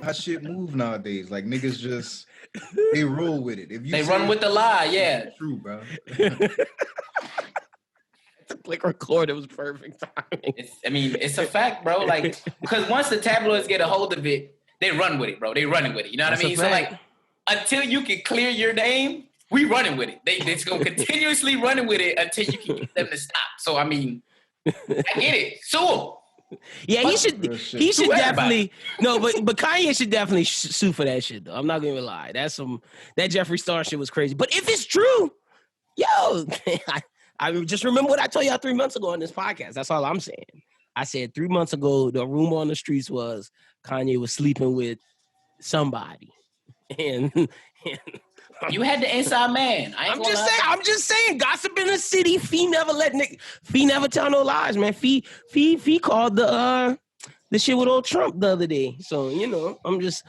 how shit move nowadays. Like niggas just they roll with it. If you they run with the lie, yeah. It's true, bro. Click record. It was perfect timing. It's a fact, bro. Like, because once the tabloids get a hold of it, they run with it, bro. They running with it. You know what I mean? So like, until you can clear your name, we running with it. They's gonna continuously running with it until you can get them to stop. So I mean, I get it. Sue him. Yeah, he should definitely but Kanye should definitely sue for that shit though. I'm not gonna lie. That Jeffree Star shit was crazy. But if it's true, yo, I just remember what I told y'all 3 months ago on this podcast. That's all I'm saying. I said 3 months ago, the rumor on the streets was Kanye was sleeping with somebody. And you had the inside man. I'm just saying, gossip in the city. Fee never tell no lies, man. Fee called the shit with old Trump the other day. So, you know, I'm just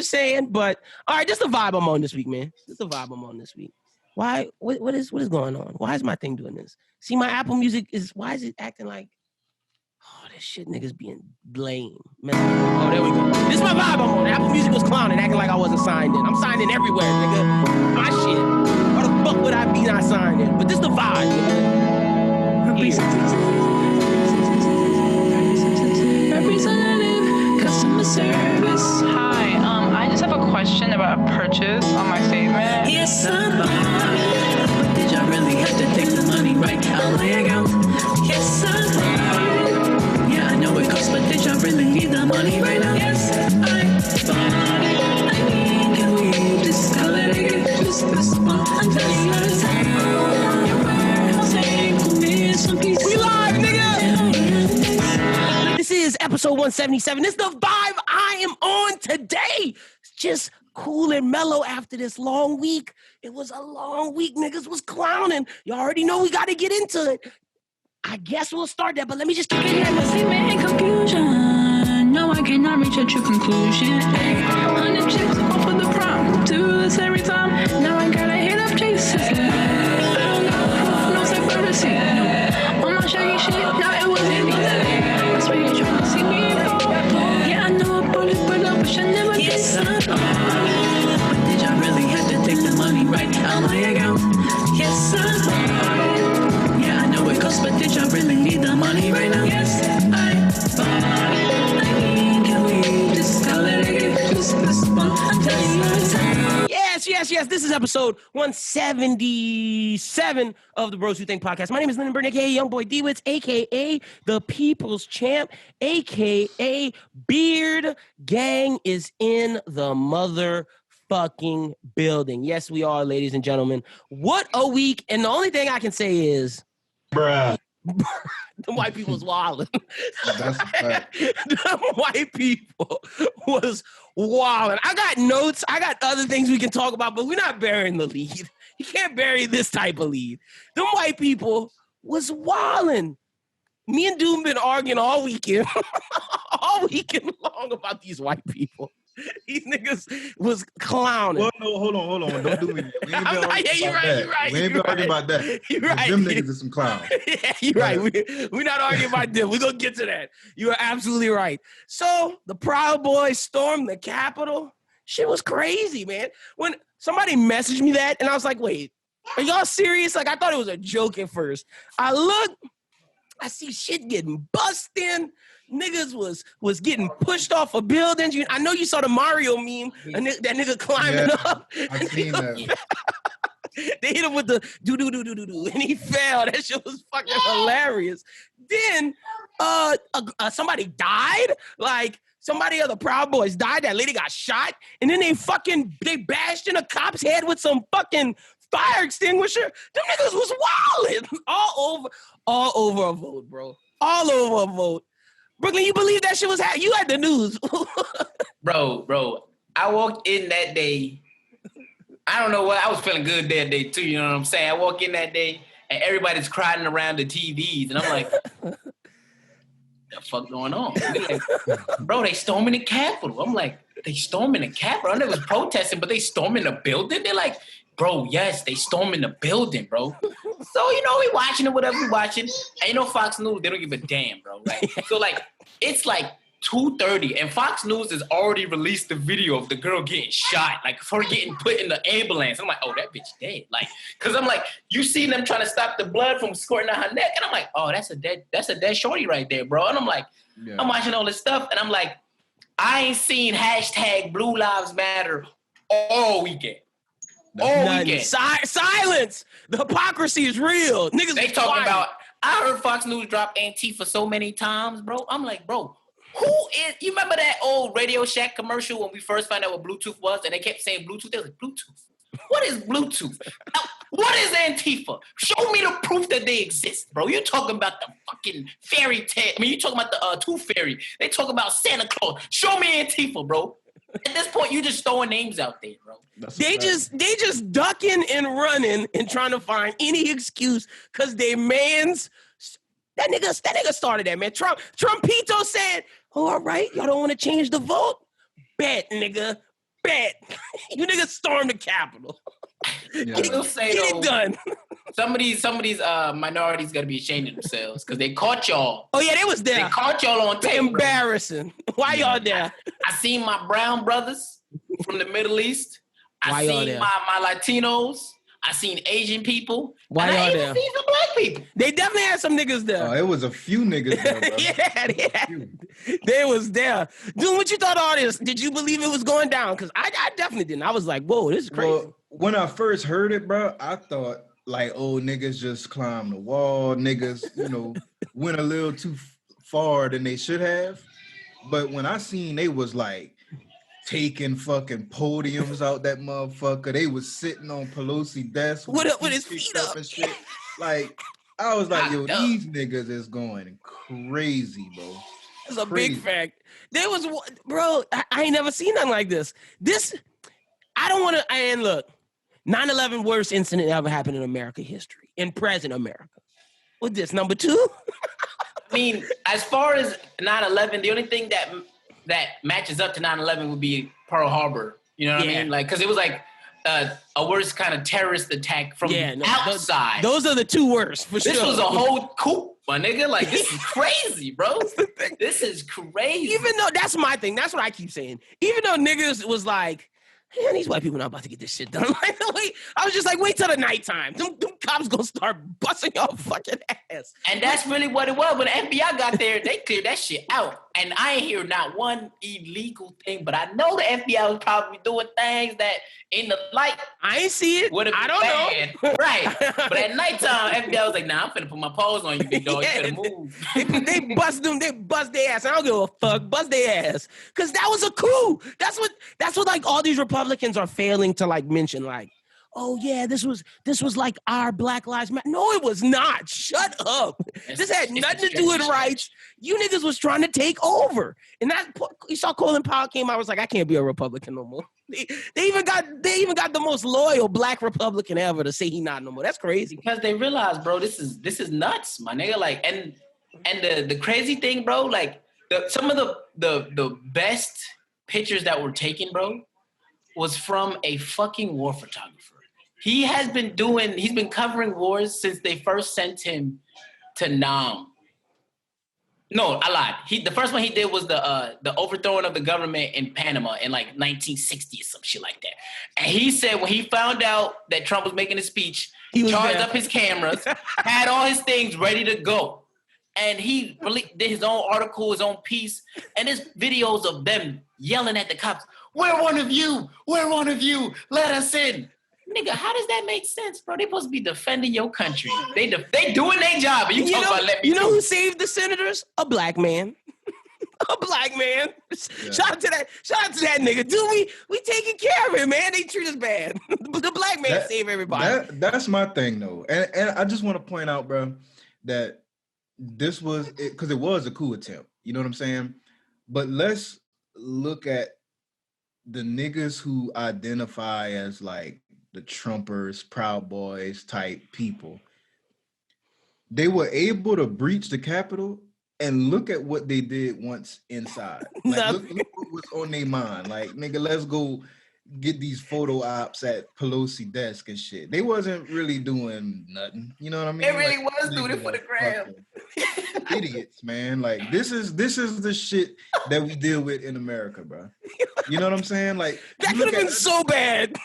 saying, but all right, just the vibe I'm on this week, man. Just the vibe I'm on this week. Why? What is going on? Why is my thing doing this? See, my Apple Music why is it acting like, oh, this shit niggas being lame. Man. Oh, there we go. This is my vibe I'm on. Apple Music was clowning, acting like I wasn't signed in. I'm signed in everywhere, nigga. My shit. Why the fuck would I be not signed in? But this the vibe, nigga. Representative customer service. Hi, I just have a question about a purchase on my statement. Yes, I'm but did y'all really have to take the money right out my account? Yes, I'm yeah, I know it costs, but did y'all really need the money right now? Yes, I mean, can we just call it again? Just this month until you're time. Your warehouse ain't cool, some pieces. We live, nigga! This is episode 177. This is the vibe I am on today. It's just cool and mellow after this long week. It was a long week. Niggas was clowning. You already know we got to get into it. I guess we'll start that, but let me just kick it in. Statement in confusion. No, I cannot reach a true conclusion. 100 chips off of the prom. Do this every time. Now I gotta hit up Jason. I don't know. No separation. On my shaggy shit. Now it wasn't easy. That's why you're trying to see me fall. Yeah, I know I put it, but I wish I never did. But did y'all really have to take the money right out my account? Yes, sir. Yeah, I know it costs, but did y'all really need the money right now? Yes, I mean, can we just call it again? Just this month until you're time. Yes. This is episode 177 of the Bros Who Think podcast. My name is Lyndon Burton, a.k.a. Youngboy D-Wits, a.k.a. the People's Champ, a.k.a. Beard Gang is in the motherfucking building. Yes, we are, ladies and gentlemen. What a week. And the only thing I can say is... Bruh. The white people's wilding. That's a fact. The white people was wilding. I got notes. I got other things we can talk about, but we're not burying the lead. You can't bury this type of lead. Them white people was wilding. Me and Doom been arguing all weekend long about these white people. These niggas was clowning. Well, no, hold on. Don't do it. We ain't been arguing right. We ain't been arguing about that. You're right. Them niggas are some clowns. Yeah, you're right. We're not arguing about them. We're going to get to that. You are absolutely right. So, the Proud Boys stormed the Capitol. Shit was crazy, man. When somebody messaged me that, and I was like, wait, are y'all serious? Like, I thought it was a joke at first. I see shit getting busted. Niggas was getting pushed off of buildings. I know you saw the Mario meme. That nigga climbing up. I've seen that. They hit him with the do, and he fell. That shit was fucking hilarious. Then somebody died. Like somebody of the Proud Boys died. That lady got shot, and then they bashed in a cop's head with some fucking fire extinguisher. Them niggas was wildin'. All over a vote, bro. All over a vote. Brooklyn, you believe that shit was happening? You had the news. Bro. I walked in that day. I don't know what. I was feeling good that day, too. You know what I'm saying? I walk in that day, and everybody's crying around the TVs. And I'm like, what the fuck going on? Like, bro, they storming the Capitol. I'm like, they storming the Capitol? I know it was protesting, but they storming the building? They're like, bro, yes, they storming the building, bro. So, you know, we watching it, whatever we watching. And you know, Fox News, they don't give a damn, bro. Like, so, like, it's like 2:30, and Fox News has already released the video of the girl getting shot, like her getting put in the ambulance. I'm like, oh, that bitch dead. Like, cause I'm like, you see them trying to stop the blood from squirting out her neck, and I'm like, oh, that's a dead shorty right there, bro. And I'm like, I'm watching all this stuff, and I'm like, I ain't seen hashtag Blue Lives Matter all weekend. Silence. The hypocrisy is real. Niggas they talking about. I heard Fox News drop Antifa so many times, bro. I'm like, bro, who is? You remember that old Radio Shack commercial when we first found out what Bluetooth was, and they kept saying Bluetooth? They was like, Bluetooth. What is Bluetooth? What is Antifa? Show me the proof that they exist, bro. You're talking about the fucking fairy tale. I mean, you're talking about the Tooth Fairy. They talk about Santa Claus. Show me Antifa, bro. At this point, you're just throwing names out there, bro. They just ducking and running and trying to find any excuse because they mans. That nigga started that, man. Trumpito said, "Oh, all right, y'all don't want to change the vote? Bet, nigga, bet." You niggas stormed the Capitol. Get it done. Some of these minorities got to be ashamed of themselves because they caught y'all. Oh yeah, they was there. They caught y'all on tape. Embarrassing. Why y'all there? I seen my brown brothers from the Middle East. I seen my Latinos. I seen Asian people. Why y'all there? I even seen some black people. They definitely had some niggas there. Oh, it was a few niggas there, bro. Yeah, they was there. Dude, what you thought of all this? Did you believe it was going down? Because I definitely didn't. I was like, whoa, this is crazy. Well, when I first heard it, bro, I thought like, oh, niggas just climbed the wall. Niggas, went a little too far than they should have. But when I seen they was like taking fucking podiums out that motherfucker, they was sitting on Pelosi desk with his feet up and shit. Like, I was like, yo, these niggas is going crazy, bro. It's a big fact. There was, bro, I ain't never seen nothing like this. I don't want to, and look, 9/11 worst incident ever happened in American history, in present America. What's this, number 2? I mean, as far as 9/11, the only thing that matches up to 9/11 would be Pearl Harbor. You know what I mean? Like, because it was like a worse kind of terrorist attack from outside. Those are the 2 worst, for sure. This was a whole coup, my nigga. Like, this is crazy, bro. This is crazy. Even though, that's my thing. That's what I keep saying. Even though niggas was like, man, these white people not about to get this shit done. Like, I was just like, wait till the nighttime. Them cops gonna start busting your fucking ass. And that's really what it was. When the FBI got there, they cleared that shit out. And I ain't hear not one illegal thing, but I know the FBI was probably doing things that in the light. I ain't see it. I don't know. Right. But at nighttime, FBI was like, nah, I'm finna put my paws on you, big dog. You finna move. They bust them. They bust their ass. I don't give a fuck. Bust their ass. Because that was a coup. That's what like all these Republicans are failing to like mention. Like, oh yeah, this was like our Black Lives Matter. No, it was not. Shut up. This had nothing to do with rights. You niggas was trying to take over. And that you saw Colin Powell came out, was like, I can't be a Republican no more. They even got the most loyal Black Republican ever to say he not no more. That's crazy. Because they realize, bro, this is nuts, my nigga. Like, and the crazy thing, bro, like some of the best pictures that were taken, bro, was from a fucking war photographer. He's been covering wars since they first sent him to Nam. No, I lied. The first one he did was the overthrowing of the government in Panama in like 1960 or some shit like that. And he said when he found out that Trump was making a speech, he charged up his cameras, had all his things ready to go. And he did his own article, his own piece, and there's videos of them yelling at the cops, "We're one of you! We're one of you! Let us in!" Nigga, how does that make sense, bro? They supposed to be defending your country. They doing their job, and you talking about let me You know who saved the senators? A black man. A black man. Yeah. Shout out to that nigga. Dude, we taking care of him, man. They treat us bad. The black man saved everybody. That's my thing, though. And I just want to point out, bro, that this was because it was a coup attempt. You know what I'm saying? But let's look at the niggas who identify as like the Trumpers, Proud Boys type people. They were able to breach the Capitol and look at what they did once inside. Like, look what was on their mind. Like, nigga, let's go get these photo ops at Pelosi desk and shit. They wasn't really doing nothing. You know what I mean? It really was doing it for the gram. Idiots, man. Like this is the shit that we deal with in America, bro. You know what I'm saying? Like that could have been so bad.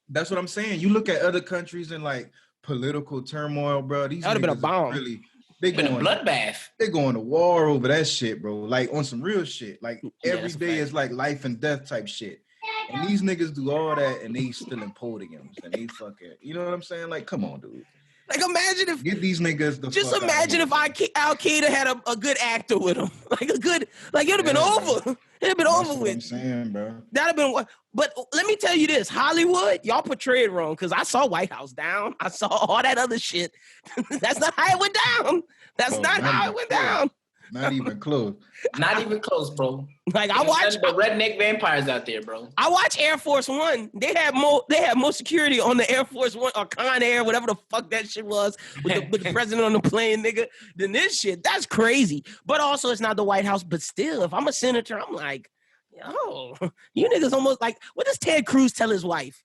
That's what I'm saying. You look at other countries and like political turmoil, bro. These that would have been a bomb. Really, been a bloodbath. They're going to war over that shit, bro. Like on some real shit. Like every day is like life and death type shit. And these niggas do all that and they still in podiums and they fucking, you know what I'm saying? Like, come on, dude. Like, imagine if get these niggas the just fuck imagine if Al Qaeda had a good actor with him, like a good, like it'd have been over. It'd have been over with. I'm saying, bro. That'd have been. But let me tell you this: Hollywood, y'all portrayed wrong because I saw White House down. I saw all that other shit. That's not how it went down. That's not how it went down. Not even close. Not even close, bro. Like I watch the redneck vampires out there, bro. I watch Air Force One. They had more security on the Air Force One or Con Air, whatever the fuck that shit was, with the president on the plane, nigga, than this shit. That's crazy. But also, it's not the White House. But still, if I'm a senator, I'm like, yo, you niggas almost like, what does Ted Cruz tell his wife?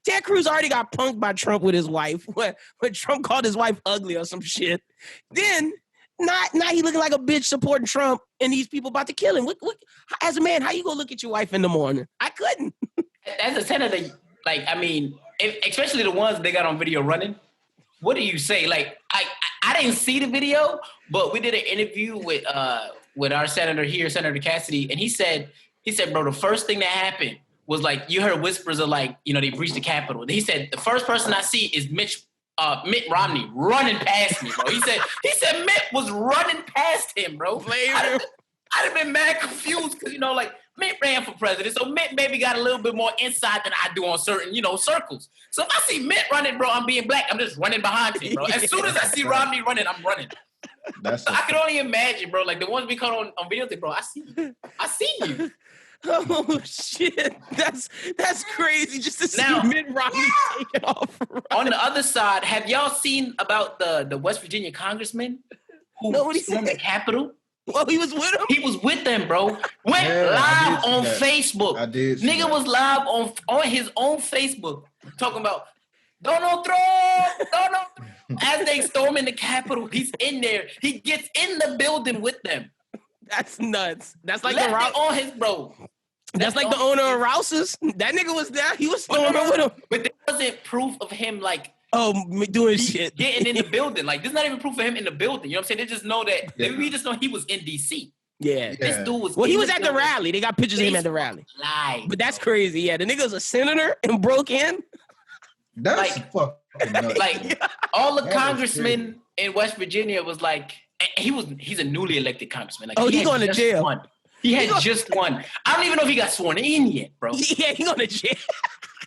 Ted Cruz already got punked by Trump with his wife, when Trump called his wife ugly or some shit. Then. Now he looking like a bitch supporting Trump and these people about to kill him. What, as a man, how you gonna look at your wife in the morning? I couldn't. As a senator, like, I mean, especially the ones they got on video running, what do you say? Like, I didn't see the video, but we did an interview with our senator here, Senator Cassidy, and he said, bro, the first thing that happened was like, you heard whispers of like, you know, they breached the Capitol. He said, the first person I see is Mitt Romney running past me, bro. He said Mitt was running past him, bro. I'd have been mad confused because, you know, like Mitt ran for president, so Mitt maybe got a little bit more insight than I do on certain, you know, circles. So if I see Mitt running, bro, I'm being black. I'm just running behind him, bro. As soon as I see Romney running, I'm running. I can only imagine, bro. Like the ones we caught on video, bro. I see you. Oh shit, that's crazy. Just to see Mitt Romney taking off. On the other side, have y'all seen about the West Virginia congressman who stormed the Capitol? Oh, he was with him? He was with them, bro. Went live on Facebook. I did. Nigga was live on his own Facebook talking about Donald Trump. As they storm in the Capitol, he's in there. He gets in the building with them. That's nuts. That's like the on his bro. That's like the owner of Rouse's. That nigga was there. He was storming with him. But there wasn't proof of him like doing shit. Getting in the building. Like there's not even proof of him in the building. You know what I'm saying? They just know that we just know he was in DC. Yeah. This dude was he was at the rally. They got pictures of him at the rally. Live. But that's crazy. Yeah. The nigga's a senator and broke in. That's fucking nuts. Like all the congressmen in West Virginia was like, he's a newly elected congressman. Like, he's going to jail. He had just won. I don't even know if he got sworn in yet, bro. Yeah, he going to jail.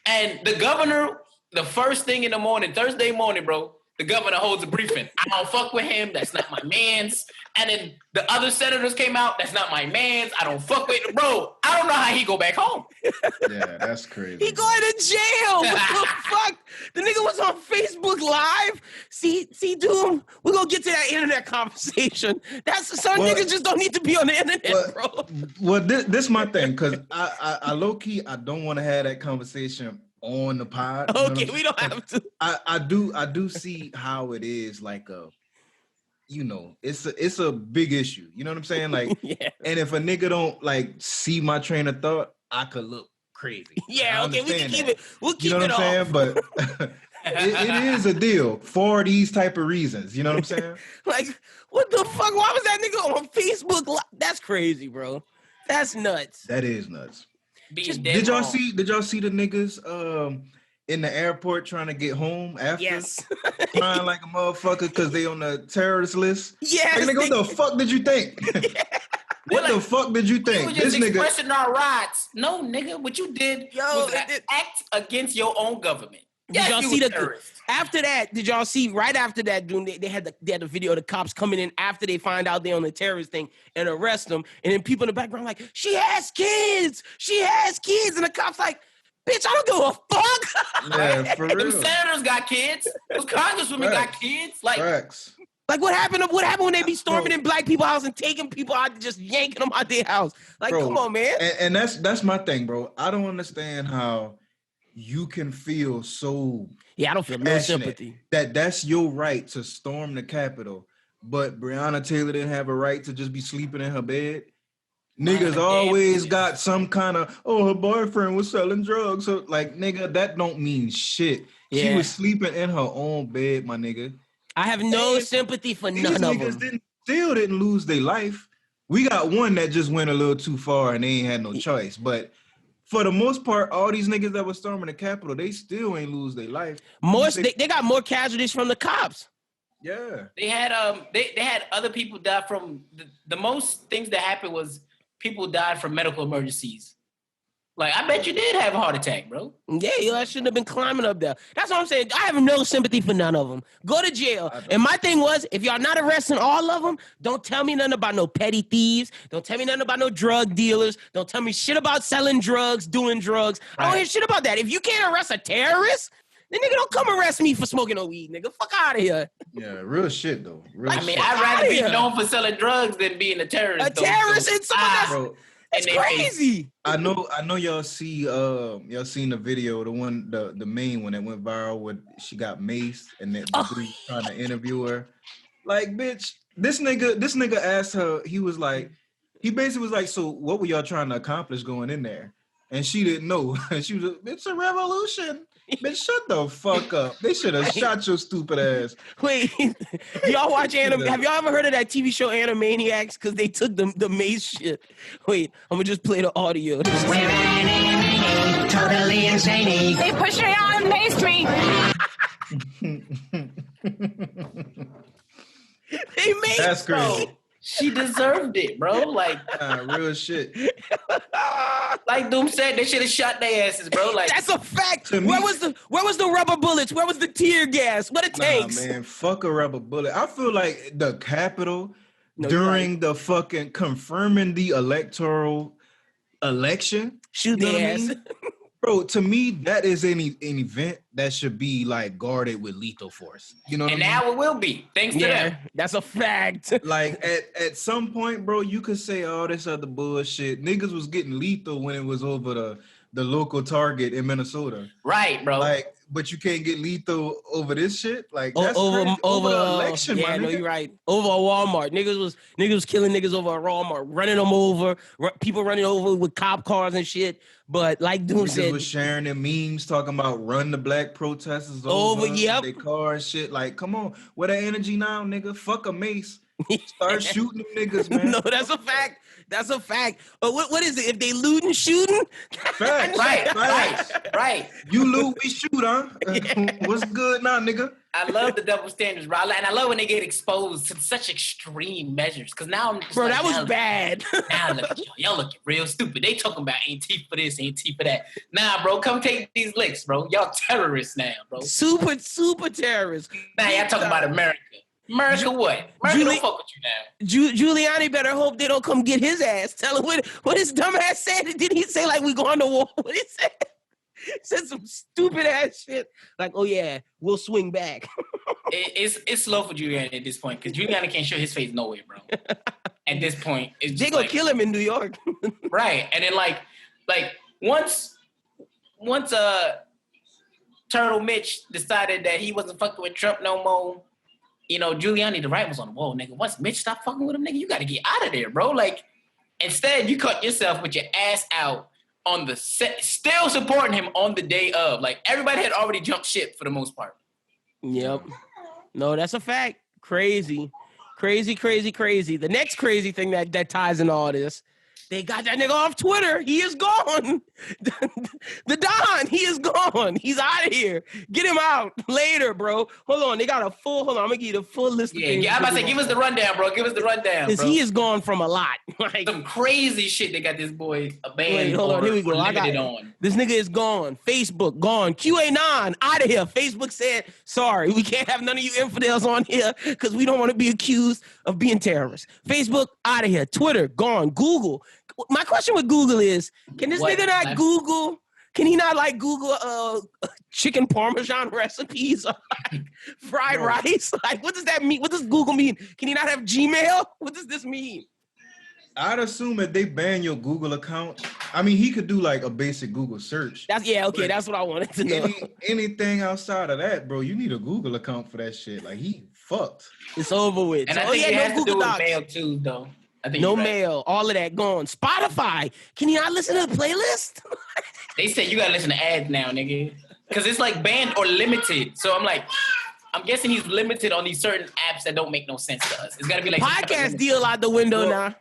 And the governor, the first thing in the morning, Thursday morning, bro, the governor holds a briefing. I don't fuck with him. That's not my mans. And then the other senators came out. That's not my mans. I don't fuck with him. Bro, I don't know how he go back home. Yeah, that's crazy. He going to jail. What the fuck? The nigga was on Facebook Live. See, dude, we're going to get to that internet conversation. Some niggas just don't need to be on the internet, bro. Well, this my thing, because I low-key, I don't want to have that conversation on the pod. Okay, we don't have to. I do see how it is like you know, it's a big issue. You know what I'm saying? Like, yeah. And if a nigga don't like see my train of thought, I could look crazy. Yeah, okay, we can keep it. We'll keep it off. You know what I'm saying? But it is a deal for these type of reasons. You know what I'm saying? Like, what the fuck? Why was that nigga on Facebook? That's crazy, bro. That's nuts. That is nuts. Did y'all see the niggas in the airport trying to get home after? Yes. Crying like a motherfucker because they on the terrorist list? Yes. Like, nigga, what the fuck did you think? What the fuck did you think? We were just expressing our rights. No, nigga, what you did was act against your own government. Did y'all see after that? Did y'all see right after that, dude? They had the video of the cops coming in after they find out they're on the terrorist thing and arrest them, and then people in the background like, she has kids, and the cops like, bitch, I don't give a fuck. Yeah, for real. Them senators got kids. Those congresswomen got kids. Like, Facts. Like what happened when they be storming in black people's house and taking people out, just yanking them out their house? Like, bro, come on, man. And that's my thing, bro. I don't understand how you can feel so I don't feel no sympathy. That's your right to storm the Capitol, but Breonna Taylor didn't have a right to just be sleeping in her bed. Niggas always got some kind of, her boyfriend was selling drugs. So like, nigga, that don't mean shit. Yeah. She was sleeping in her own bed, my nigga. I have no sympathy for none of them. Still didn't lose their life. We got one that just went a little too far and they ain't had no choice. But for the most part, all these niggas that were storming the Capitol, they still ain't lose their life. They got more casualties from the cops. Yeah. They had they had other people die from the most things that happened was people died from medical emergencies. Like, I bet you did have a heart attack, bro. Yeah, I shouldn't have been climbing up there. That's what I'm saying. I have no sympathy for none of them. Go to jail. And my thing was, if y'all not arresting all of them, don't tell me nothing about no petty thieves. Don't tell me nothing about no drug dealers. Don't tell me shit about selling drugs, doing drugs. Right. I don't hear shit about that. If you can't arrest a terrorist, then nigga don't come arrest me for smoking no weed, nigga. Fuck out of here. Yeah, real shit, though. I'd rather be known for selling drugs than being a terrorist. A terrorist and someone that's... Bro. It's crazy. I know y'all see y'all seen the video, the main one that went viral with she got maced and that dude trying to interview her. Like, bitch, this nigga asked her, he basically was like, so what were y'all trying to accomplish going in there? And she didn't know. And she was like, it's a revolution. Bitch, shut the fuck up. They should have shot your stupid ass. Wait, y'all watch Have y'all ever heard of that TV show Animaniacs? Because they took the maze shit. Wait, I'm going to just play the audio. We're totally insane. They pushed me out and maced me. They maced That's crazy. She deserved it, bro. Like, real shit. Like Doom said, they should have shot their asses, bro. Like, that's a fact. Where was the rubber bullets? Where was the tear gas? What it takes? Nah, man, fuck a rubber bullet. I feel like the Capitol during the fucking confirming the electoral election. Shoot their ass. Bro, to me, that is an event that should be like guarded with lethal force. You know what I mean? And now it will be, thanks to them. That's a fact. Like at some point, bro, you could say all this other bullshit. Niggas was getting lethal when it was over the local Target in Minnesota. Right, bro. Like, but you can't get lethal over this shit. Like, that's over the election, yeah, no, you're right. Over a Walmart, niggas was killing niggas over a Walmart, running them over. People running over with cop cars and shit. But like Doom said, was sharing their memes talking about run the black protesters over their car and shit. Like, come on, where that energy now, nigga? Fuck a mace. Start shooting them niggas, man. No, that's a fact. That's a fact. But what is it? If they looting, shooting? Fact. Right. You loot, we shoot, huh? What's good now, nigga? I love the double standards, bro. And I love when they get exposed to such extreme measures. Because now I'm just bro, that was bad. Now look at y'all looking real stupid. They talking about ain't teeth for this, ain't teeth for that. Nah, bro, come take these licks, bro. Y'all terrorists now, bro. Super terrorists. Now y'all talking about America. America what? America don't fuck with you now. Giuliani better hope they don't come get his ass. Tell him what his dumb ass said. Did he say like we going to war? What he said? He said some stupid ass shit. Like, oh yeah, we'll swing back. It's slow for Giuliani at this point because Giuliani can't show his face nowhere, bro. At this point, it's they gonna kill him in New York. Right. And then like once Turtle Mitch decided that he wasn't fucking with Trump no more. You know, Giuliani, the right was on the wall, nigga. Once Mitch stopped fucking with him, nigga, you got to get out of there, bro. Like, instead, you cut yourself with your ass out on the set, still supporting him on the day of. Like, everybody had already jumped ship for the most part. Yep. No, that's a fact. Crazy. The next crazy thing that ties in all this, they got that nigga off Twitter. He is gone. The Don, he is gone. He's out of here. Get him out later, bro. Hold on. They got a full, hold on. I'm going to give you the full list of things. Yeah, I'm about to say, give us the rundown, bro. Give us the rundown, because he is gone from a lot. Like, some crazy shit they got this boy abandoned. Wait, hold on. Here we go. I got it on. This nigga is gone. Facebook, gone. QAnon, out of here. Facebook said, sorry, we can't have none of you infidels on here because we don't want to be accused of being terrorists. Facebook, out of here. Twitter, gone. Google. My question with Google is, can this nigga not Google Can he not like Google chicken parmesan recipes or like fried rice? Like, what does that mean? What does Google mean? Can he not have Gmail? What does this mean? I'd assume if they ban your Google account, I mean, he could do like a basic Google search. That's what I wanted to know. Anything outside of that, bro, you need a Google account for that shit. Like, he fucked. It's over with. And So, I think it no has to Google do with Docs. mail too, though. I think No you're right. mail. All of that gone. Spotify. Can you not listen to the playlist? They say you gotta listen to ads now, nigga. Because it's like banned or limited. So I'm like, I'm guessing he's limited on these certain apps that don't make no sense to us. It's gotta be like Podcast deal out the window now.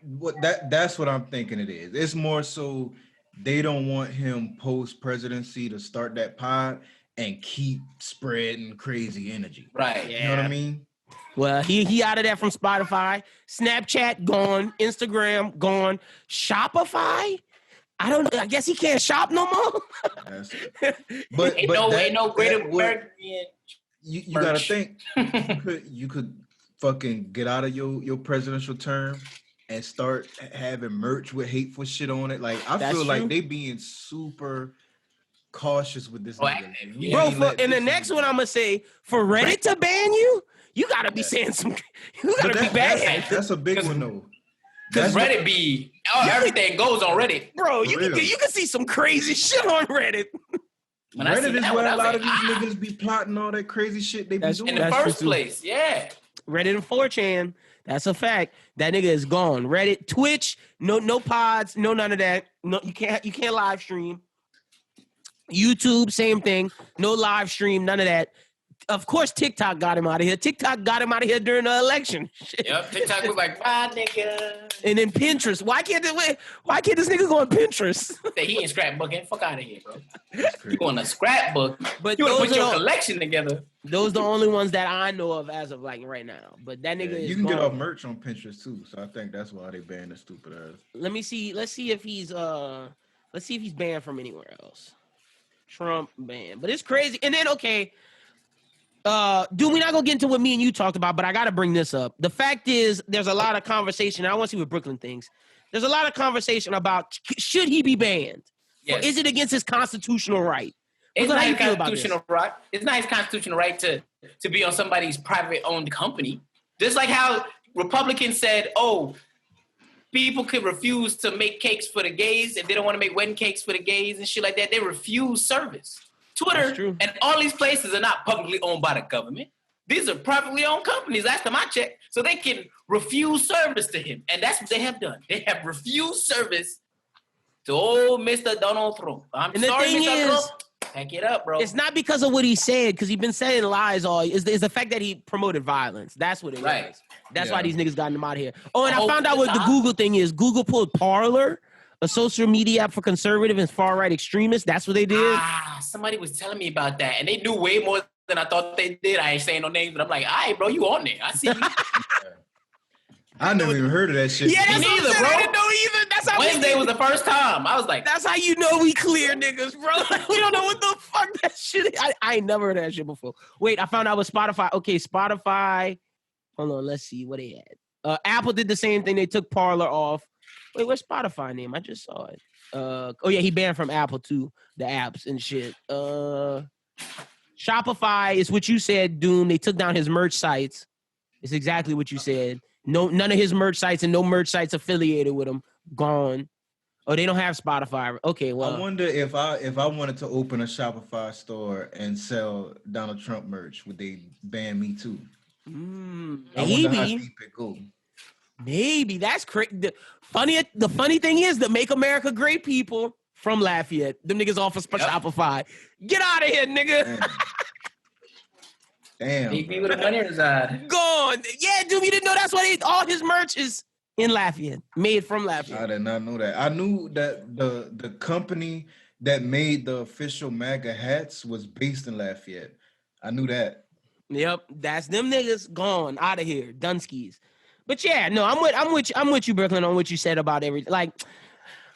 That's what I'm thinking it is. It's more so they don't want him post-presidency to start that pod and keep spreading crazy energy. Right. You know what I mean? Well, he out of that from Spotify. Snapchat gone. Instagram gone. Shopify? I guess he can't shop no more. But Ain't no greater American. You gotta think you could fucking get out of your presidential term and start having merch with hateful shit on it. Like, I feel like they being super cautious with this nigga. Bro, and the next one I'm gonna say, for Reddit to ban you, you gotta be saying some. You gotta be bad. That's a big one though. Because Reddit be everything goes on Reddit, bro. You can see some crazy shit on Reddit. Reddit is where a lot of these niggas be plotting all that crazy shit they be doing in the first place. Yeah, Reddit and 4chan. That's a fact. That nigga is gone. Reddit, Twitch, no pods, no none of that. No, you can't live stream. YouTube, same thing. No live stream, none of that. Of course, TikTok got him out of here. TikTok got him out of here during the election. Yep, TikTok was like, bye, nigga. And then Pinterest. Why can't this nigga go on Pinterest? Say he ain't scrapbooking. Fuck out of here, bro. You on a scrapbook? But you want to put your collection together? Those are the only ones that I know of as of like right now. But that nigga is you can gone. get off merch on Pinterest too. So I think that's why they banned the stupid ass. Let me see. Let's see if he's banned from anywhere else. Trump banned. But it's crazy. And then okay. Dude, we're not gonna get into what me and you talked about, but I gotta bring this up. The fact is, there's a lot of conversation. I want to see what Brooklyn thinks. There's a lot of conversation about should he be banned? Yes. Or is it against his constitutional right? It's not his constitutional right. It's not his constitutional right to be on somebody's private owned company. Just like how Republicans said, oh, people could refuse to make cakes for the gays if they don't want to make wedding cakes for the gays and shit like that. They refuse service. Twitter and all these places are not publicly owned by the government. These are privately owned companies. Last time I checked, so they can refuse service to him, and that's what they have done. They have refused service to old Mr. Donald Trump. I'm sorry, Mr. Trump. Pack it up, bro. It's not because of what he said, because he's been saying lies all. Is the fact that he promoted violence. That's what it is. That's why these niggas got him out of here. Oh, and I found out what the Google thing is. Google pulled Parler, a social media app for conservative and far-right extremists. That's what they did. Somebody was telling me about that, and they knew way more than I thought they did. I ain't saying no names, but I'm like, all right, bro, you on there. I see you. I never even heard of that shit. Yeah, that's Me neither, neither, bro. bro. I didn't know either. That's how Wednesday was the first time. I was like, that's how you know we clear niggas, bro. We don't know what the fuck that shit is. I ain't never heard of that shit before. Wait, I found out with Spotify. Okay, Spotify. Hold on, let's see what they had. Apple did the same thing. They took Parler off. Wait, what's Spotify name? I just saw it. Oh yeah, he banned from Apple too, the apps and shit. Shopify is what you said, Doom. They took down his merch sites. It's exactly what you said. No, none of his merch sites and no merch sites affiliated with him gone. Oh, they don't have Spotify. Okay, well, I wonder if I wanted to open a Shopify store and sell Donald Trump merch, would they ban me too? Maybe that's crazy. The funny thing is, the Make America Great people from Lafayette, them niggas off of Shopify. Get out of here, nigga. Damn. He with a money reside. Gone. Yeah, dude, you didn't know that's why all his merch is in Lafayette, made from Lafayette. I did not know that. I knew that the company that made the official MAGA hats was based in Lafayette. I knew that. Yep, that's them niggas gone out of here, Dunskies. But yeah, no, I'm with you, Brooklyn, on what you said about everything. Like,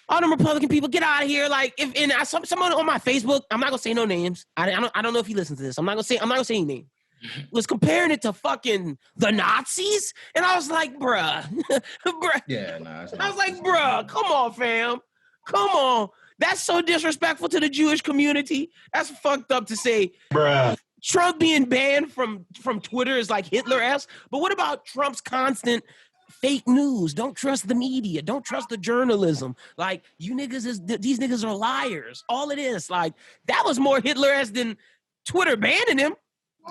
all them Republican people, get out of here. Like, if someone on my Facebook, I'm not gonna say no names. I don't know if he listens to this. I'm not gonna say any name. Was comparing it to fucking the Nazis, and I was like, bruh. Yeah, nah. I was like, bruh, come on, fam. Come on. That's so disrespectful to the Jewish community. That's fucked up to say. Bruh. Trump being banned from Twitter is like Hitler-esque. But what about Trump's constant fake news? Don't trust the media. Don't trust the journalism. Like, these niggas are liars. All it is. Like, that was more Hitler-esque than Twitter banning him.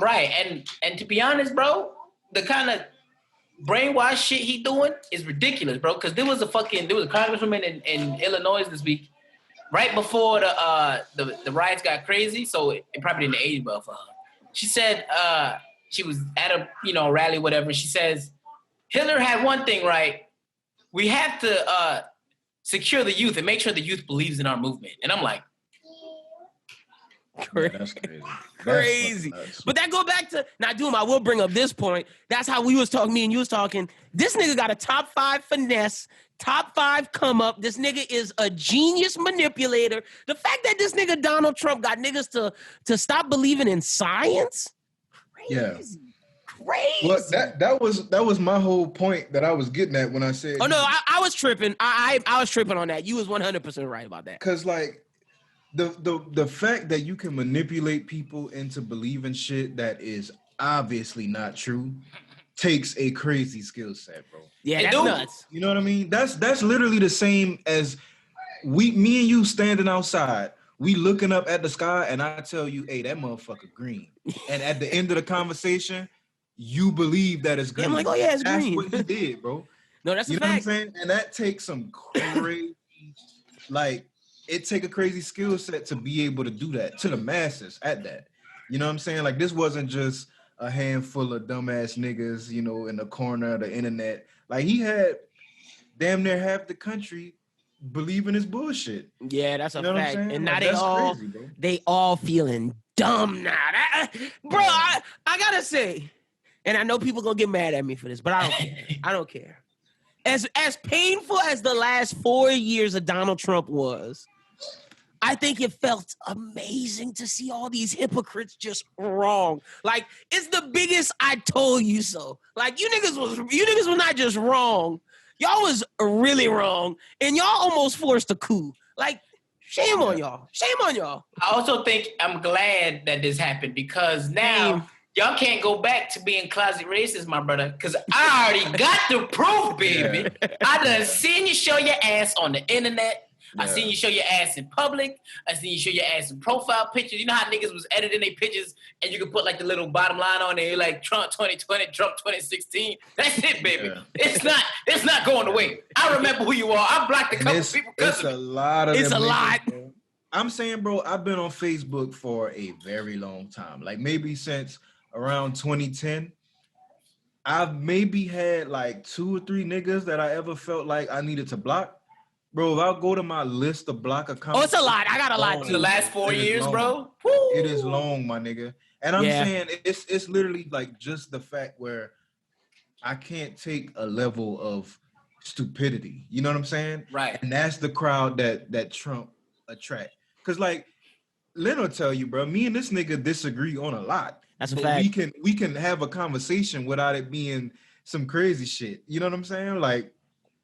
Right. And to be honest, bro, the kind of brainwash shit he doing is ridiculous, bro. Because there was a congresswoman in Illinois this week, right before the riots got crazy. So it probably didn't age well for her. She said she was at a rally, whatever. She says Hitler had one thing right. We have to secure the youth and make sure the youth believes in our movement. And I'm like, Yeah, that's crazy. Crazy. But that go back to now, Doom. I will bring up this point. That's how we was talking. Me and you was talking. This nigga got a top 5 finesse, top 5 come up. This nigga is a genius manipulator. The fact that this nigga Donald Trump got niggas to stop believing in science. Crazy. Yeah. Crazy. Well, that was my whole point that I was getting at when I said. Oh no, I was tripping. I was tripping on that. You was 100% right about that. Because like. The fact that you can manipulate people into believing shit that is obviously not true takes a crazy skill set, bro. Yeah, that's nuts. You know what I mean? That's literally the same as me and you standing outside. We looking up at the sky, and I tell you, hey, that motherfucker green. And at the end of the conversation, you believe that it's green. Yeah, I'm like, oh yeah, it's green. That's what he did, bro. No, that's you a know fact. what I'm saying? And that takes some crazy, like. It take a crazy skill set to be able to do that to the masses at that. You know what I'm saying? Like, this wasn't just a handful of dumbass niggas, in the corner of the internet. Like, he had damn near half the country believing his bullshit. Yeah, that's a fact. And now like, they all feeling dumb now. Bro, I gotta say, and I know people gonna get mad at me for this, but I don't care. I don't care. As painful as the last 4 years of Donald Trump was, I think it felt amazing to see all these hypocrites just wrong. Like, it's the biggest I told you so. Like, you niggas was not just wrong. Y'all was really wrong. And y'all almost forced a coup. Like, shame on y'all. Shame on y'all. I also think I'm glad that this happened because now y'all can't go back to being closet racist, my brother, because I already got the proof, baby. Yeah. I done seen you show your ass on the internet. Yeah. I seen you show your ass in public. I seen you show your ass in profile pictures. You know how niggas was editing their pictures and you could put like the little bottom line on there, like Trump 2020, Trump 2016. That's it, baby. Yeah. It's not going away. I remember who you are. I blocked a couple people because of it. It's a lot of It's a lot. Bro. I'm saying, bro, I've been on Facebook for a very long time. Like maybe since around 2010. I've maybe had like 2 or 3 niggas that I ever felt like I needed to block. Bro, if I'll go to my list of block accounts. Oh, it's a lot. I got a lot too. The last 4 years, bro. Woo. It is long, my nigga. And I'm saying it's literally like just the fact where I can't take a level of stupidity. You know what I'm saying? Right. And that's the crowd that Trump attract. Cause like Lynn will tell you, bro, me and this nigga disagree on a lot. That's a fact. We can have a conversation without it being some crazy shit. You know what I'm saying? Like,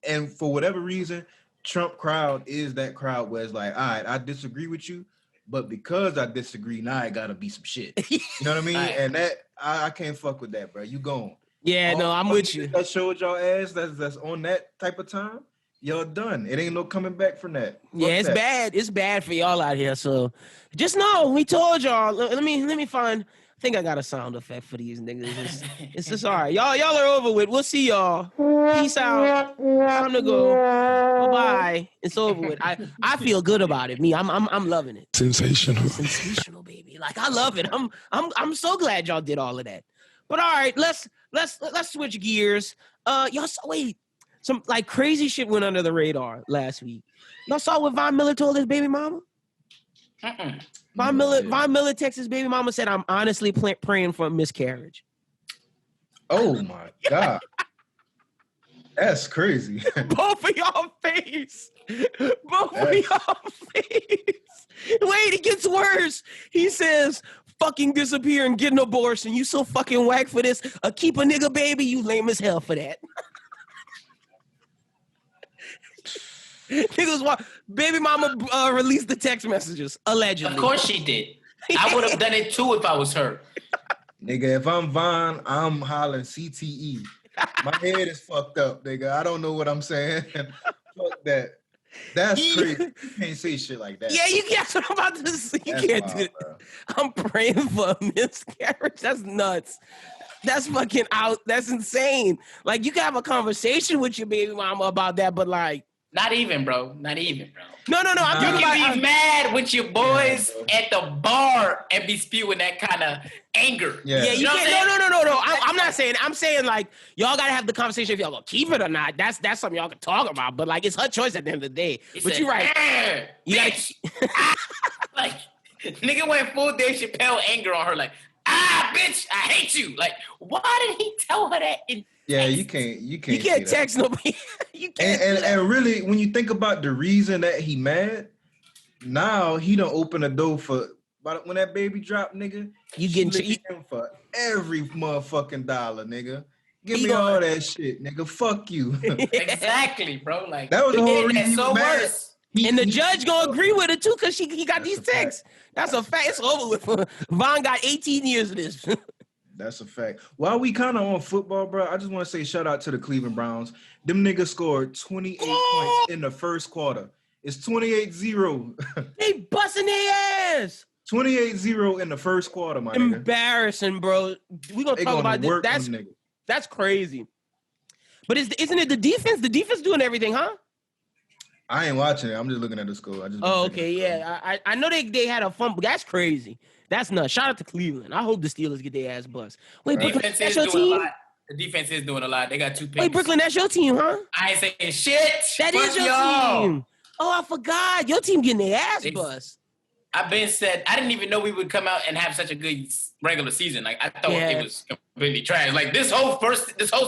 and for whatever reason, Trump crowd is that crowd where it's like, all right, I disagree with you, but because I disagree, now I gotta be some shit. You know what I mean? Right. And that I can't fuck with that, bro. You gone. Yeah, no, I'm with you. That showed y'all ass that's on that type of time. Y'all done. It ain't no coming back from that. Yeah, it's bad. It's bad for y'all out here. So just know we told y'all. Let me find. I think I got a sound effect for these niggas. It's just all right. Y'all are over with. We'll see y'all. Peace out. Time to go. Bye-bye. It's over with. I feel good about it. Me, I'm loving it. Sensational, baby. Like I love it. I'm so glad y'all did all of that. But all right, let's switch gears. Y'all saw, wait, some like crazy shit went under the radar last week. Y'all saw what Von Miller told his baby mama? Von Miller texted his baby mama, said, "I'm honestly praying for a miscarriage." Oh my God. That's crazy. Both of y'all face. Both of y'all face. Wait, it gets worse. He says, "Fucking disappear and get an abortion. You so fucking whack for this. Keep a nigga baby. You lame as hell for that." Baby mama released the text messages, allegedly. Of course she did. I would have done it too if I was her. Nigga, if I'm Von, I'm hollering CTE. My head is fucked up, nigga. I don't know what I'm saying. Fuck that. That's crazy. You can't say shit like that. Yeah, you can't. What I'm about to say. You That's can't wild, do it. bro. I'm praying for a miscarriage. That's nuts. That's fucking out. That's insane. Like, you can have a conversation with your baby mama about that, but like, Not even, bro. Not even, bro. no. I'm You talking can about be mad with your boys at the bar and be spewing that kind of anger. Yeah. Yeah, you know can't. what I'm saying? No. I'm not saying. I'm saying like y'all gotta have the conversation if y'all gonna keep it or not. That's something y'all can talk about. But like, it's her choice at the end of the day. He But said, you're right. You gotta. bitch. Like, nigga went full Dave Chappelle anger on her. Like, bitch, I hate you. Like, why did he tell her that? Yeah, you can't. You You can't say that. text nobody. You can't. do that. And really, when you think about the reason that he mad, now he done open the door for. But when that baby drop, nigga, You getting licking him for every motherfucking dollar, nigga. Give He me gonna- all that shit, nigga. Fuck you. Exactly, bro. Like, That was the whole and reason he so was mad. worse. And the judge gonna agree with it too, cause he got That's these a fact. texts. That's a fact. It's over with. Von got 18 years of this. That's a fact. While we kind of on football, bro, I just want to say shout out to the Cleveland Browns. Them niggas scored 28 points in the first quarter. It's 28-0. They busting their ass. 28-0 in the first quarter, my nigga. Embarrassing, bro. We gonna They talk gonna about this. work them niggas. That's crazy. But isn't it the defense? The defense doing everything, huh? I ain't watching it. I'm just looking at the score. Oh, okay, yeah. I know they had a fumble. That's crazy. That's nuts. Shout out to Cleveland. I hope the Steelers get their ass bust. Wait, The Brooklyn, defense that's is your doing a team? lot. The defense is doing a lot. They got 2 picks. Wait, Brooklyn, that's your team, huh? I ain't saying shit. That Fuck is your y'all. team. Oh, I forgot. Your team getting their ass They- bust. I've been said I didn't even know we would come out and have such a good regular season. Like, I thought Yeah. it was completely trash. Like, this whole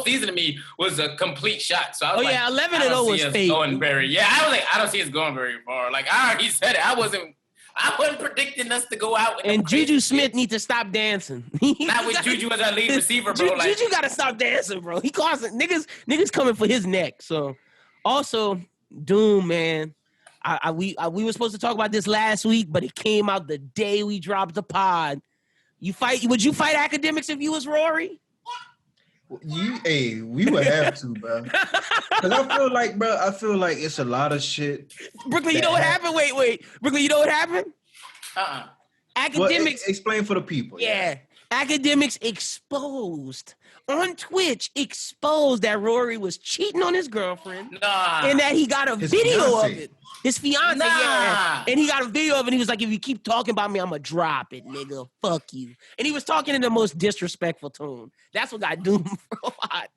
season to me was a complete shot. So I was Oh, yeah, 11-0 was fake. going very. Yeah, I was like, I don't see us going very far. Like, I already said it. I wasn't predicting us to go out. And Juju Smith needs to stop dancing. Not with Juju as our lead receiver, bro. Like, Juju gotta stop dancing, bro. He causing niggas coming for his neck. So, also, Doom, man. We were supposed to talk about this last week, but it came out the day we dropped the pod. Would you fight academics if you was Rory? We would have to, bro. Because I feel like it's a lot of shit. Brooklyn, you know what happened? Wait. Brooklyn, you know what happened? uh-uh. Academics. Explain for the people. Yeah. Academics exposed on Twitch that Rory was cheating on his girlfriend Nah. and that he got a His video fiance. of it. His fiance, Nah. yeah. And he got a video of it and he was like, if you keep talking about me, I'm going to drop it, nigga. Fuck you. And he was talking in the most disrespectful tone. That's what got doomed for a lot.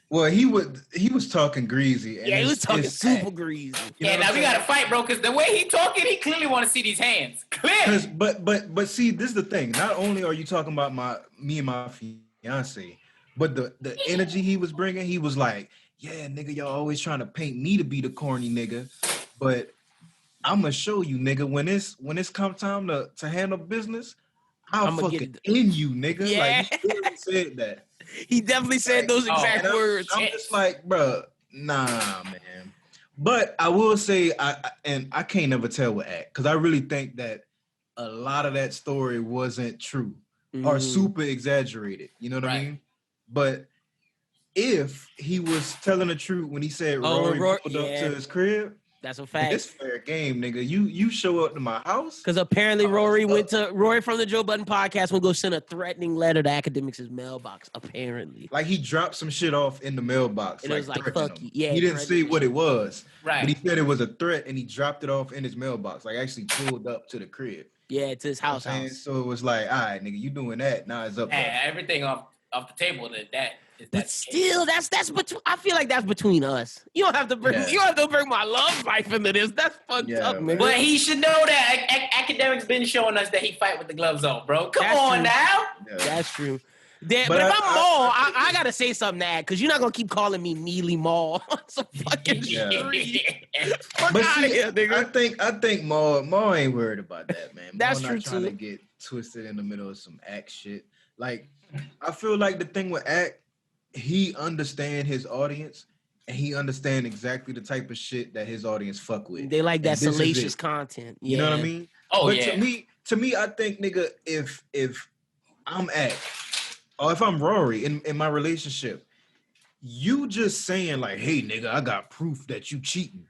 Well, he was talking greasy. And Yeah, he was it's- talking it's- super greasy. You know Yeah, what now I'm we saying? gotta fight, bro, because the way he talking, he clearly want to see these hands. Clearly. But see, this is the thing. Not only are you talking about me and my fiance, but the energy he was bringing, he was like, yeah, nigga, y'all always trying to paint me to be the corny nigga, but I'm gonna show you, nigga, when it's come time to handle business, I'll I'ma fucking get in you, nigga. Yeah. Like, he literally said that. He definitely said those exact And words. I'm just like, bro, nah, man. But I will say, I can't never tell with Act, because I really think that a lot of that story wasn't true or super exaggerated. You know what I Right. mean? But if he was telling the truth when he said Rory pulled up to his crib, That's a fact. it's fair game, nigga. You show up to my house. Because apparently Rory from the Joe Budden podcast would go send a threatening letter to Academics' mailbox, apparently. Like, he dropped some shit off in the mailbox. And it was like, threatening fuck him. you. Yeah, He didn't say threatening what it was. Right. But he said it was a threat, and he dropped it off in his mailbox. Like, actually pulled up to the crib. Yeah, to his house. And so it was like, all right, nigga, you doing that. Now it's up Yeah, there. everything off the table that is But still, that's between. I feel like that's between us. You don't have to bring. Yeah. You don't have to bring my love life into this. That's fucked Yeah, up, man. nigga. But he should know that Academics been showing us that he fight with the gloves on, bro. Come That's on true. now. Yeah. That's true. But But if I'm Maul, I gotta say something to add because you're not gonna keep calling me Mealy Maul on some fucking Yeah. street. Fuck But out of see, here, nigga. I think Maul ain't worried about that, man. That's Maul true, not trying too. to get twisted in the middle of some Act shit. Like, I feel like the thing with Act, he understand his audience, and he understands exactly the type of shit that his audience fuck with. They like that And this is salacious it. content. Yeah. You know what I mean? Oh, but yeah. to me, I think, nigga, if I'm or if I'm Rory in my relationship, you just saying like, hey, nigga, I got proof that you cheating.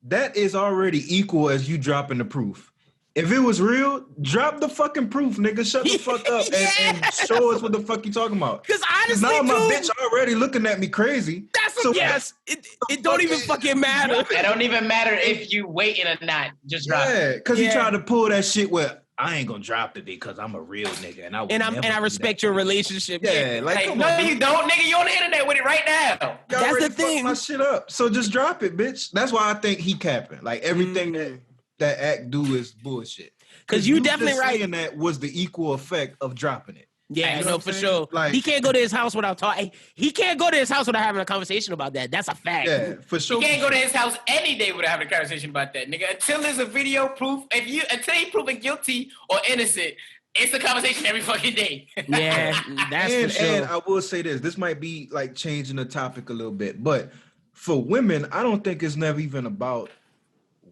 That is already equal as you dropping the proof. If it was real, drop the fucking proof, nigga. Shut the fuck up and show us what the fuck you talking about. Because honestly, now my dude, bitch already looking at me crazy. that's what, yes. It don't even fucking matter. It don't even matter if you waiting or not. Just drop it. Yeah, because he tried to pull that shit where I ain't gonna drop it because I'm a real nigga and I respect your relationship. Yeah, like Hey, come no, on, you don't, nigga. You on the internet with it right now. Y'all That's already the thing. fucked my shit up. So just drop it, bitch. That's why I think he capping. Like everything that act do is bullshit. Because you definitely just right. saying that was the equal effect of dropping it. Yeah, You know no, what for I'm sure. saying? Like- he can't go to his house without talking. He can't go to his house without having a conversation about that. That's a fact. Yeah, for sure. You can't go to his house any day without having a conversation about that, nigga. Until there's a video proof, until he proven guilty or innocent, it's a conversation every fucking day. Yeah, that's for sure. And I will say this. This might be like changing the topic a little bit, but for women, I don't think it's never even about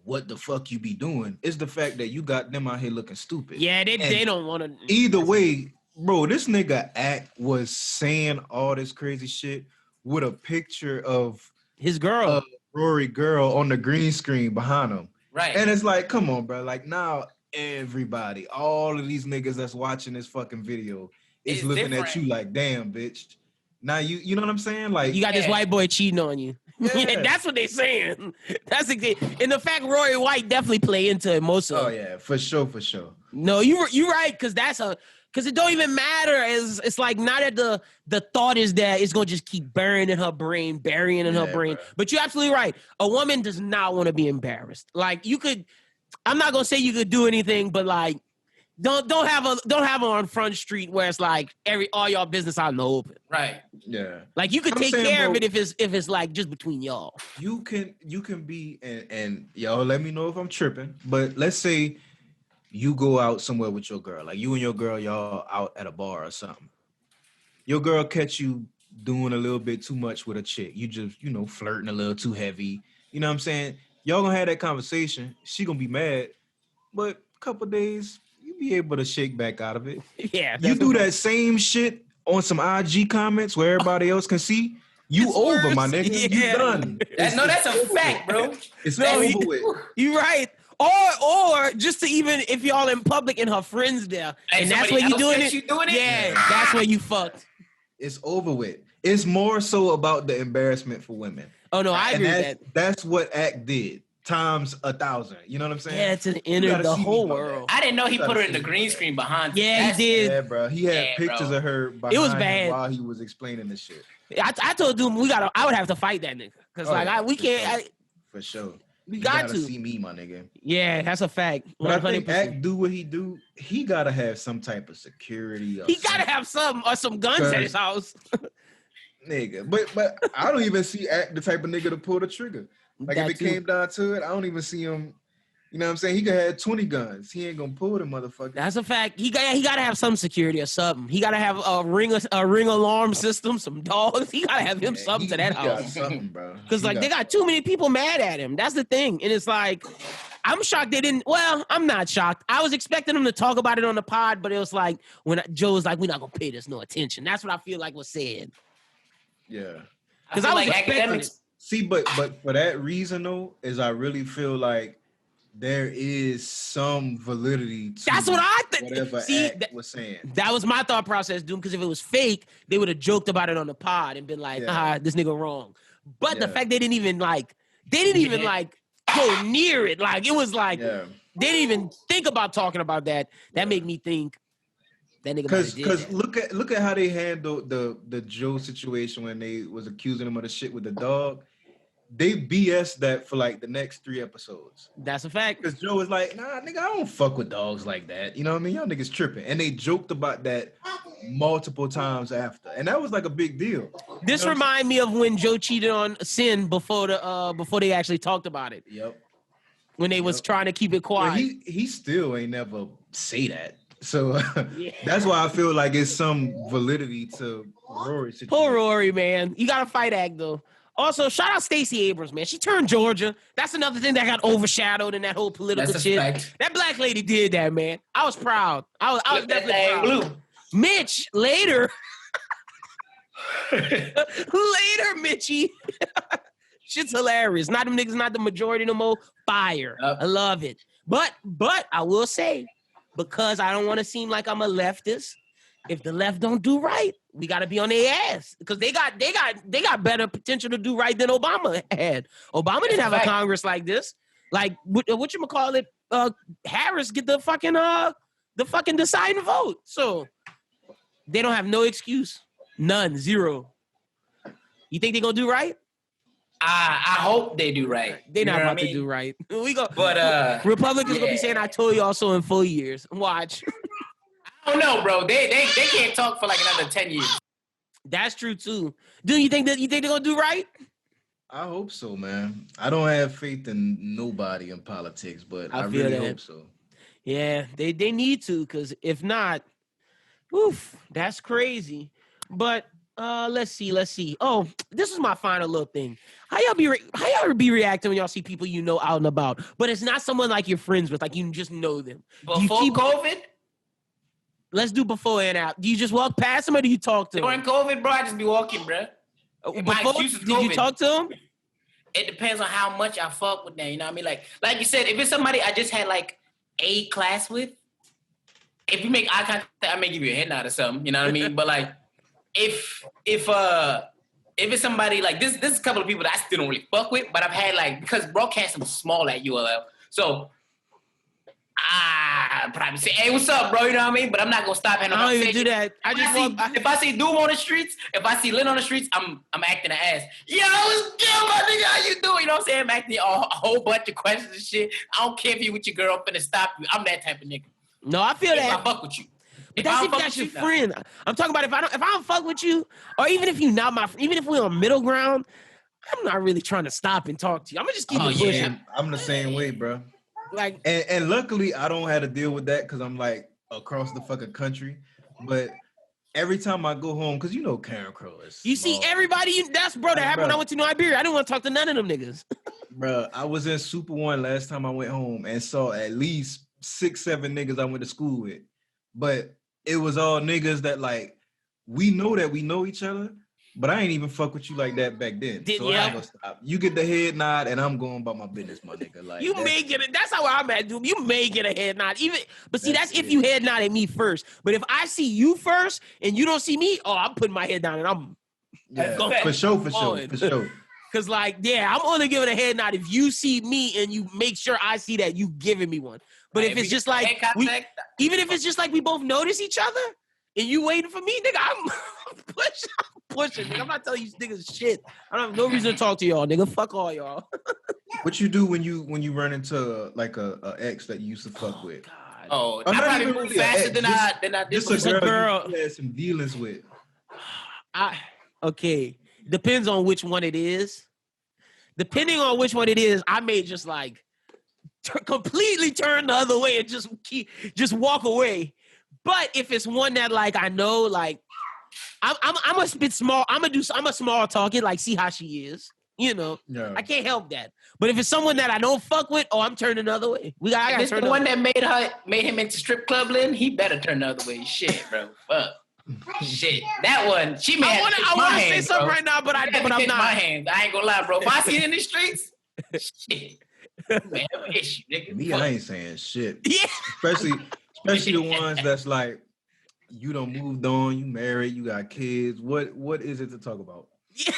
what the fuck you be doing. It's the fact that you got them out here looking stupid. Yeah, they don't want to. Either way, bro, this nigga Act was saying all this crazy shit with a picture of His girl. Rory girl on the green screen behind him. Right. And it's like, come on, bro. Like now everybody, all of these niggas that's watching this fucking video is It's looking different. at you like, damn, bitch. Now you know what I'm saying? Like You got this Yeah. white boy cheating on you. Yeah. That's what they saying. That's the and the fact Rory White definitely play into it most of. oh yeah, for sure. No, you right because because it don't even matter. It's like not that the thought is that it's gonna just keep burying in her brain. Bro. But you're absolutely right. A woman does not want to be embarrassed. Like you could, I'm not gonna say you could do anything, but like don't have her on Front Street where it's like all y'all business out in the open. Right. Yeah. Like you could I'm take saying, care of bro, it if it's like just between y'all. You can be and y'all let me know if I'm tripping, but let's say you go out somewhere with your girl, like you and your girl, y'all out at a bar or something. Your girl catch you doing a little bit too much with a chick. You just, flirting a little too heavy. You know what I'm saying? Y'all gonna have that conversation. She gonna be mad, but a couple days, you be able to shake back out of it. Yeah, You do that same shit on some IG comments where everybody else can see. You It's over, worse. my nigga. Yeah. You done. That's a fact, bro. It's No, over with. You right. Or just to even if y'all in public and her friends there, Hey, and that's somebody where you else doing catch it. you doing it? Yeah, that's where you fucked. It's over with. It's more so about the embarrassment for women. Oh no, I And agree with that. that's what Act did times 1,000. You know what I'm saying? Yeah, to You enter gotta the see me whole on that. world. I didn't know he You put her gotta in the see green me. screen behind. Yeah, That's- he did. Yeah, bro. He had Yeah, pictures bro. of her behind It was him bad. while he was explaining the shit. I told him I would have to fight that nigga because we for can't. sure. For sure. We You got gotta to. see me, my nigga. Yeah, that's a fact. But I think 100%. Act do what he do. He gotta have some type of security. Or He gotta something. have some guns at his house. Nigga. But I don't even see Act the type of nigga to pull the trigger. Like That if it too. came down to it, I don't even see him. You know what I'm saying? He could have 20 guns. He ain't gonna pull the motherfucker. That's a fact. He gotta have some security or something. He gotta have a ring alarm system, some dogs. He gotta have him something to that he got house. something, bro. Because He they got too many people mad at him. That's the thing. And it's like, I'm shocked they didn't. Well, I'm not shocked. I was expecting them to talk about it on the pod, but it was like when Joe was like, "We're not gonna pay this no attention." That's what I feel like was said. Yeah. Because I I feel was like expecting academics. it. See, but for that reason though, is I really feel like there is some validity to That's what I think. whatever See, Act was saying. that was my thought process, dude. Because if it was fake, they would have joked about it on the pod and been like, Yeah. this nigga wrong. But the Yeah. fact they didn't even go near it. Like, it was like, Yeah. they didn't even think about talking about that. That made me think that nigga might have did Because that. look at how they handled the Joe situation when they was accusing him of the shit with the dog. They BS that for like the next 3 episodes. That's a fact. Because Joe was like, nah, nigga, I don't fuck with dogs like that. You know what I mean? Y'all niggas tripping. And they joked about that multiple times after. And that was like a big deal. This You know what I'm remind me of when Joe cheated on Sin before they actually talked about it. Yep. When they was Yep. trying to keep it But quiet. he still ain't never say that. So Yeah. that's why I feel like it's some validity to Rory's situation. Poor Rory, man. You gotta fight Act though. Also, shout out Stacey Abrams, man. She turned Georgia. That's another thing that got overshadowed in that whole political That's a shit. fact. That black lady did that, man. I was proud. I was Flip that definitely thing proud. blue. Mitch, later, Mitchie. Shit's hilarious. Not them niggas, not the majority no more. Fire. Yep. I love it. But I will say, because I don't want to seem like I'm a leftist, if the left don't do right, we got to be on their ass because they got better potential to do right than Obama had. Obama didn't have a Congress like this. Like whatchamacallit, Harris get the fucking deciding vote. So they don't have no excuse. None. Zero. You think they're gonna do right? I hope they do right. They're not about to do right. But Republicans gonna be saying, "I told y'all so" in 4 years. Watch. I don't know, bro. They can't talk for like another 10 years. That's true too. Do you think they're gonna do right? I hope so, man. I don't have faith in nobody in politics, but I feel really that. hope so. Yeah, they need to, because if not, oof, that's crazy. But let's see. Oh, this is my final little thing. How y'all be reacting when y'all see people you know out and about, but it's not someone like you're friends with, like you just know them? Before COVID? Let's do before and out. Do you just walk past them or do you talk to them? During COVID, bro, I just be walking, bro. Before, did you talk to them? It depends on how much I fuck with them. You know what I mean? Like you said, if it's somebody I just had like a class with, if you make eye contact, I may give you a head nod or something. You know what I mean? But like, if it's somebody like this is a couple of people that I still don't really fuck with, but I've had like, because broadcasting was small at ULL, so I probably say, "Hey, what's up, bro?" You know what I mean? But I'm not gonna stop having a I don't conversation. even do that. If I see Doom on the streets, if I see Lynn on the streets, I'm acting an ass. Yo, what's good, my nigga? How you doing? You know what I'm saying? I'm acting a whole bunch of questions and shit. I don't care if you with your girl finna stop you. I'm that type of nigga. No, I feel that. I fuck with you. But that's if that's your friend. I'm talking about if I don't fuck with you, or even if you not my friend, even if we're on middle ground, I'm not really trying to stop and talk to you. I'm gonna just keep it pushing. I'm the same way, bro. Like, and luckily I don't have to deal with that because I'm like across the fucking country. But every time I go home, because you know Karen Crow is you see everybody. That happened when I went to Liberia. I didn't want to talk to none of them niggas. Bro, I was in Super One last time I went home and saw at least 6-7 niggas I went to school with, but it was all niggas that like we know each other. But I ain't even fuck with you like that back then. So I ain't gonna stop. You get the head nod, and I'm going about my business, my nigga. Like you may get it. That's how I'm at, dude. You may get a head nod, but see, that's if you head nod at me first. But if I see you first and you don't see me, I'm putting my head down and I'm for sure. Because like, I'm only giving a head nod if you see me and you make sure I see that you giving me one. But if it's just like even if it's just like we both notice each other and you waiting for me, nigga, I'm pushing. Nigga. I'm not telling you niggas shit. I don't have no reason to talk to y'all, nigga. Fuck all y'all. What you do when you run into like a ex that you used to fuck with? God. Oh, I probably move faster than I did. Just a girl you had some dealings with. Okay. Depends on which one it is. Depending on which one it is, I may just like completely turn the other way and just walk away. But if it's one that like I know, like I'm a bit small. I'm a small talker, like see how she is. You know, I can't help that. But if it's someone that I don't fuck with, I'm turning the other way. I gotta turn the one that made him into strip club, Lynn. He better turn the other way. Shit, bro. Fuck. Shit. That one. She made. I want to say something right now, but I'm not. My hands. I ain't gonna lie, bro. If I see it in the streets, shit. Man, issue, nigga. Me, I ain't saying shit. Yeah. Especially the ones that's like, you done moved on, you married, you got kids. What is it to talk about? Yeah.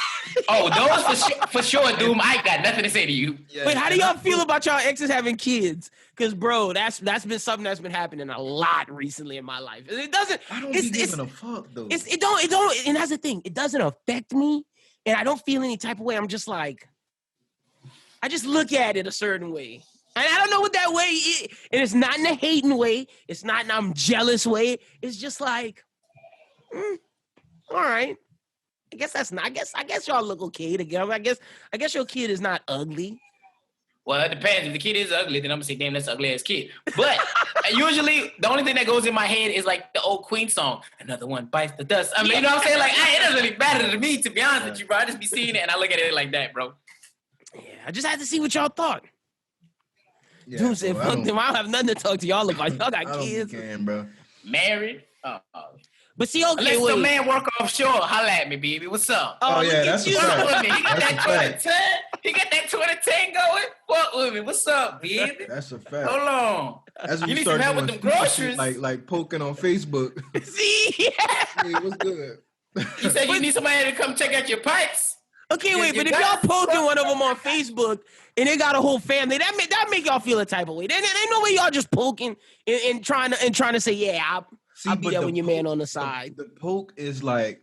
Those for sure, Doom. I ain't got nothing to say to you. Yeah. Wait, how do y'all feel about y'all exes having kids? Because, bro, that's been something that's been happening a lot recently in my life. It doesn't. I don't be giving a fuck though. It don't. And that's the thing. It doesn't affect me, and I don't feel any type of way. I'm just like, I just look at it a certain way. And I don't know what that way is. And it's not in a hating way. It's not in a jealous way. It's just like, all right. I guess that's not. I guess y'all look okay together. I guess your kid is not ugly. Well, it depends. If the kid is ugly, then I'm gonna say, damn, that's an ugly ass kid. But usually the only thing that goes in my head is like the old Queen song, "Another One Bites the Dust." I mean, you know what I'm saying? Like, it doesn't really matter to me, to be honest with you, bro. I just be seeing it and I look at it like that, bro. Yeah, I just had to see what y'all thought. Yeah, Dude said, bro, fuck them. I don't have nothing to talk to y'all about. Y'all got I don't kids. can, bro. Married. But see, okay, Unless the wait. man work offshore, holla at me, baby. What's up? Oh, look yeah, at that's a you. fact. Fuck with me. He got That's that a fact. 2010. He got that 2010 going. Fuck with me. What's up, baby? That's a fact. Hold on. That's when You you need some start help with doing them stupid shit, groceries. like poking on Facebook. See? Yeah. Hey, what's good? You said you need somebody to come check out your pipes. Okay, wait, You but if got- y'all posting one of them on Facebook and they got a whole family, that make y'all feel a type of way. There ain't no way y'all just poking and trying to say, yeah, I'll be but there the when your poke- man on the side. The poke is like,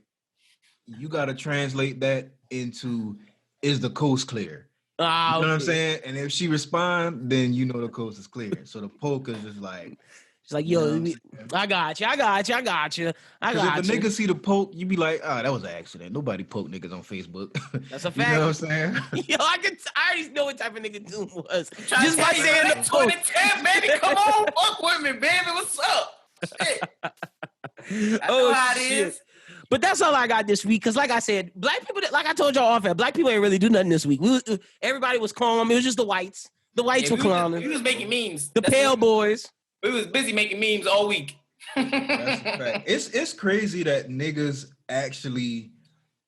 you got to translate that into, is the coast clear? You know what I'm saying? And if she respond, then you know the coast is clear. So the poke is just like, It's like, you know yo, what I'm saying? I got you. Because if a nigga see the poke, you be like, that was an accident. Nobody poke niggas on Facebook. That's a You know what I'm fact. saying? Yo, I already know what type of nigga Doom was. Trying Just to by tell you, saying the that poke. 2010, baby. Come on. Fuck with me, baby. What's up? Shit. I know how it is. But that's all I got this week. Because like I said, black people, like I told y'all off air, black people ain't really do nothing this week. Everybody was calm. It was just the whites. The whites were clowning. We was making memes. The pale boys. We was busy making memes all week. That's a fact. It's crazy that niggas actually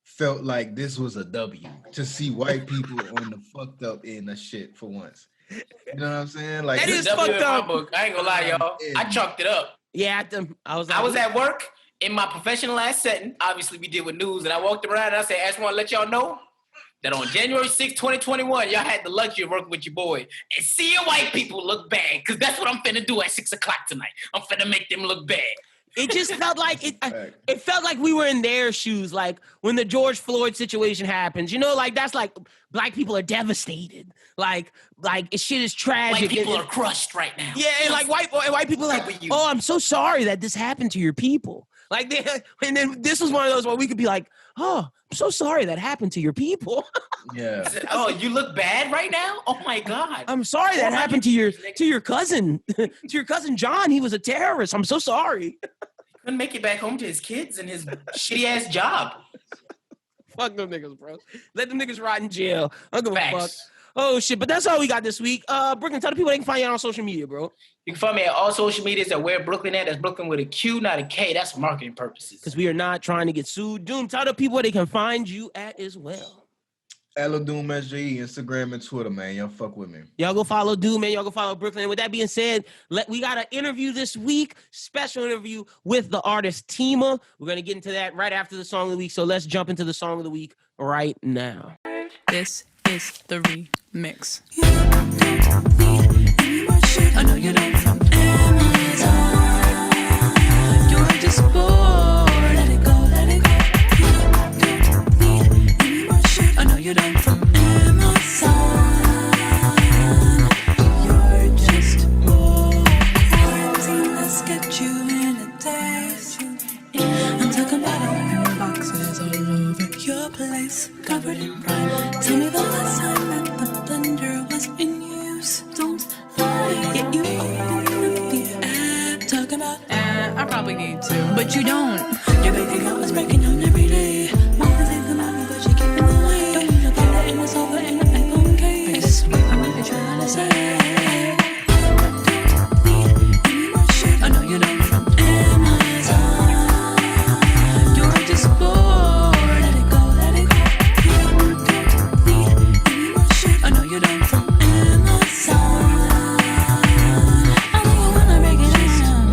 felt like this was a W to see white people on the fucked up end of shit for once. You know what I'm saying? Like, That this- is W fucked in my up. book. I ain't gonna lie, y'all. I chalked it up. Yeah, I was at work in my professional ass setting. Obviously, we deal with news, and I walked around and I said, I just want to let y'all know that on January 6, 2021, y'all had the luxury of working with your boy and seeing white people look bad, because that's what I'm finna do at 6 o'clock tonight. I'm finna make them look bad. It just felt like it felt like we were in their shoes. Like when the George Floyd situation happens, you know, like that's like black people are devastated. Like shit is tragic. White people are crushed right now. Yeah, and like white people are like, oh, I'm so sorry that this happened to your people. Like, and then this was one of those where we could be like, oh, I'm so sorry that happened to your people. yeah. Oh, you look bad right now? Oh my God. I'm sorry that happened to your cousin, to your cousin John. He was a terrorist. I'm so sorry. Couldn't make it back home to his kids and his shitty ass job. Fuck them niggas, bro. Let them niggas rot in jail. I don't give a fuck. Facts. Oh shit, but that's all we got this week. Brooklyn, tell the people they can find you on social media, bro. You can find me at all social medias at Where Brooklyn at. That's Brooklyn with a Q, not a K. That's for marketing purposes. Because we are not trying to get sued. Doom, tell the people where they can find you at as well. Doom SGE, Instagram and Twitter, man. Y'all fuck with me. Y'all go follow Doom, man. Y'all go follow Brooklyn. With that being said, we got an interview this week, special interview with the artist Tima. We're going to get into that right after the song of the week. So let's jump into the song of the week right now. This is the remix. I know you don't from Amazon. You're just bored. Let it go, let it go. You don't need any more shit. I know you don't from Amazon. You're just bored. Quarantine, let's get you in a daze. I'm talking about open boxes all over your place, covered in pride. Tell me the last time that the blender was in use. Don't lie. Yet you open up the app, talking about I probably need to, but you don't. Your bank account was breaking down every day. Mama thinks about me, but she keep in the way. Don't need to get it in the sofa in the iPhone case. I just I'm really trying to say. I know you don't from Amazon. You're just bored. Let it go, let it go. You don't need any more shit. I know you don't from Amazon. I know you wanna break it down.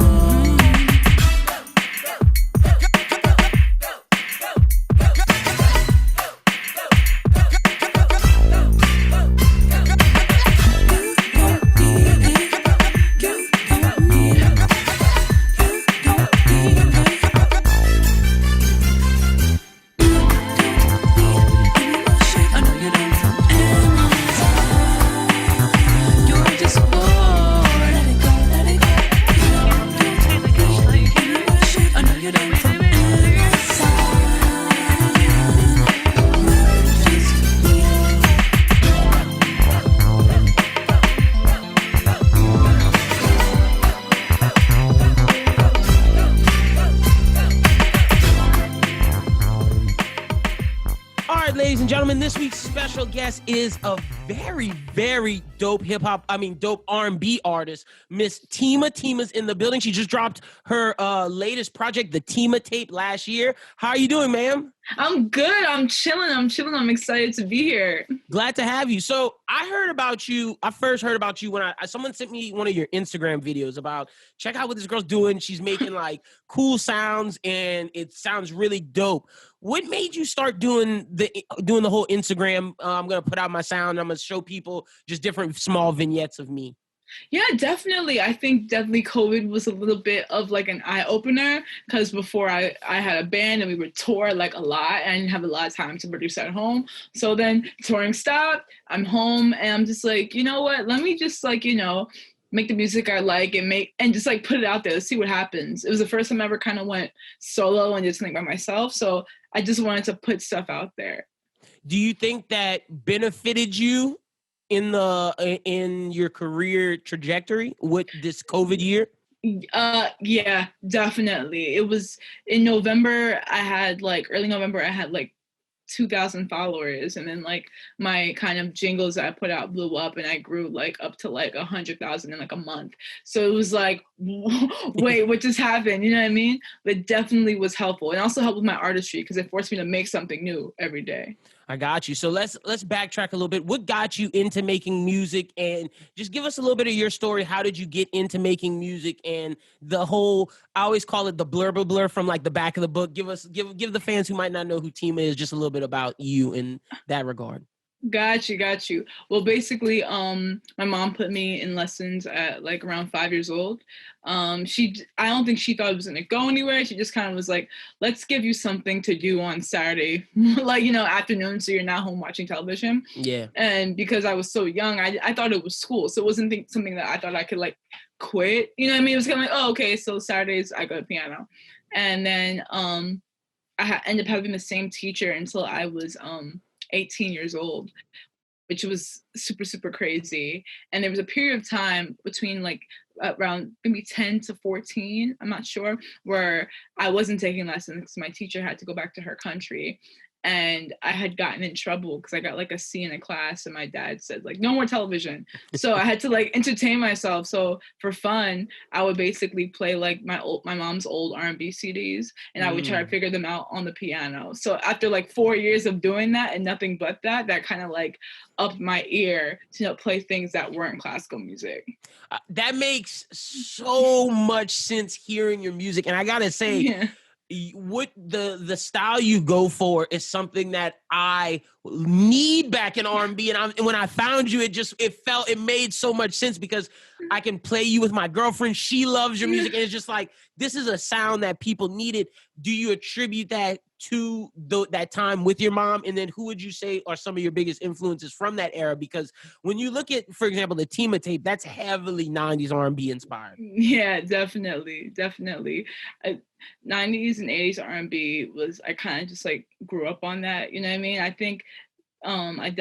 and gentlemen, this week's special guest is a very, very dope dope R&B artist, Miss Tima. Tima's in the building. She just dropped her latest project, the Tima tape, last year. How are you doing, ma'am? I'm good. I'm chilling. I'm excited to be here. Glad to have you. So I first heard about you when someone sent me one of your Instagram videos about check out what this girl's doing. She's making like cool sounds and it sounds really dope. What made you start doing the whole Instagram? I'm going to put out my sound. I'm going to show people just different small vignettes of me. Yeah, definitely. I think definitely COVID was a little bit of like an eye opener because before I had a band and we would tour like a lot and I didn't have a lot of time to produce at home. So then touring stopped. I'm home and I'm just like, you know what? Let me just like, make the music I like and just like put it out there. Let's see what happens. It was the first time I ever kind of went solo and did something by myself. So I just wanted to put stuff out there. Do you think that benefited you in your career trajectory with this COVID year? Yeah, definitely. It was in November. Early November, I had like 2,000 followers, and then like my kind of jingles that I put out blew up, and I grew like up to like 100,000 in like a month. So it was like, wait, what just happened? You know what I mean? But it definitely was helpful, and also helped with my artistry because it forced me to make something new every day. I got you. So let's backtrack a little bit. What got you into making music? And just give us a little bit of your story. How did you get into making music? And the whole, I always call it the blur from like the back of the book. Give the fans who might not know who Tima is just a little bit about you in that regard. Got you. Well, basically, my mom put me in lessons at like around 5 years old. I don't think she thought it was gonna go anywhere. She just kind of was like, let's give you something to do on Saturday, like, afternoon, so you're not home watching television. Yeah. And because I was so young, I thought it was school. So it wasn't something that I thought I could like quit. You know what I mean? It was kind of like, oh, okay, so Saturdays I go to piano. And then I ended up having the same teacher until I was 18 years old, which was super, super crazy. And there was a period of time between like around maybe 10 to 14, I'm not sure, where I wasn't taking lessons because my teacher had to go back to her country. And I had gotten in trouble because I got like a C in a class and my dad said like, no more television. So I had to like entertain myself. So for fun, I would basically play like my mom's old R&B CDs and I would try to figure them out on the piano. So after like 4 years of doing that and nothing but that kind of like upped my ear to play things that weren't classical music. That makes so much sense hearing your music. And I gotta say, yeah. What the style you go for is something that I need back in R&B, and when I found you, it made so much sense because I can play you with my girlfriend. She loves your music, and it's just like this is a sound that people needed. Do you attribute that to that time with your mom? And then who would you say are some of your biggest influences from that era? Because when you look at, for example, the Tima tape, that's heavily 90s R&B inspired. Yeah, definitely. 90s and 80s R&B I kind of just like grew up on that. You know what I mean? I think I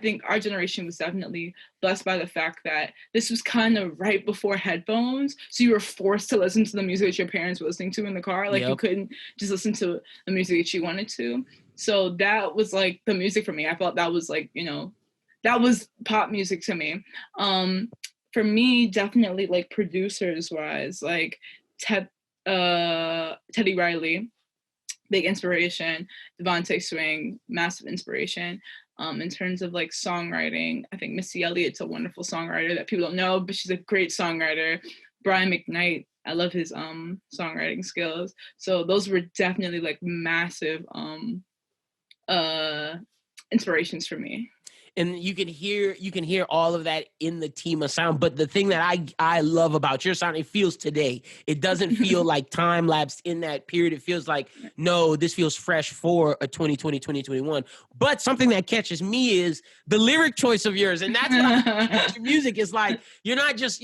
think our generation was definitely blessed by the fact that this was kind of right before headphones. So you were forced to listen to the music that your parents were listening to in the car. Like You couldn't just listen to the music that you wanted to. So that was like the music for me. I felt that was like, that was pop music to me. For me, definitely like producers wise, like Teddy Riley, big inspiration. Devontae Swing, massive inspiration. In terms of like songwriting, I think Missy Elliott's a wonderful songwriter that people don't know, but she's a great songwriter. Brian McKnight, I love his songwriting skills. So those were definitely like massive inspirations for me. And you can hear all of that in the Tima sound. But the thing that I love about your sound, it feels today. It doesn't feel like time lapsed in that period. It feels like, no, this feels fresh for a 2020, 2021. But something that catches me is the lyric choice of yours. And that's what I like your music is like, you're not just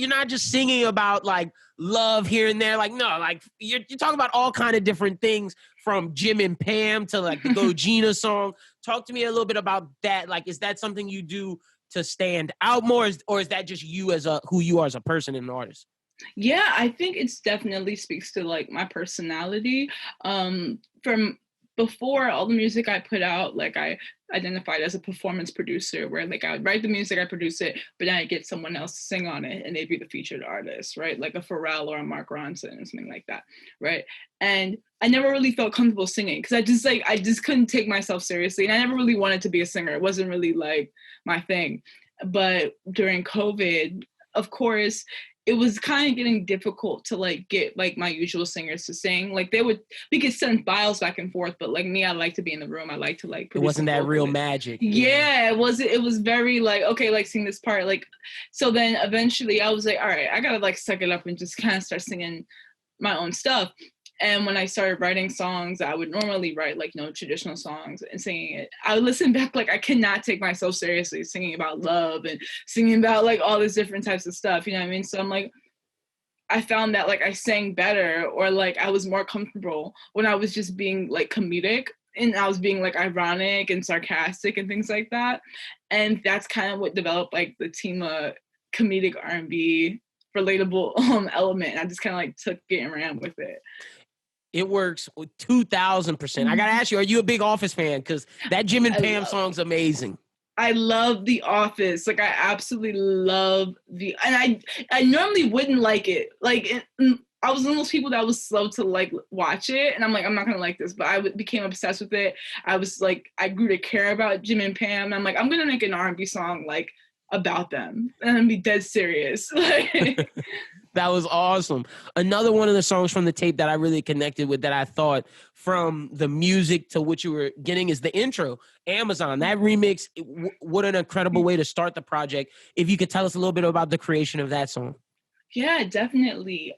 singing about like love here and there. Like, no, like you're talking about all kind of different things from Jim and Pam to like the Go Gina song. Talk to me a little bit about that. Like, is that something you do to stand out more, or is that just you as who you are as a person and an artist? Yeah, I think it's definitely speaks to like my personality. From before, all the music I put out, like I identified as a performance producer, where like I would write the music, I produce it, but then I get someone else to sing on it and they'd be the featured artist, right? Like a Pharrell or a Mark Ronson or something like that, right? And I never really felt comfortable singing because I just couldn't take myself seriously. And I never really wanted to be a singer. It wasn't really like my thing. But during COVID, of course, it was kind of getting difficult to like get like my usual singers to sing. Like we could send files back and forth, but like me, I like to be in the room. I like to like produce. It wasn't that real magic. Yeah, it was very like, okay, like sing this part. Like, so then eventually I was like, all right, I gotta like suck it up and just kind of start singing my own stuff. And when I started writing songs, I would normally write like, traditional songs and singing it. I would listen back, like I cannot take myself seriously singing about love and singing about like all these different types of stuff. You know what I mean? So I'm like, I found that like I sang better, or like I was more comfortable when I was just being like comedic and I was being like ironic and sarcastic and things like that. And that's kind of what developed like the Tima comedic R&B relatable element. I just kind of like took it and ran with it. It works 2,000%. I gotta ask you, are you a big Office fan? Because that Jim and Pam song's amazing. I love The Office. Like I absolutely love and I normally wouldn't like it. Like I was one of those people that was slow to like watch it, and I'm like, I'm not gonna like this, but I became obsessed with it. I was like, I grew to care about Jim and Pam. And I'm like, I'm gonna make an R&B song like about them, and I'm be dead serious. That was awesome. Another one of the songs from the tape that I really connected with, that I thought from the music to what you were getting, is the intro, Amazon. That remix, what an incredible way to start the project. If you could tell us a little bit about the creation of that song. Yeah, definitely.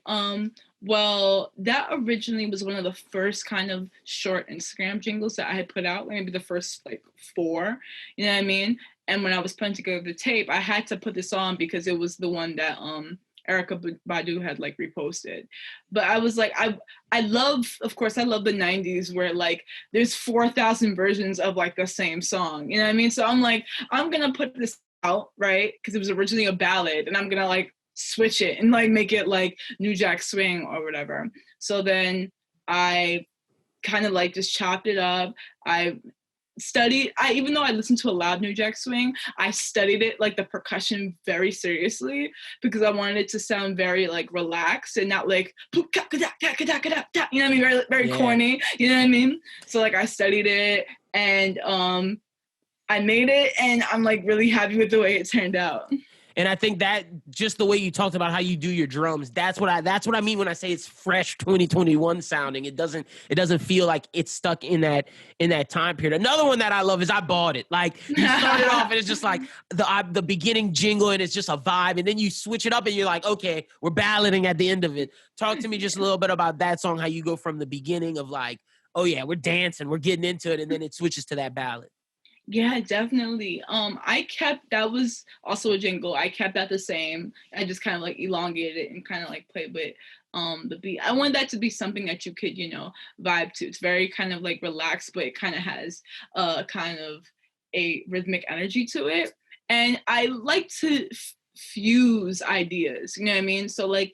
Well, that originally was one of the first kind of short Instagram jingles that I had put out, maybe the first like 4, you know what I mean? And when I was putting together the tape, I had to put this on because it was the one that Erykah Badu had like reposted. But I was like, I love the 90s where like there's 4,000 versions of like the same song, you know what I mean? So I'm like, I'm gonna put this out, right? Because it was originally a ballad, and I'm gonna like switch it and like make it like New Jack Swing or whatever. So then I kind of like just chopped it up. Even though I listened to a lot of New Jack Swing, I studied it, like the percussion, very seriously, because I wanted it to sound very like relaxed and not like, you know what I mean, very, very corny, you know what I mean? So like I studied it, and I made it, and I'm like really happy with the way it turned out. And I think that just the way you talked about how you do your drums, that's what I mean when I say it's fresh 2021 sounding. It doesn't feel like it's stuck in that time period. Another one that I love is I Bought It. Like you started off and it's just like the beginning jingle, and it's just a vibe, and then you switch it up and you're like, okay, we're ballading at the end of it. Talk to me just a little bit about that song, how you go from the beginning of like, oh yeah, we're dancing, we're getting into it, and then it switches to that ballad. Yeah, definitely. That was also a jingle. I kept that the same. I just kind of like elongated it and kind of like played with the beat. I wanted that to be something that you could, vibe to. It's very kind of like relaxed, but it kind of has kind of a rhythmic energy to it. And I like to fuse ideas, you know what I mean? So like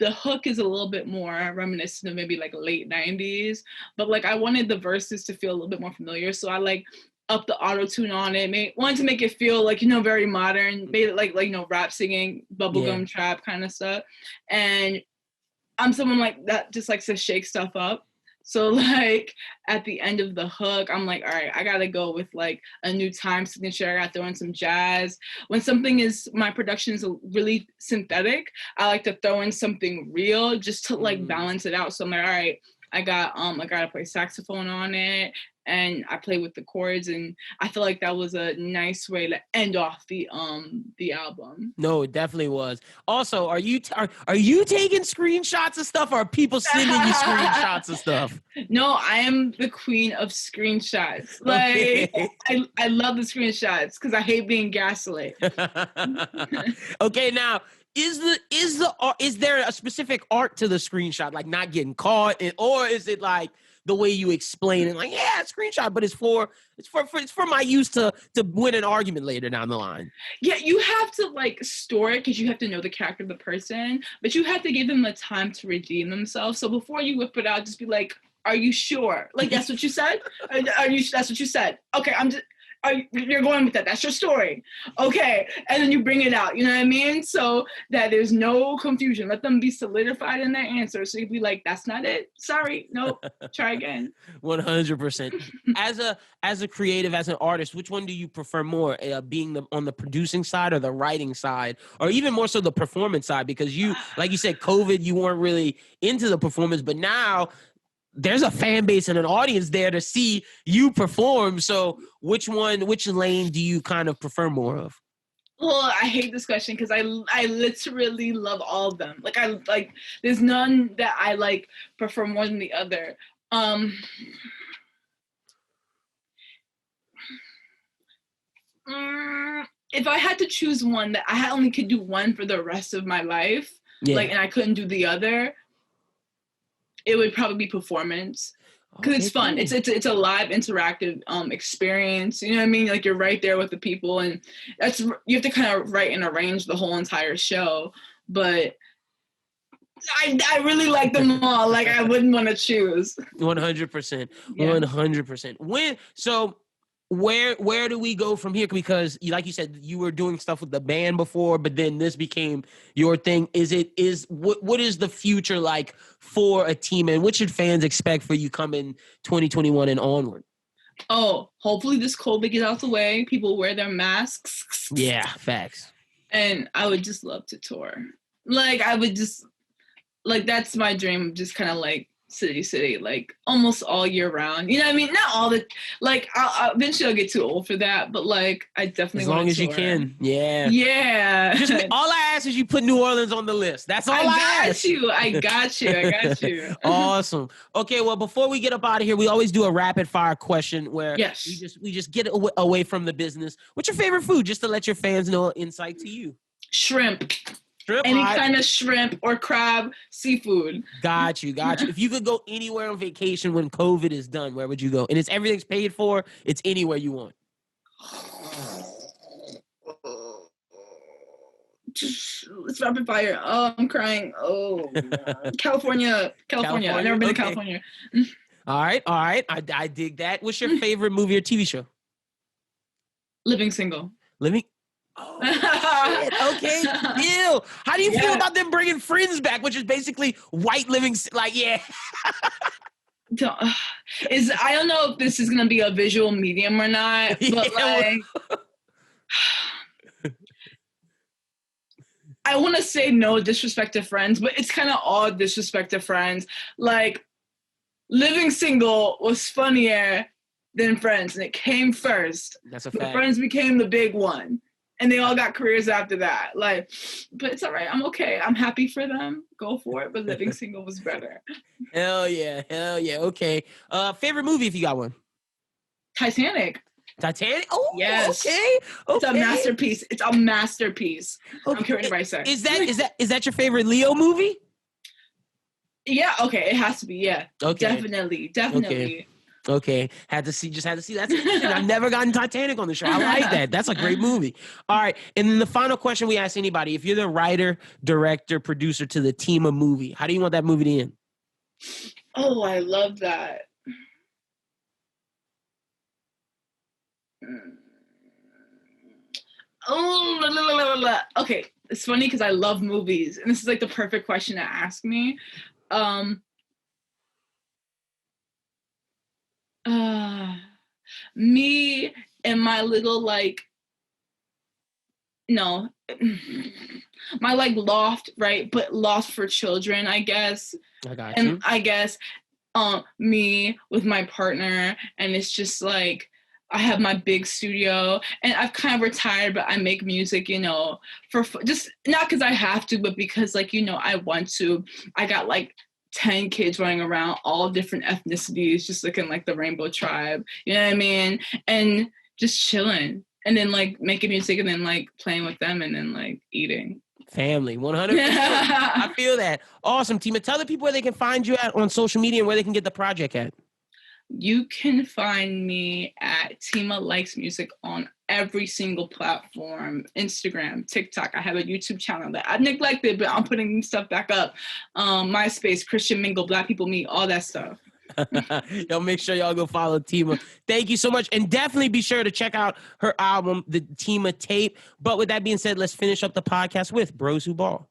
the hook is a little bit more reminiscent of maybe like late 90s, but like I wanted the verses to feel a little bit more familiar. So I like up the auto-tune on it, wanted to make it feel like, very modern, made it like rap singing, bubblegum trap kind of stuff. And I'm someone like that just likes to shake stuff up. So like at the end of the hook, I'm like, all right, I gotta go with like a new time signature. I gotta throw in some jazz. When my production is really synthetic, I like to throw in something real just to like balance it out. So I'm like, all right, I gotta play saxophone on it, and I play with the chords, and I feel like that was a nice way to end off the album. No, it definitely was. Also, are you taking screenshots of stuff, or are people sending you screenshots of stuff? No, I am the queen of screenshots. Like okay. I love the screenshots because I hate being gaslit. Okay, now is there a specific art to the screenshot, like not getting caught, or is it like the way you explain it, like, yeah, it's screenshot, but it's for my use to win an argument later down the line? Yeah, you have to like store it because you have to know the character of the person, but you have to give them the time to redeem themselves. So before you whip it out, just be like, Are you sure? Like, that's what you said? That's what you said? Okay, you're going with that. That's your story. Okay. And then you bring it out. You know what I mean? So that there's no confusion. Let them be solidified in their answer. So you'd be like, that's not it. Sorry. Nope. Try again. 100%. As a creative, as an artist, which one do you prefer more, being on the producing side or the writing side, or even more so the performance side? Because you, like you said, COVID, you weren't really into the performance, but now there's a fan base and an audience there to see you perform. So which lane do you kind of prefer more of? Well, I hate this question because I literally love all of them. Like there's none that I like prefer more than the other. If I had to choose one that I only could do one for the rest of my life, and I couldn't do the other, it would probably be performance, because it's fun. Cool. It's a live interactive experience. You know what I mean? Like, you're right there with the people, and you have to kind of write and arrange the whole entire show. But I really like them all. Like, I wouldn't want to choose. 100%. 100%. Where do we go from here? Because like you said, you were doing stuff with the band before, but then this became your thing. What is the future like for a team, and what should fans expect for you coming 2021 and onward? Oh, hopefully this COVID gets out the way. People wear their masks. Yeah, facts. And I would just love to tour. Like, that's my dream. Just kind of like city, like almost all year round. You know what I mean? Not all the, like, eventually I'll get too old for that, but like, I definitely as long as you can. Yeah. Just all I ask is you put New Orleans on the list. That's all I ask. I got you. Awesome. Okay, well, before we get up out of here, we always do a rapid fire question where we just get away from the business. What's your favorite food? Just to let your fans know insight to you. Shrimp. Any kind of shrimp or crab, seafood. Got you. If you could go anywhere on vacation when COVID is done, where would you go? And everything's paid for. It's anywhere you want. It's rapid fire. Oh, I'm crying. Oh, California. I've never been to California. All right. I dig that. What's your favorite movie or TV show? Living Single. Oh, shit. Okay. Ew. How do you feel about them bringing Friends back, which is basically white living? Like, yeah. I don't know if this is gonna be a visual medium or not, but like, I want to say no disrespect to Friends, but it's kind of all disrespect to Friends. Like, Living Single was funnier than Friends, and it came first. That's a fact. Friends became the big one. And they all got careers after that. Like, but it's all right. I'm okay. I'm happy for them. Go for it. But Living Single was better. Hell yeah. Okay. Favorite movie if you got one? Titanic. Oh, yes. Okay. It's a masterpiece. Okay. I'm Carrie Rice. Is that your favorite Leo movie? Yeah. Okay. It has to be. Yeah. Okay. Definitely. Okay. Had to see. That's I've never gotten Titanic on the show. I like that. That's a great movie. All right. And then the final question we ask anybody: if you're the writer, director, producer to the Tima movie, how do you want that movie to end? Oh, I love that. Oh, okay. It's funny because I love movies, and this is like the perfect question to ask me. Me and my little my loft, right? But loft for children, I guess. I got you. And I guess me with my partner, and it's just like I have my big studio, and I've kind of retired, but I make music, for just not because I have to, but because I want to. I got 10 kids running around, all different ethnicities, just looking like the Rainbow Tribe. You know what I mean? And just chilling. And then making music, and then playing with them, and then eating. Family, 100%. I feel that. Awesome, Tima. Tell the people where they can find you at on social media and where they can get the project at. You can find me at Tima Likes Music on every single platform. Instagram, TikTok. I have a YouTube channel that I've neglected, but I'm putting stuff back up. MySpace, Christian Mingle, Black People Meet, all that stuff. Y'all make sure y'all go follow Tima. Thank you so much. And definitely be sure to check out her album, The Tima Tape. But with that being said, let's finish up the podcast with Bros Who Ball.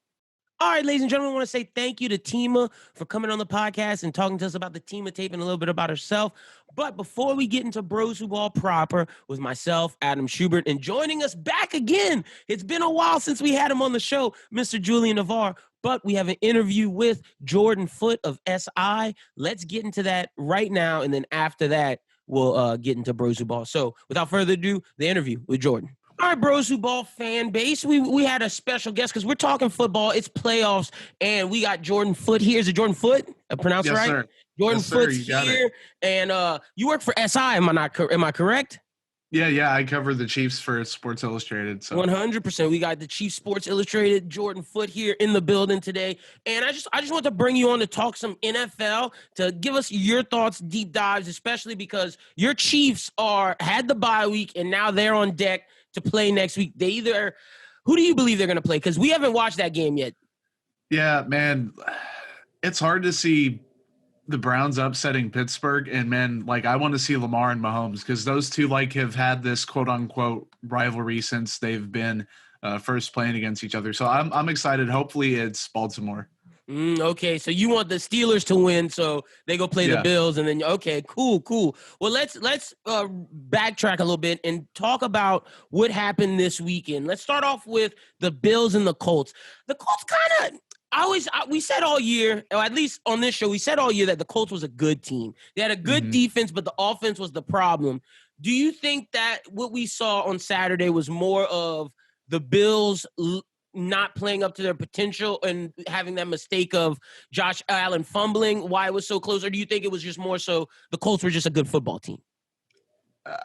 All right, ladies and gentlemen, I want to say thank you to Tima for coming on the podcast and talking to us about the Tima Tape and a little bit about herself. But before we get into Bros Who Ball proper with myself, Adam Schubert, and joining us back again, it's been a while since we had him on the show, Mr. Julian Navarre. But we have an interview with Jordan Foote of SI. Let's get into that right now. And then after that, we'll get into Bros Who Ball. So without further ado, the interview with Jordan. All right, Bros Who Ball fan base, we had a special guest because we're talking football. It's playoffs, and we got Jordan Foote here. Is it Jordan Foote? I pronounce it right? Sir. Jordan Yes, sir. Foote's here, and you work for SI. Am I correct? Yeah. I cover the Chiefs for Sports Illustrated. So 100%. We got the Chiefs Sports Illustrated, Jordan Foote here in the building today, and I just want to bring you on to talk some NFL, to give us your thoughts, deep dives, especially because your Chiefs had the bye week, and now they're on deck to play next week. Who do you believe they're going to play? Because we haven't watched that game yet. Yeah, man, it's hard to see the Browns upsetting Pittsburgh, and man, like I want to see Lamar and Mahomes because those two have had this quote unquote rivalry since they've been first playing against each other. So I'm excited. Hopefully it's Baltimore. Okay, so you want the Steelers to win, so they go play the Bills, and then okay, cool. Well, let's backtrack a little bit and talk about what happened this weekend. Let's start off with the Bills and the Colts. The Colts kind of we said all year, or at least on this show, we said all year that the Colts was a good team. They had a good defense, but the offense was the problem. Do you think that what we saw on Saturday was more of the Bills not playing up to their potential and having that mistake of Josh Allen fumbling, why it was so close? Or do you think it was just more so the Colts were just a good football team?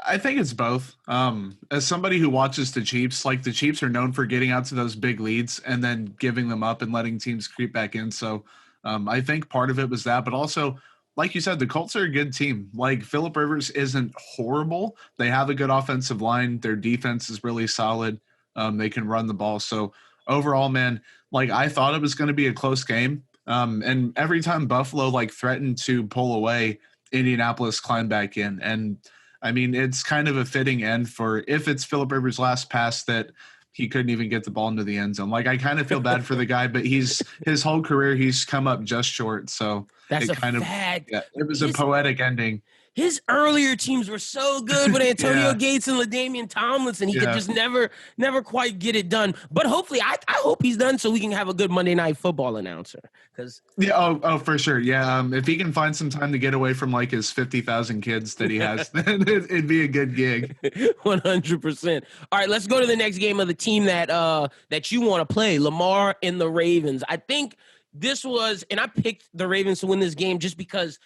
I think it's both. As somebody who watches the Chiefs, the Chiefs are known for getting out to those big leads and then giving them up and letting teams creep back in. So I think part of it was that, but also, like you said, the Colts are a good team. Phillip Rivers isn't horrible. They have a good offensive line. Their defense is really solid. They can run the ball. So overall, man, I thought it was going to be a close game. And every time Buffalo threatened to pull away, Indianapolis climbed back in. And I mean, it's kind of a fitting end for if it's Phillip Rivers' last pass that he couldn't even get the ball into the end zone. I kind of feel bad for the guy, but his whole career, he's come up just short. So that's it was a poetic ending. His earlier teams were so good with Antonio Gates and LaDainian Tomlinson. He could just never quite get it done. But hopefully, I hope he's done so we can have a good Monday Night Football announcer. For sure. Yeah, if he can find some time to get away from his 50,000 kids that he has, then it'd be a good gig. 100%. All right, let's go to the next game of the team that you want to play, Lamar and the Ravens. I think this was, and I picked the Ravens to win this game just because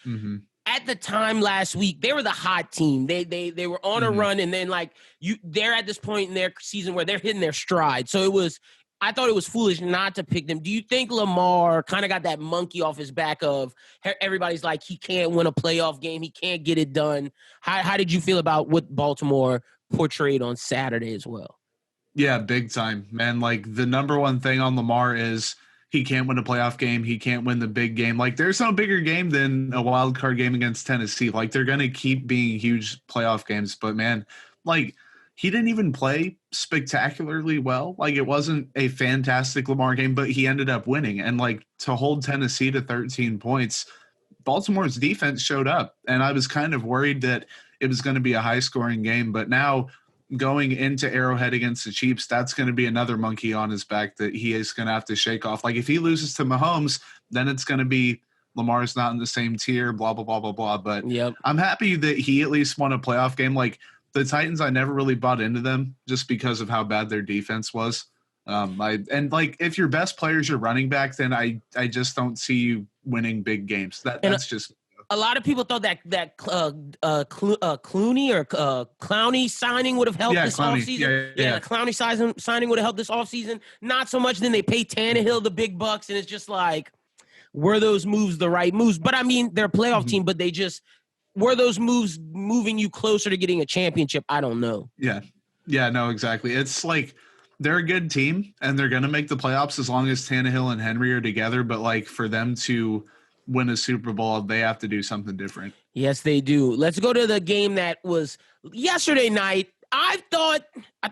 at the time last week, they were the hot team. They were on a run, and then they're at this point in their season where they're hitting their stride. So I thought it was foolish not to pick them. Do you think Lamar kind of got that monkey off his back of everybody's he can't win a playoff game, he can't get it done? How did you feel about what Baltimore portrayed on Saturday as well? Yeah, big time, man. The number one thing on Lamar is he can't win a playoff game. He can't win the big game. There's no bigger game than a wild card game against Tennessee. They're going to keep being huge playoff games. But, man, he didn't even play spectacularly well. It wasn't a fantastic Lamar game, but he ended up winning. And, to hold Tennessee to 13 points, Baltimore's defense showed up. And I was kind of worried that it was going to be a high-scoring game. But now – going into Arrowhead against the Chiefs, that's going to be another monkey on his back that he is going to have to shake off. If he loses to Mahomes, then it's going to be Lamar's not in the same tier, blah, blah, blah, blah, blah. But I'm happy that he at least won a playoff game. The Titans, I never really bought into them just because of how bad their defense was. If your best player is your running back, then I just don't see you winning big games. That's just – a lot of people thought that Clooney or Clowney signing would have helped this offseason. The Clowney signing would have helped this offseason. Not so much. Then they pay Tannehill the big bucks, and it's just were those moves the right moves? But, I mean, they're a playoff team, but were those moves moving you closer to getting a championship? I don't know. Yeah, no, exactly. It's they're a good team, and they're going to make the playoffs as long as Tannehill and Henry are together. But, for them to win a Super Bowl, they have to do something different. Yes, they do. Let's go to the game that was yesterday night. I thought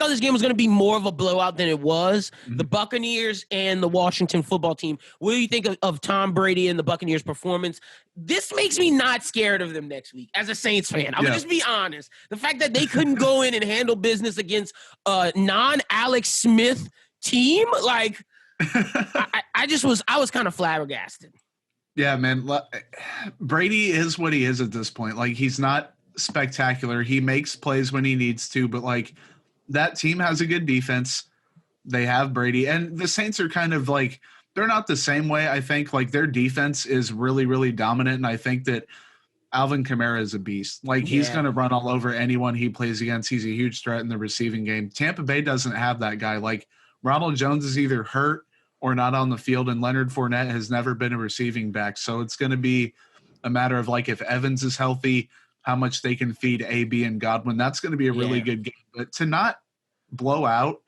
this game was going to be more of a blowout than it was. Mhm. The Buccaneers and the Washington football team. What do you think of Tom Brady and the Buccaneers' performance? This makes me not scared of them next week as a Saints fan. I'm going to just be honest. The fact that they couldn't go in and handle business against a non-Alex Smith team, like I was kind of flabbergasted. Yeah, man. Brady is what he is at this point. Like, he's not spectacular. He makes plays when he needs to, but like, that team has a good defense. They have Brady, and the Saints are kind of like, they're not the same way. I think like their defense is really, really dominant. And I think that Alvin Kamara is a beast. Like, he's going to run all over anyone he plays against. He's a huge threat in the receiving game. Tampa Bay doesn't have that guy. Like, Ronald Jones is either hurt or not on the field, and Leonard Fournette has never been a receiving back. So it's going to be a matter of like, if Evans is healthy, how much they can feed AB and Godwin. That's going to be a really good game. But to not blow out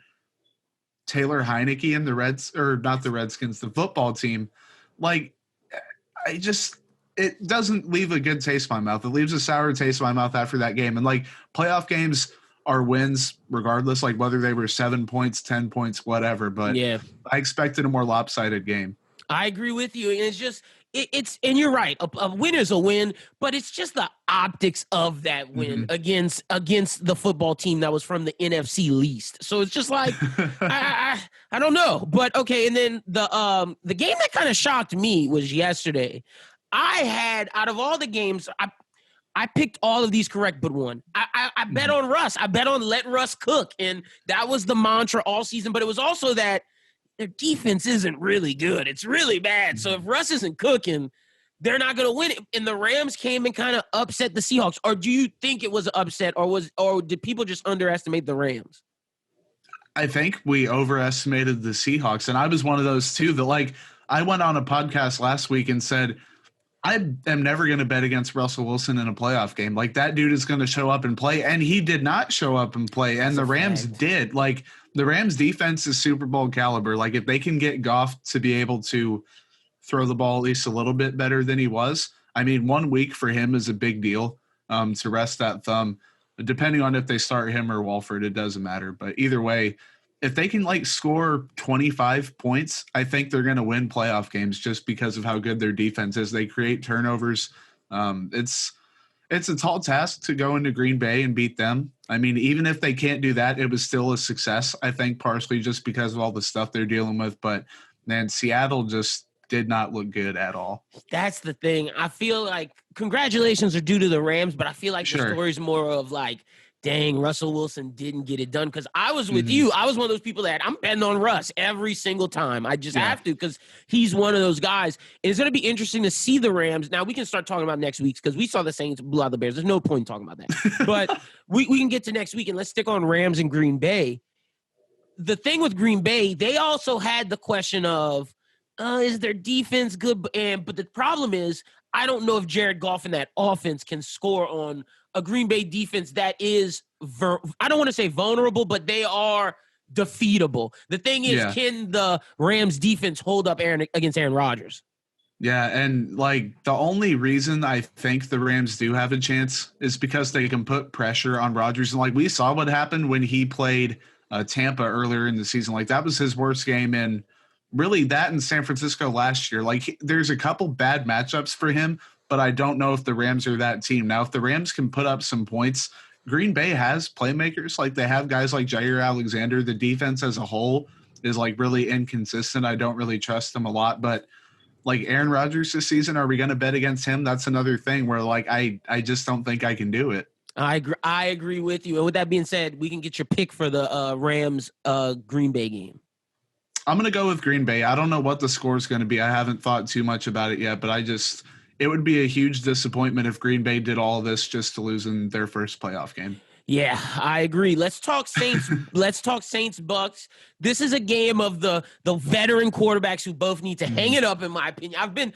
Taylor Heineke and the football team, like, it doesn't leave a good taste in my mouth. It leaves a sour taste in my mouth after that game. And like, playoff games are wins regardless, like whether they were 7 points, 10 points, whatever. But I expected a more lopsided game. I agree with you. And it's just, and you're right. A win is a win, but it's just the optics of that win against the football team that was from the NFC least. So it's just like, I don't know, but okay. And then the game that kind of shocked me was yesterday. I had, out of all the games, I picked all of these correct but one. I bet on Russ. I bet on let Russ cook, and that was the mantra all season. But it was also that their defense isn't really good. It's really bad. So if Russ isn't cooking, they're not going to win it. And the Rams came and kind of upset the Seahawks. Or do you think it was an upset, or did people just underestimate the Rams? I think we overestimated the Seahawks, and I was one of those too. That, like, I went on a podcast last week and said, I am never going to bet against Russell Wilson in a playoff game. Like, that dude is going to show up and play, and he did not show up and play, and the Rams did. Like, the Rams defense is Super Bowl caliber. Like, if they can get Goff to be able to throw the ball at least a little bit better than he was, I mean, 1 week for him is a big deal to rest that thumb. Depending on if they start him or Walford, it doesn't matter. But either way, if they can like score 25 points, I think they're going to win playoff games just because of how good their defense is. They create turnovers. It's a tall task to go into Green Bay and beat them. I mean, even if they can't do that, it was still a success, I think, partially just because of all the stuff they're dealing with. But, man, Seattle just did not look good at all. That's the thing. I feel like congratulations are due to the Rams, but I feel like the story's more of like, dang, Russell Wilson didn't get it done. Because I was with you. I was one of those people that I'm betting on Russ every single time. I just have to, because he's one of those guys. And it's going to be interesting to see the Rams. Now, we can start talking about next week's because we saw the Saints blew out the Bears. There's no point in talking about that. But we can get to next week, and let's stick on Rams and Green Bay. The thing with Green Bay, they also had the question of, is their defense good? But the problem is, I don't know if Jared Goff and that offense can score on a Green Bay defense that is, I don't want to say vulnerable, but they are defeatable. The thing is, can the Rams defense hold up against Aaron Rodgers? Yeah, and like the only reason I think the Rams do have a chance is because they can put pressure on Rodgers. And like we saw what happened when he played Tampa earlier in the season. Like that was his worst game in really that in San Francisco last year. Like there's a couple bad matchups for him, but I don't know if the Rams are that team. Now, if the Rams can put up some points, Green Bay has playmakers. Like they have guys like Jair Alexander. The defense as a whole is like really inconsistent. I don't really trust them a lot, but like Aaron Rodgers this season, are we going to bet against him? That's another thing where like, I just don't think I can do it. I agree with you. And with that being said, we can get your pick for the Rams Green Bay game. I'm going to go with Green Bay. I don't know what the score is going to be. I haven't thought too much about it yet, but it would be a huge disappointment if Green Bay did all of this just to lose in their first playoff game. Yeah, I agree. Let's talk Saints. Let's talk Saints Bucks. This is a game of the veteran quarterbacks who both need to hang it up, in my opinion. I've been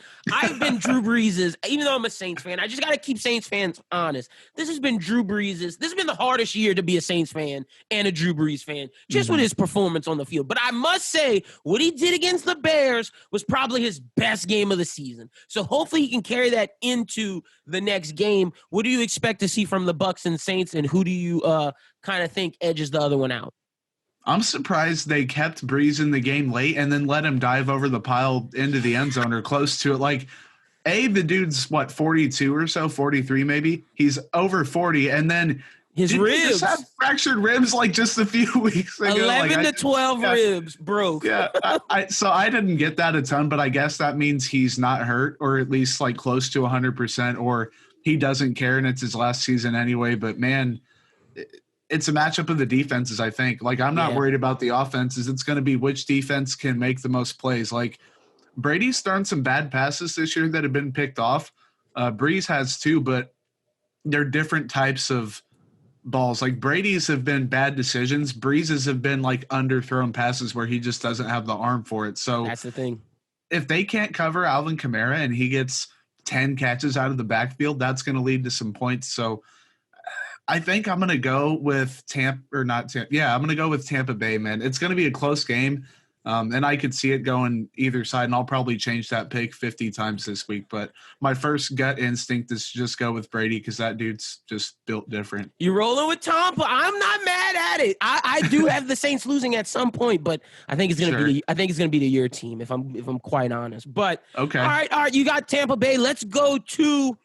Drew Brees's, even though I'm a Saints fan. I just got to keep Saints fans honest. This has been Drew Brees's. This has been the hardest year to be a Saints fan and a Drew Brees fan, just with his performance on the field. But I must say, what he did against the Bears was probably his best game of the season. So hopefully he can carry that into the next game. What do you expect to see from the Bucks and Saints, and who do you kind of think edges the other one out? I'm surprised they kept Brees in the game late and then let him dive over the pile into the end zone or close to it. Like, the dude's, 42 or so, 43 maybe? He's over 40, and then his ribs. He just had fractured ribs just a few weeks ago. 11 to 12 ribs broke. Yeah, so I didn't get that a ton, but I guess that means he's not hurt, or at least close to 100%, or he doesn't care and it's his last season anyway. But man, it's a matchup of the defenses, I think. I'm not worried about the offenses. It's going to be which defense can make the most plays. Brady's thrown some bad passes this year that have been picked off. Brees has too, but they're different types of balls. Brady's have been bad decisions. Brees's have been underthrown passes where he just doesn't have the arm for it. So that's the thing. If they can't cover Alvin Kamara and he gets 10 catches out of the backfield, that's going to lead to some points. So I think I'm going to go with I'm going to go with Tampa Bay, man. It's going to be a close game, and I could see it going either side, and I'll probably change that pick 50 times this week. But my first gut instinct is to just go with Brady because that dude's just built different. You're rolling with Tampa. I'm not mad at it. I do have the Saints losing at some point, but I think it's going to be the year team if I'm quite honest. But okay, all right. You got Tampa Bay. Let's go to.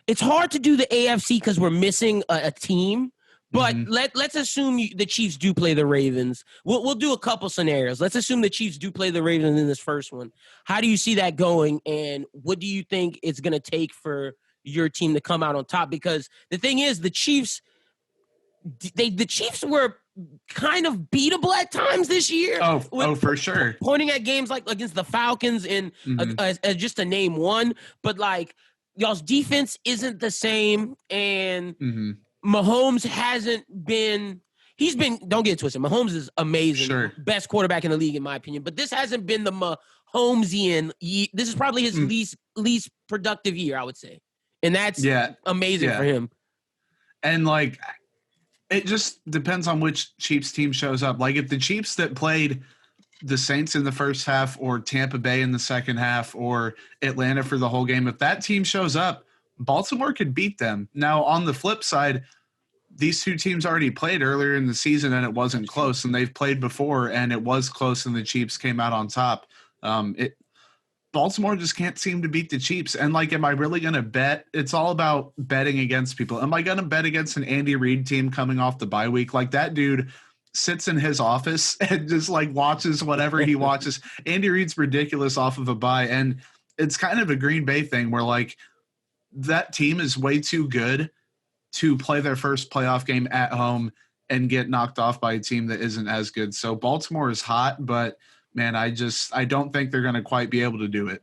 It's hard to do the AFC because we're missing a team, but let's assume the Chiefs do play the Ravens. We'll do a couple scenarios. Let's assume the Chiefs do play the Ravens in this first one. How do you see that going, and what do you think it's going to take for your team to come out on top? Because the thing is, the Chiefs were kind of beatable at times this year. For sure. Pointing at games against the Falcons and as just to name one, but y'all's defense isn't the same, and Mahomes hasn't been – don't get it twisted. Mahomes is amazing. Sure. Best quarterback in the league, in my opinion. But this hasn't been the Mahomesian – this is probably his least productive year, I would say. And that's amazing for him. And, it just depends on which Chiefs team shows up. If the Chiefs that played – the Saints in the first half, or Tampa Bay in the second half, or Atlanta for the whole game, if that team shows up, Baltimore could beat them. Now, on the flip side, these two teams already played earlier in the season and it wasn't close, and they've played before and it was close and the Chiefs came out on top. Baltimore just can't seem to beat the Chiefs. And am I really going to bet? It's all about betting against people. Am I going to bet against an Andy Reid team coming off the bye week? That dude sits in his office and just watches whatever he watches. Andy Reid's ridiculous off of a bye. And it's kind of a Green Bay thing where that team is way too good to play their first playoff game at home and get knocked off by a team that isn't as good. So Baltimore is hot, but man, I don't think they're going to quite be able to do it.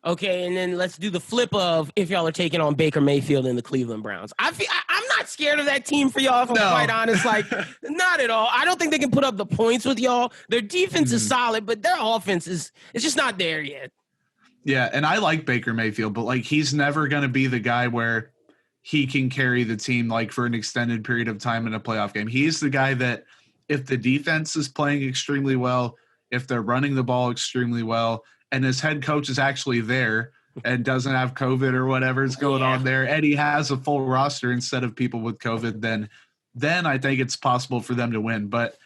Okay, and then let's do the flip of if y'all are taking on Baker Mayfield and the Cleveland Browns. I'm not scared of that team for y'all, if I'm quite honest. Not at all. I don't think they can put up the points with y'all. Their defense is solid, but their offense it's just not there yet. Yeah, and I like Baker Mayfield, but he's never going to be the guy where he can carry the team for an extended period of time in a playoff game. He's the guy that if the defense is playing extremely well, if they're running the ball extremely well, and his head coach is actually there and doesn't have COVID or whatever's going on there, and he has a full roster instead of people with COVID, then I think it's possible for them to win. But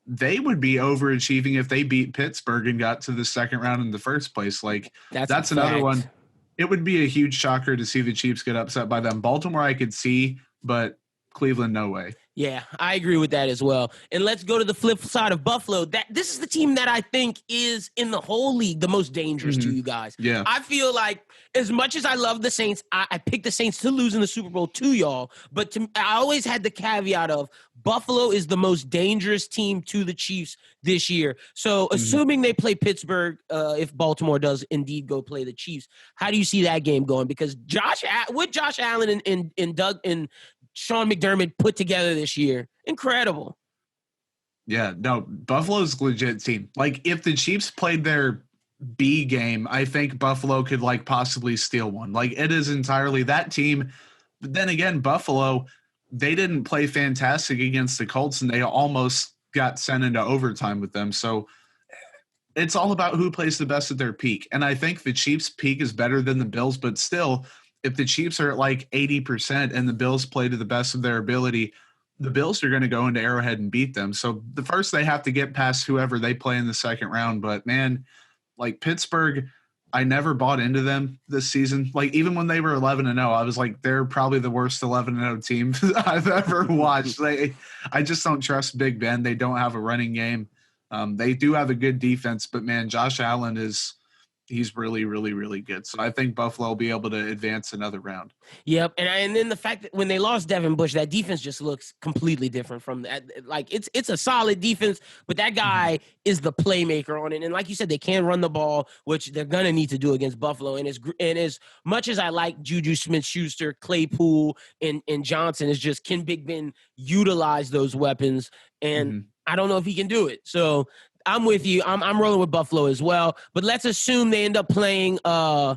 they would be overachieving if they beat Pittsburgh and got to the second round in the first place. That's another one. It would be a huge shocker to see the Chiefs get upset by them. Baltimore I could see, but Cleveland, no way. Yeah, I agree with that as well. And let's go to the flip side of Buffalo. This is the team that I think is in the whole league the most dangerous to you guys. Yeah. I feel as much as I love the Saints, I picked the Saints to lose in the Super Bowl to y'all. But I always had the caveat of Buffalo is the most dangerous team to the Chiefs this year. So assuming they play Pittsburgh, if Baltimore does indeed go play the Chiefs, how do you see that game going? Because Josh Allen and Sean McDermott put together this year. Incredible. Yeah, no, Buffalo's a legit team. Like, if the Chiefs played their B game, I think Buffalo could, like, possibly steal one. Like, it is entirely that team. But then again, Buffalo, they didn't play fantastic against the Colts, and they almost got sent into overtime with them. So it's all about who plays the best at their peak. And I think the Chiefs' peak is better than the Bills, but still, if the Chiefs are at like 80% and the Bills play to the best of their ability, the Bills are going to go into Arrowhead and beat them. So the first they have to get past whoever they play in the second round. But man, like Pittsburgh, I never bought into them this season. Like even when they were 11-0, I was like, they're probably the worst 11-0 team I've ever watched. I just don't trust Big Ben. They don't have a running game. They do have a good defense, but man, Josh Allen he's really, really, really good. So I think Buffalo will be able to advance another round. Yep. And then the fact that when they lost Devin Bush, that defense just looks completely different from that. Like it's a solid defense, but that guy is the playmaker on it. And like you said, they can run the ball, which they're going to need to do against Buffalo. And as much as I like Juju Smith-Schuster, Claypool, and Johnson, is just, can Big Ben utilize those weapons? And I don't know if he can do it. So I'm with you. I'm rolling with Buffalo as well. But let's assume they end up playing I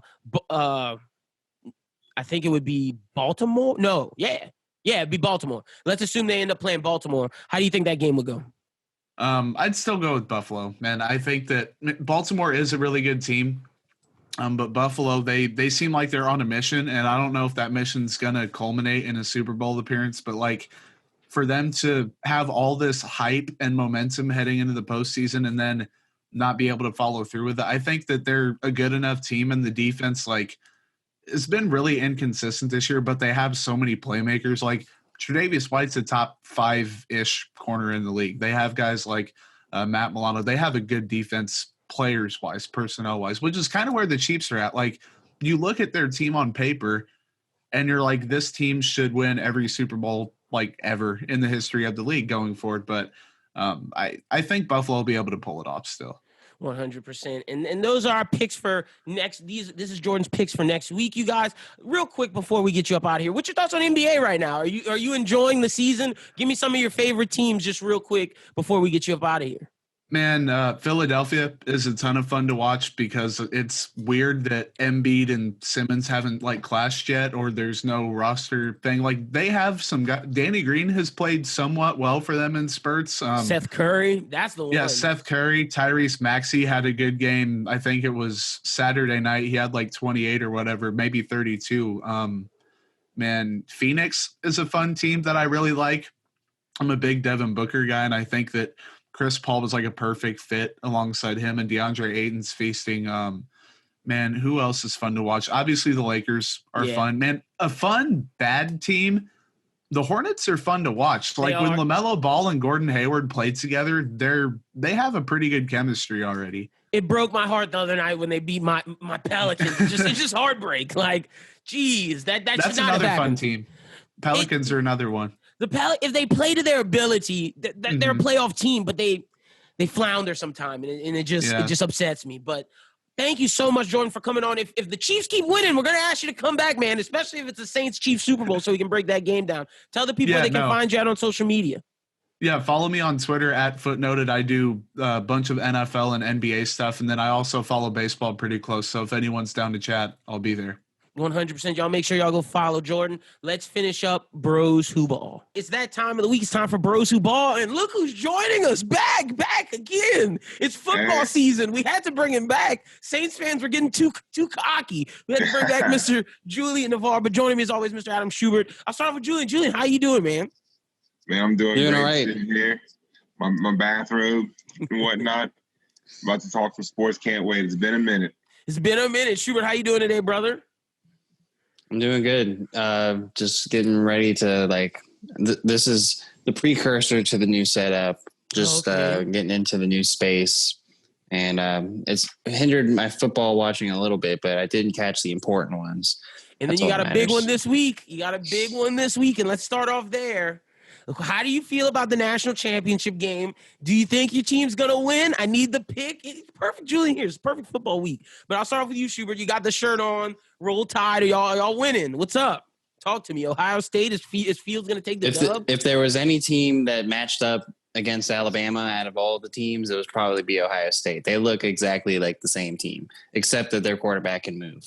think it would be Baltimore. No, it'd be Baltimore. Let's assume they end up playing Baltimore. How do you think that game would go? I'd still go with Buffalo, man. I think that Baltimore is a really good team. But Buffalo, they seem like they're on a mission, and I don't know if that mission's gonna culminate in a Super Bowl appearance, but like, for them to have all this hype and momentum heading into the postseason and then not be able to follow through with it, I think that they're a good enough team, and the defense, like, it's been really inconsistent this year, but they have so many playmakers. Like, Tre'Davious White's a top 5-ish corner in the league. They have guys like Matt Milano. They have a good defense players-wise, personnel-wise, which is kind of where the Chiefs are at. Like, you look at their team on paper, and you're like, this team should win every Super Bowl like ever in the history of the league going forward. But I think Buffalo will be able to pull it off still. 100%. And those are our picks for next. This is Jordan's picks for next week, you guys. Real quick before we get you up out of here, what's your thoughts on NBA right now? Are you enjoying the season? Give me some of your favorite teams just real quick before we get you up out of here. Man, Philadelphia is a ton of fun to watch because it's weird that Embiid and Simmons haven't like clashed yet, or there's no roster thing. Like, they have some guys. Danny Green has played somewhat well for them in spurts. Seth Curry, that's the one. Yeah, Seth Curry. Tyrese Maxey had a good game. I think it was Saturday night. He had like 28 or whatever, maybe 32. Man, Phoenix is a fun team that I really like. I'm a big Devin Booker guy, and I think that Chris Paul was like a perfect fit alongside him, and DeAndre Ayton's feasting. Man, who else is fun to watch? Obviously, the Lakers are fun. Man, a fun, bad team. The Hornets are fun to watch. Like, when LaMelo Ball and Gordon Hayward played together, they have a pretty good chemistry already. It broke my heart the other night when they beat my Pelicans. It's just heartbreak. Like, geez, that's another fun team. Pelicans are another one. If they play to their ability, they're a playoff team, but they flounder sometime, and it just upsets me. But thank you so much, Jordan, for coming on. If the Chiefs keep winning, we're gonna ask you to come back, man. Especially if it's a Saints-Chiefs Super Bowl, so we can break that game down. Tell the people they can find you out on social media. Yeah, follow me on Twitter at Footnoted. I do a bunch of NFL and NBA stuff, and then I also follow baseball pretty close. So if anyone's down to chat, I'll be there. 100%. Y'all make sure y'all go follow Jordan. Let's finish up Bros Who Ball. It's that time of the week. It's time for Bros Who Ball. And look who's joining us. Back again. It's football season. We had to bring him back. Saints fans were getting too cocky. We had to bring back Mr. Julian Navarre. But joining me as always, Mr. Adam Schubert. I'll start off with Julian. Julian, how you doing, man? Man, I'm doing great. All right. Sitting here. My bathrobe and whatnot. About to talk some sports. Can't wait. It's been a minute. Schubert, how you doing today, brother? I'm doing good. Just getting ready to this is the precursor to the new setup. Just getting into the new space, and it's hindered my football watching a little bit, but I didn't catch the important ones. And then you got a big one this week. And let's start off there. How do you feel about the national championship game? Do you think your team's going to win? I need the pick. It's perfect, Julian, here. It's perfect football week. But I'll start off with you, Schubert. You got the shirt on, roll tide. Are y'all winning? What's up? Talk to me. Ohio State is Fields going to take the dub? If there was any team that matched up against Alabama out of all the teams, it would probably be Ohio State. They look exactly like the same team, except that their quarterback can move.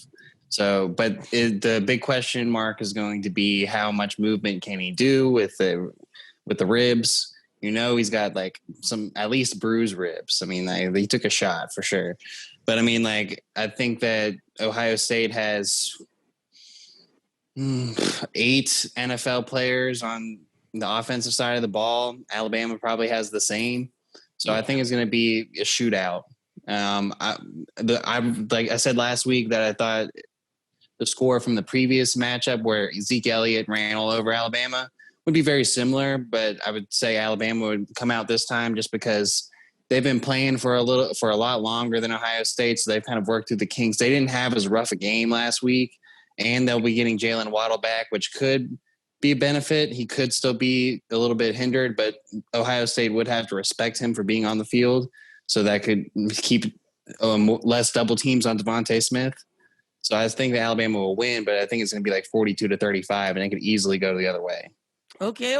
So, but the big question mark is going to be how much movement can he do with the ribs? You know, he's got like some at least bruised ribs. I mean, he took a shot for sure. But I mean, like, I think that Ohio State has 8 NFL players on the offensive side of the ball. Alabama probably has the same. So I think it's going to be a shootout. Like I said last week that I thought the score from the previous matchup where Zeke Elliott ran all over Alabama would be very similar, but I would say Alabama would come out this time just because they've been playing for a lot longer than Ohio State, so they've kind of worked through the kinks. They didn't have as rough a game last week, and they'll be getting Jalen Waddle back, which could be a benefit. He could still be a little bit hindered, but Ohio State would have to respect him for being on the field, so that could keep less double teams on Devontae Smith. So I think that Alabama will win, but I think it's going to be like 42-35, and it could easily go the other way. Okay.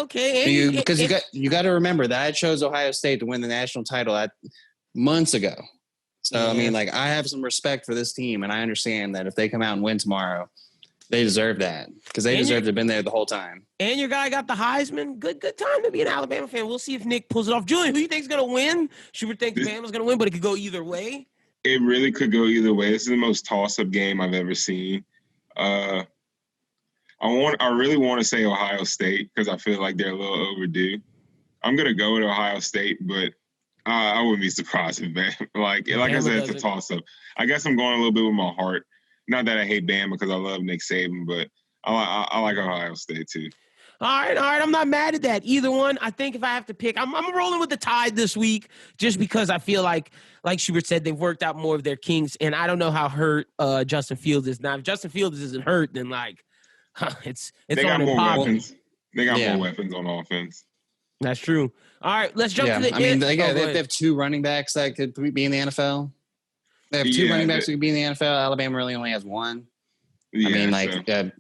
Because you got to remember that I chose Ohio State to win the national title months ago. So, yeah. I mean, like, I have some respect for this team, and I understand that if they come out and win tomorrow, they deserve that because they deserve to have been there the whole time. And your guy got the Heisman. Good time to be an Alabama fan. We'll see if Nick pulls it off. Julian, who do you think's going to win? Schubert thinks Bama's going to win, but it could go either way. It really could go either way. This is the most toss-up game I've ever seen. I really want to say Ohio State because I feel like they're a little overdue. I'm gonna go with Ohio State, but I wouldn't be surprised if Bama. Like I said, it's a toss-up. I guess I'm going a little bit with my heart. Not that I hate Bama because I love Nick Saban, but I like Ohio State too. All right. I'm not mad at that. Either one. I think if I have to pick, I'm rolling with the Tide this week just because I feel like Schubert said, they've worked out more of their kinks, and I don't know how hurt Justin Fields is. Now, if Justin Fields isn't hurt, then it's they got more weapons. They got more weapons on offense. That's true. All right, let's jump to the. I mean, they have 2 running backs that could be in the NFL. They have 2 running backs that could be in the NFL. Alabama really only has 1. Yeah, I mean,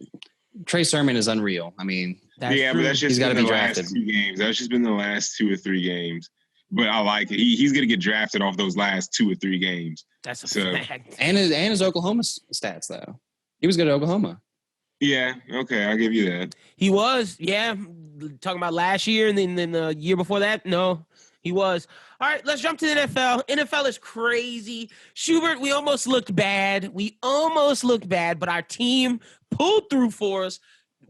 Trey Sermon is unreal. I mean, but that's just been the last 2 games. That's just been the last 2 or 3 games. But I like it. He's going to get drafted off those last 2 or 3 games. That's a fact. And his Oklahoma stats, though. He was good at Oklahoma. Yeah, okay, I'll give you that. He was, yeah. Talking about last year and then the year before that? No, he was. All right, let's jump to the NFL. NFL is crazy. Schubert, we almost looked bad, but our team pulled through for us.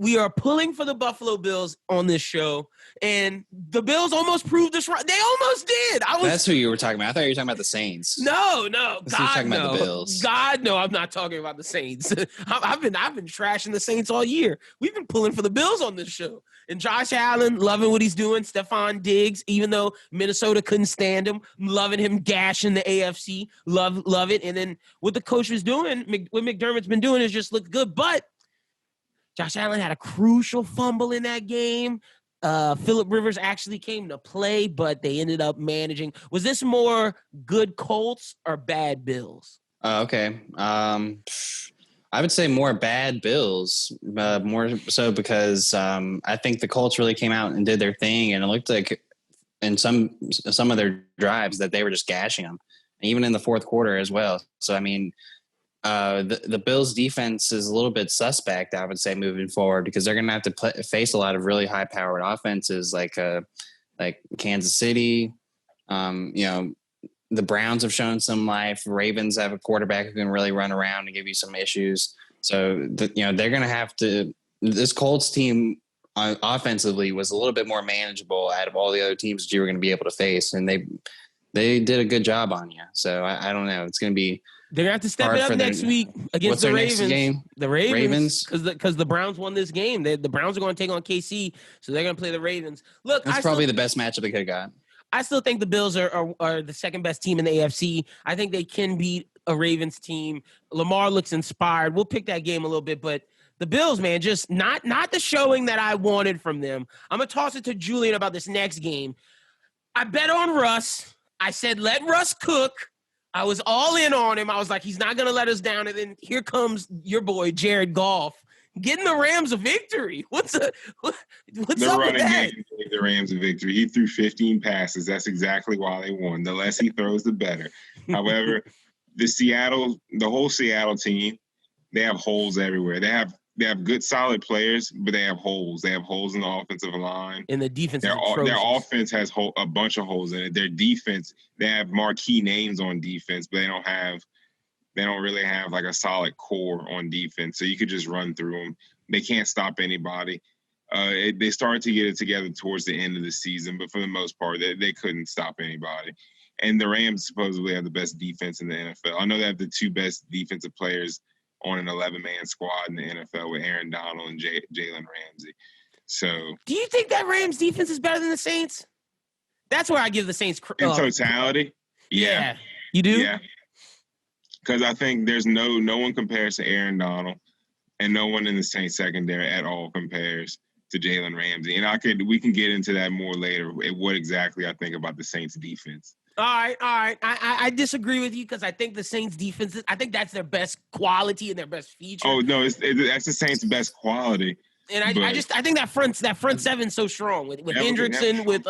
We are pulling for the Buffalo Bills on this show, and the Bills almost proved us right. They almost did. That's who you were talking about. I thought you were talking about the Saints. No. God, no. About the Bills. God, no. I'm not talking about the Saints. I've been trashing the Saints all year. We've been pulling for the Bills on this show. And Josh Allen, loving what he's doing. Stephon Diggs, even though Minnesota couldn't stand him, loving him gashing the AFC. Love it. And then what the coach was doing, what McDermott's been doing, is just looked good. But Josh Allen had a crucial fumble in that game. Phillip Rivers actually came to play, but they ended up managing. Was this more good Colts or bad Bills? Okay. I would say more bad Bills, more so because I think the Colts really came out and did their thing, and it looked like in some of their drives that they were just gashing them, even in the fourth quarter as well. So, I mean, the Bills defense is a little bit suspect, I would say, moving forward, because they're going to have to face a lot of really high powered offenses like Kansas City. The Browns have shown some life. Ravens have a quarterback who can really run around and give you some issues. So, they're going to have to – this Colts team offensively was a little bit more manageable out of all the other teams that you were going to be able to face, and they did a good job on you. So, I don't know. It's going to be – they're going to have to step it up next week against the Ravens. Next game? The Ravens. Because the Browns won this game. The Browns are going to take on KC, so they're going to play the Ravens. Look, that's probably the best matchup they could have got. I still think the Bills are the second best team in the AFC. I think they can beat a Ravens team. Lamar looks inspired. We'll pick that game a little bit, but the Bills, man, just not the showing that I wanted from them. I'm going to toss it to Julian about this next game. I bet on Russ. I said, let Russ cook. I was all in on him. I was like, he's not going to let us down. And then here comes your boy, Jared Goff. getting the Rams a victory. What's the up with running that? game gave the Rams a victory. He threw 15 passes. That's exactly why they won. The less he throws, the better. However, the whole Seattle team, they have holes everywhere. They have good solid players, but they have holes. They have holes in the offensive line. And the defense Their offense has a bunch of holes in it. Their defense, they have marquee names on defense, but they don't really have like a solid core on defense. So you could just run through them. They can't stop anybody. They started to get it together towards the end of the season, but for the most part, they couldn't stop anybody. And the Rams supposedly have the best defense in the NFL. I know they have the two best defensive players on an 11-man squad in the NFL with Aaron Donald and Jalen Ramsey. So, do you think that Rams defense is better than the Saints? That's where I give the Saints in totality. Yeah. You do? Yeah. Because I think there's no one compares to Aaron Donald, and no one in the Saints secondary at all compares to Jalen Ramsey. And we can get into that more later. What exactly I think about the Saints defense. All right. I disagree with you because I think the Saints defense, I think that's their best quality and their best feature. Oh no, that's the Saints' best quality. And I think that front seven's so strong with Hendrickson, with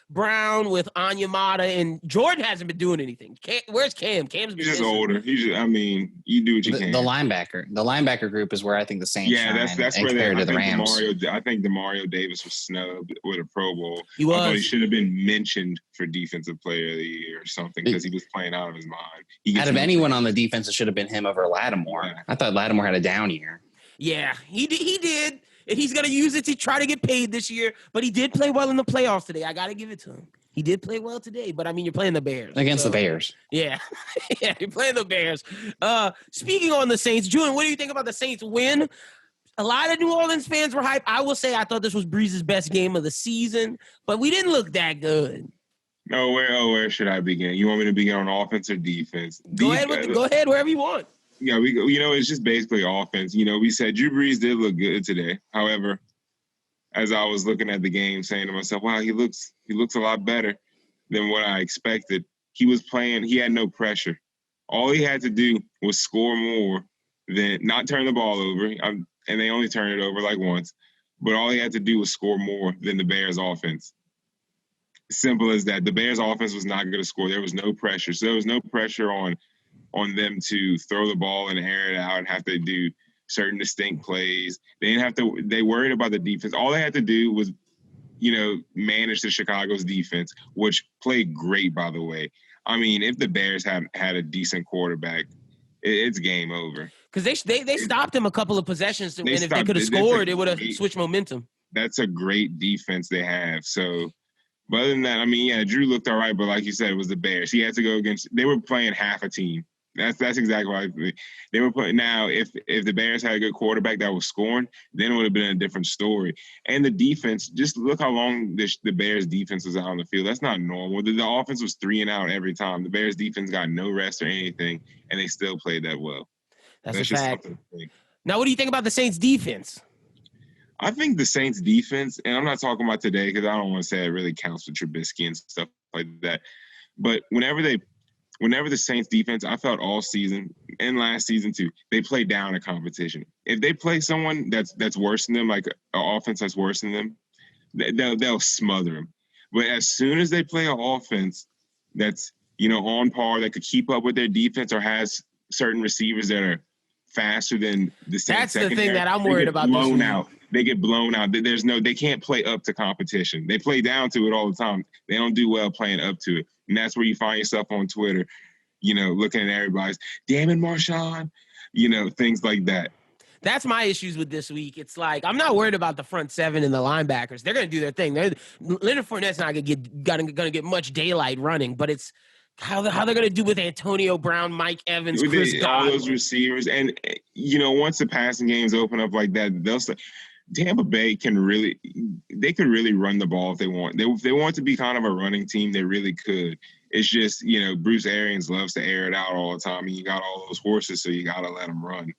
Brown, with Onyemata, and Jordan hasn't been doing anything. Where's Cam? Cam's been just older. You do what you can. The linebacker group is where I think the Saints shine. That's where compared to the Rams. I think Demario Davis was snubbed with a Pro Bowl. He was. I thought he should have been mentioned for Defensive Player of the Year or something because he was playing out of his mind. Out of anyone on the defense, it should have been him over Lattimore. Yeah. I thought Lattimore had a down year. Yeah, he did. And he's going to use it to try to get paid this year. But he did play well in the playoffs today. I got to give it to him. He did play well today. But, I mean, you're playing the Bears. Against the Bears. Yeah. Yeah, you're playing the Bears. Speaking on the Saints, Julian, what do you think about the Saints win? A lot of New Orleans fans were hyped. I will say I thought this was Breeze's best game of the season. But we didn't look that good. No, where should I begin? You want me to begin on offense or defense? Go ahead wherever you want. Yeah, it's just basically offense. We said Drew Brees did look good today. However, as I was looking at the game, saying to myself, wow, he looks a lot better than what I expected. He was playing, he had no pressure. All he had to do was score more than not turn the ball over. And they only turned it over like once. But all he had to do was score more than the Bears offense. Simple as that. The Bears offense was not going to score. There was no pressure. So there was no pressure on them to throw the ball and air it out and have to do certain distinct plays. They worried about the defense. All they had to do was, manage the Chicago's defense, which played great, by the way. I mean, if the Bears had a decent quarterback, it's game over. Because they stopped him a couple of possessions, and if they could have scored, it would have switched momentum. That's a great defense they have. So, but other than that, I mean, yeah, Drew looked all right, but like you said, it was the Bears. He had to go against – they were playing half a team. That's exactly why they were playing. Now, if the Bears had a good quarterback that was scoring, then it would have been a different story. And the defense, just look how long the Bears defense was out on the field. That's not normal. The offense was 3 and out every time. The Bears defense got no rest or anything, and they still played that well. That's a fact. Now, what do you think about the Saints defense? I think the Saints defense, and I'm not talking about today because I don't want to say it really counts with Trubisky and stuff like that. But whenever the Saints defense, I felt all season and last season too, they play down a competition. If they play someone that's worse than them, like an offense that's worse than them, they'll smother them. But as soon as they play an offense that's on par, that could keep up with their defense or has certain receivers that are faster than the Saints. That's the thing that I'm worried about. Blown out. They get blown out. They can't play up to competition. They play down to it all the time. They don't do well playing up to it. And that's where you find yourself on Twitter, looking at everybody's, damn it, Marshawn, things like that. That's my issues with this week. It's like, I'm not worried about the front seven and the linebackers. They're going to do their thing. Leonard Fournette's not going to get much daylight running, but it's how they're going to do with Antonio Brown, Mike Evans, Chris Godwin. All those receivers. And, once the passing games open up like that, they'll say, Tampa Bay could really run the ball if they want. If they want to be kind of a running team, they really could. It's just, Bruce Arians loves to air it out all the time, and you got all those horses, so you got to let them run.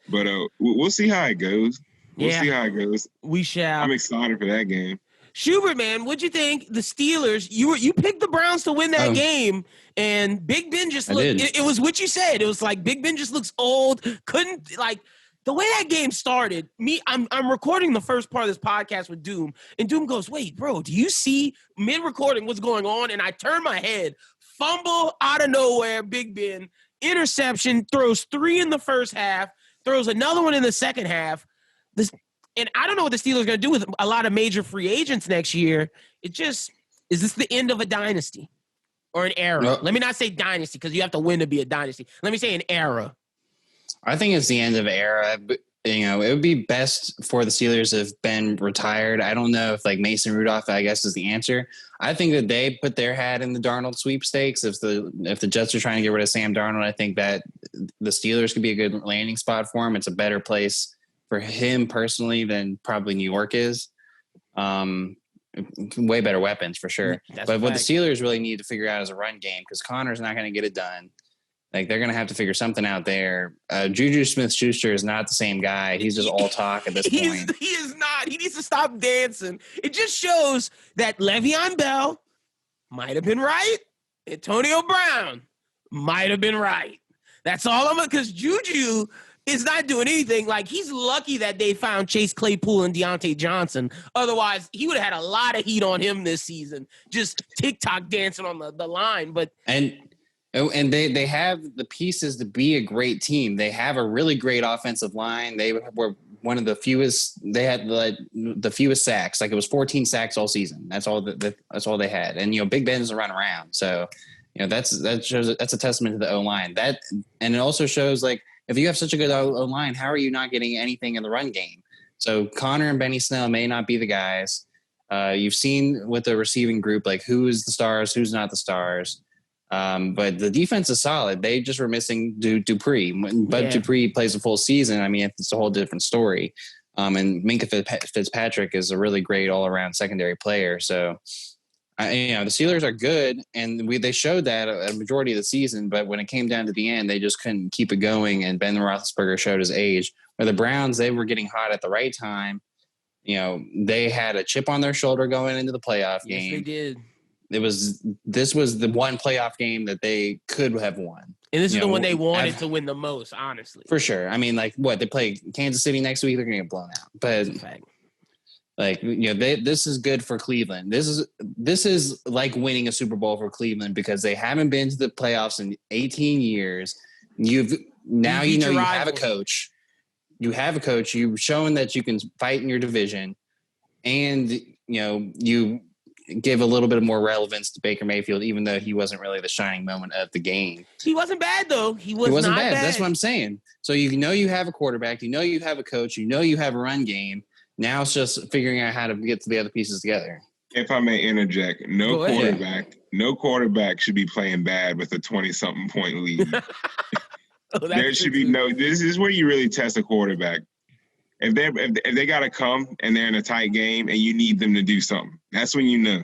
But we'll see how it goes. We'll see how it goes. We shall. I'm excited for that game. Schubert, man, what'd you think? The Steelers, you picked the Browns to win that game, and Big Ben just looked – it was what you said. It was like Big Ben just looks old, couldn't – like – the way that game started, I'm recording the first part of this podcast with Doom, and Doom goes, "Wait, bro, do you see mid-recording what's going on?" And I turn my head, fumble out of nowhere, Big Ben, interception, throws 3 in the first half, throws another one in the second half. And I don't know what the Steelers are going to do with a lot of major free agents next year. Is this the end of a dynasty or an era? No. Let me not say dynasty because you have to win to be a dynasty. Let me say an era. I think it's the end of an era. But, it would be best for the Steelers if Ben retired. I don't know if like Mason Rudolph, I guess, is the answer. I think that they put their hat in the Darnold sweepstakes. If the Jets are trying to get rid of Sam Darnold, I think that the Steelers could be a good landing spot for him. It's a better place for him personally than probably New York is. Way better weapons for sure. But what the Steelers really need to figure out is a run game because Connor's not going to get it done. Like they're going to have to figure something out there. Juju Smith-Schuster is not the same guy. He's just all talk at this point. He is not. He needs to stop dancing. It just shows that Le'Veon Bell might have been right. Antonio Brown might have been right. That's all because Juju is not doing anything. Like, he's lucky that they found Chase Claypool and Deontay Johnson. Otherwise, he would have had a lot of heat on him this season. Just TikTok dancing on the line. But And they have the pieces to be a great team. They have a really great offensive line. They were one of the fewest. They had the fewest sacks. Like it was 14 sacks all season. That's all that's all they had. And Big Ben doesn't run around. So that's a testament to the O line. And it also shows like if you have such a good O line, how are you not getting anything in the run game? So Connor and Benny Snell may not be the guys. You've seen with the receiving group like who is the stars, who's not the stars. But the defense is solid. They just were missing Dupree. When Bud Dupree plays a full season, I mean, it's a whole different story. And Minkah Fitzpatrick is a really great all-around secondary player. So, the Steelers are good, and they showed that a majority of the season. But when it came down to the end, they just couldn't keep it going. And Ben Roethlisberger showed his age. Where the Browns, they were getting hot at the right time. They had a chip on their shoulder going into the playoff game. Yes, they did. This was the one playoff game that they could have won. And this is the one they wanted to win the most, honestly. For sure. I mean, like they play Kansas City next week, they're going to get blown out. But this is good for Cleveland. This is like winning a Super Bowl for Cleveland because they haven't been to the playoffs in 18 years. You have a coach. You have a coach. You've shown that you can fight in your division, and you give a little bit of more relevance to Baker Mayfield, even though he wasn't really the shining moment of the game. He wasn't bad, though. He wasn't bad. That's what I'm saying. So you have a quarterback. You have a coach. You have a run game. Now it's just figuring out how to get the other pieces together. If I may interject, no quarterback should be playing bad with a 20-something point lead. There should be this is where you really test a quarterback. If they got to come and they're in a tight game and you need them to do something, that's when you know.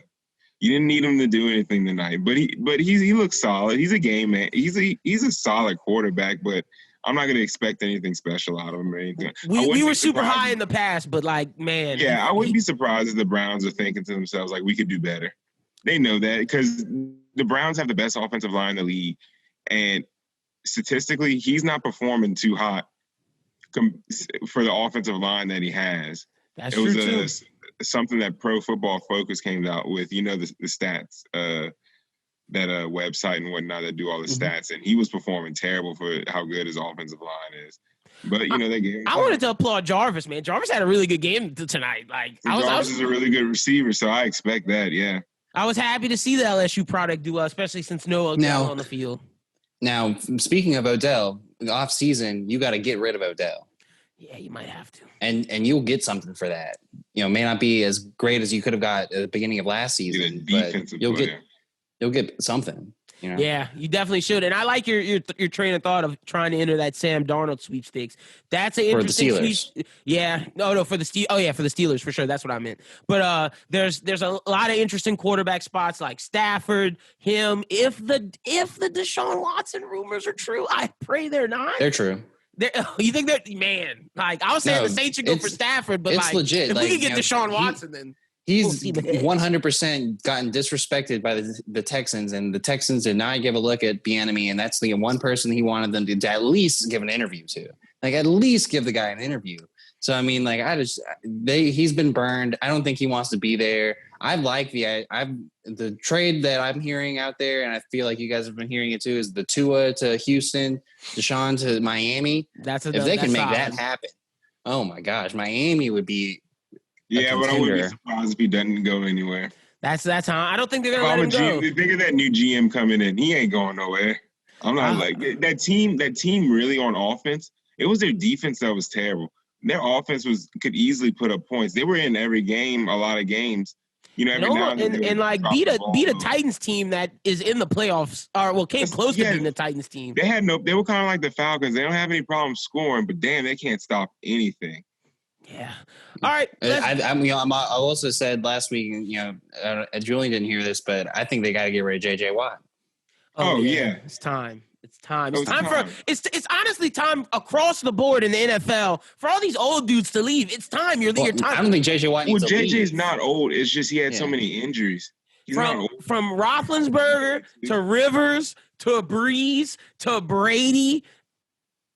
You didn't need him to do anything tonight, but he looks solid. He's a game man. He's a solid quarterback, but I'm not going to expect anything special out of him or anything. We were super high in the past, but man. Yeah, I wouldn't be surprised if the Browns are thinking to themselves like we could do better. They know that because the Browns have the best offensive line in the league, and statistically, he's not performing too hot for the offensive line that he has. That's true too. Something that Pro Football Focus came out with, the stats, that website and whatnot that do all the stats, and he was performing terrible for how good his offensive line is. But they gave him. I wanted to applaud Jarvis, man. Jarvis had a really good game tonight. Jarvis is a really good receiver, so I expect that. Yeah, I was happy to see the LSU product do well, especially since no Odell on the field. Now, speaking of Odell, off season, you got to get rid of Odell. Yeah, you might have to. And you'll get something for that. May not be as great as you could have got at the beginning of last season, but you'll get something. Yeah, you definitely should. And I like your train of thought of trying to enter that Sam Darnold sweepstakes. That's an interesting for the Steelers. Yeah, no, for the Steelers. Oh yeah, for the Steelers for sure. That's what I meant. But there's a lot of interesting quarterback spots like Stafford, him. If the Deshaun Watson rumors are true, I pray they're not. They're true. You think that, man? Like I was saying, the Saints should go for Stafford, but it's legit. If we could get Deshaun Watson, then He's 100% gotten disrespected by the Texans, and the Texans did not give a look at Bieniemy, and that's the one person he wanted them to at least give an interview to. Like, at least give the guy an interview. So, I mean, like, he's been burned. I don't think he wants to be there. I like the trade that I'm hearing out there, and I feel like you guys have been hearing it too, is the Tua to Houston, Deshaun to Miami. If they can make that happen, oh my gosh, Miami would be. Yeah, but I wouldn't be surprised if he doesn't go anywhere. That's how. I don't think they're gonna let him go. Think of that new GM coming in. He ain't going nowhere. I'm not like that team. That team really on offense. It was their defense that was terrible. Their offense could easily put up points. They were in every game, a lot of games. You know, every now and then and like beat a Titans team that is in the playoffs, or came close to beating the Titans team. They were kind of like the Falcons. They don't have any problem scoring, but damn, they can't stop anything. Yeah. All right. I also said last week, Julian didn't hear this, but I think they got to get rid of JJ Watt. Oh yeah. It's time. It's time for it's honestly time across the board in the NFL for all these old dudes to leave. It's time. Your time. I don't think JJ Watt needs to leave. JJ's not old. It's just he had so many injuries. He's not old. From Roethlisberger to Rivers to Breeze to Brady,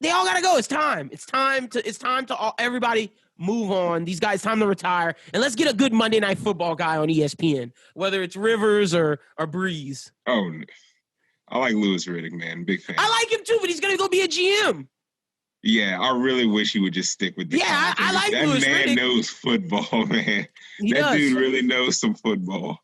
they all gotta go. It's time. It's time to everybody move on. These guys, time to retire, and let's get a good Monday Night Football guy on ESPN, whether it's Rivers or Breeze. Oh. I like Louis Riddick, man. Big fan. I like him too, but he's gonna go be a GM. Yeah, I really wish he would just stick with the I like Louis Riddick. That man knows football, man. That dude really knows some football.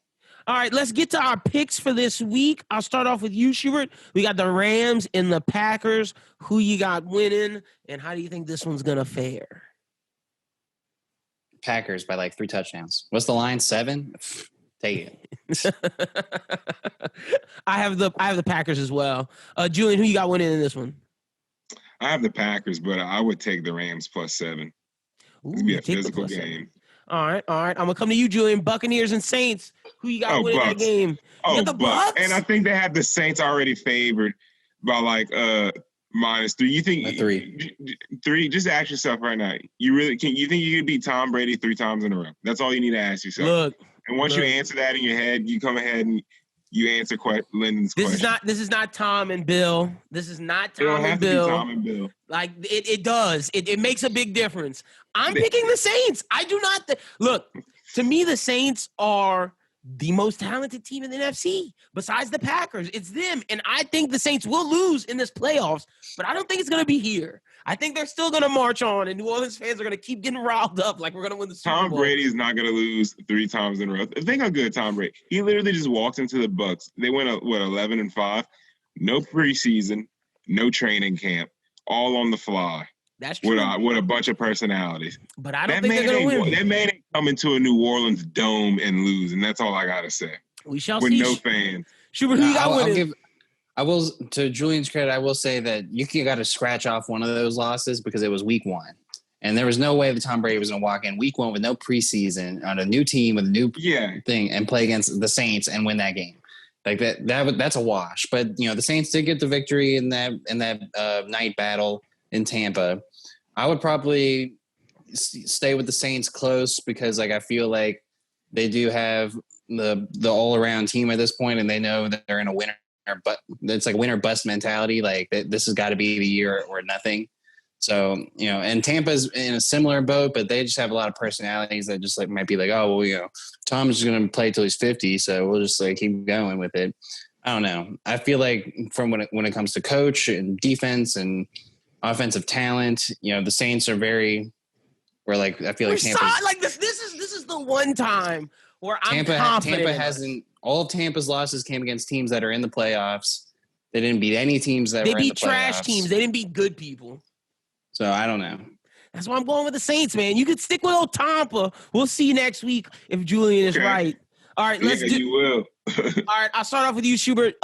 All right, let's get to our picks for this week. I'll start off with you, Schubert. We got the Rams and the Packers. Who you got winning, and how do you think this one's gonna fare? Packers by like 3 touchdowns. What's the line? 7? Take it. I have the Packers as well. Julian, who you got winning in this one? I have the Packers, but I would take the Rams +7. It's be a physical game. All right. I'm gonna come to you, Julian. Buccaneers and Saints. Who you got winning that game? The Bucks. And I think they have the Saints already favored by like -3. You think 3? 3? Just ask yourself right now. You think you could beat Tom Brady 3 times in a row? That's all you need to ask yourself. Look. And once you answer that in your head, you come ahead and you answer Lyndon's question. This is not Tom and Bill. This is not Tom it don't and have Bill. To be Tom and Bill. Like it does. It makes a big difference. I'm picking the Saints. I do not look. To me, the Saints are the most talented team in the NFC besides the Packers. It's them, and I think the Saints will lose in this playoffs. But I don't think it's going to be here. I think they're still going to march on, and New Orleans fans are going to keep getting riled up like we're going to win the Super Bowl. Tom Brady is not going to lose 3 times in a row. Think how good Tom Brady. He literally just walked into the Bucs. They went 11-5. No preseason, no training camp, all on the fly. That's true. With a bunch of personalities. But I don't think they're going to win. That man ain't come into a New Orleans dome and lose, and that's all I got to say. We shall see. With no fans. Schubert, who you got winning? I will, to Julian's credit, I will say that you got to scratch off one of those losses because it was week 1. And there was no way that Tom Brady was going to walk in week 1 with no preseason on a new team with a new thing and play against the Saints and win that game. Like that's a wash. But, the Saints did get the victory in that night battle in Tampa. I would probably stay with the Saints close because, I feel like they do have the all-around team at this point, and they know that they're in a winner. But it's like winner bust mentality. Like this has got to be the year or nothing. So, and Tampa's in a similar boat, but they just have a lot of personalities that just might be like, oh, well, Tom's just going to play till he's 50. So we'll just keep going with it. I don't know. I feel like from when it comes to coach and defense and offensive talent, the Saints are I feel like Tampa's this is the one time where I'm confident. Tampa hasn't. All of Tampa's losses came against teams that are in the playoffs. They didn't beat any teams that were in the playoffs. They beat trash teams. They didn't beat good people. So I don't know. That's why I'm going with the Saints, man. You could stick with old Tampa. We'll see next week if Julian is right. All right, you will. All right, I'll start off with you, Schubert.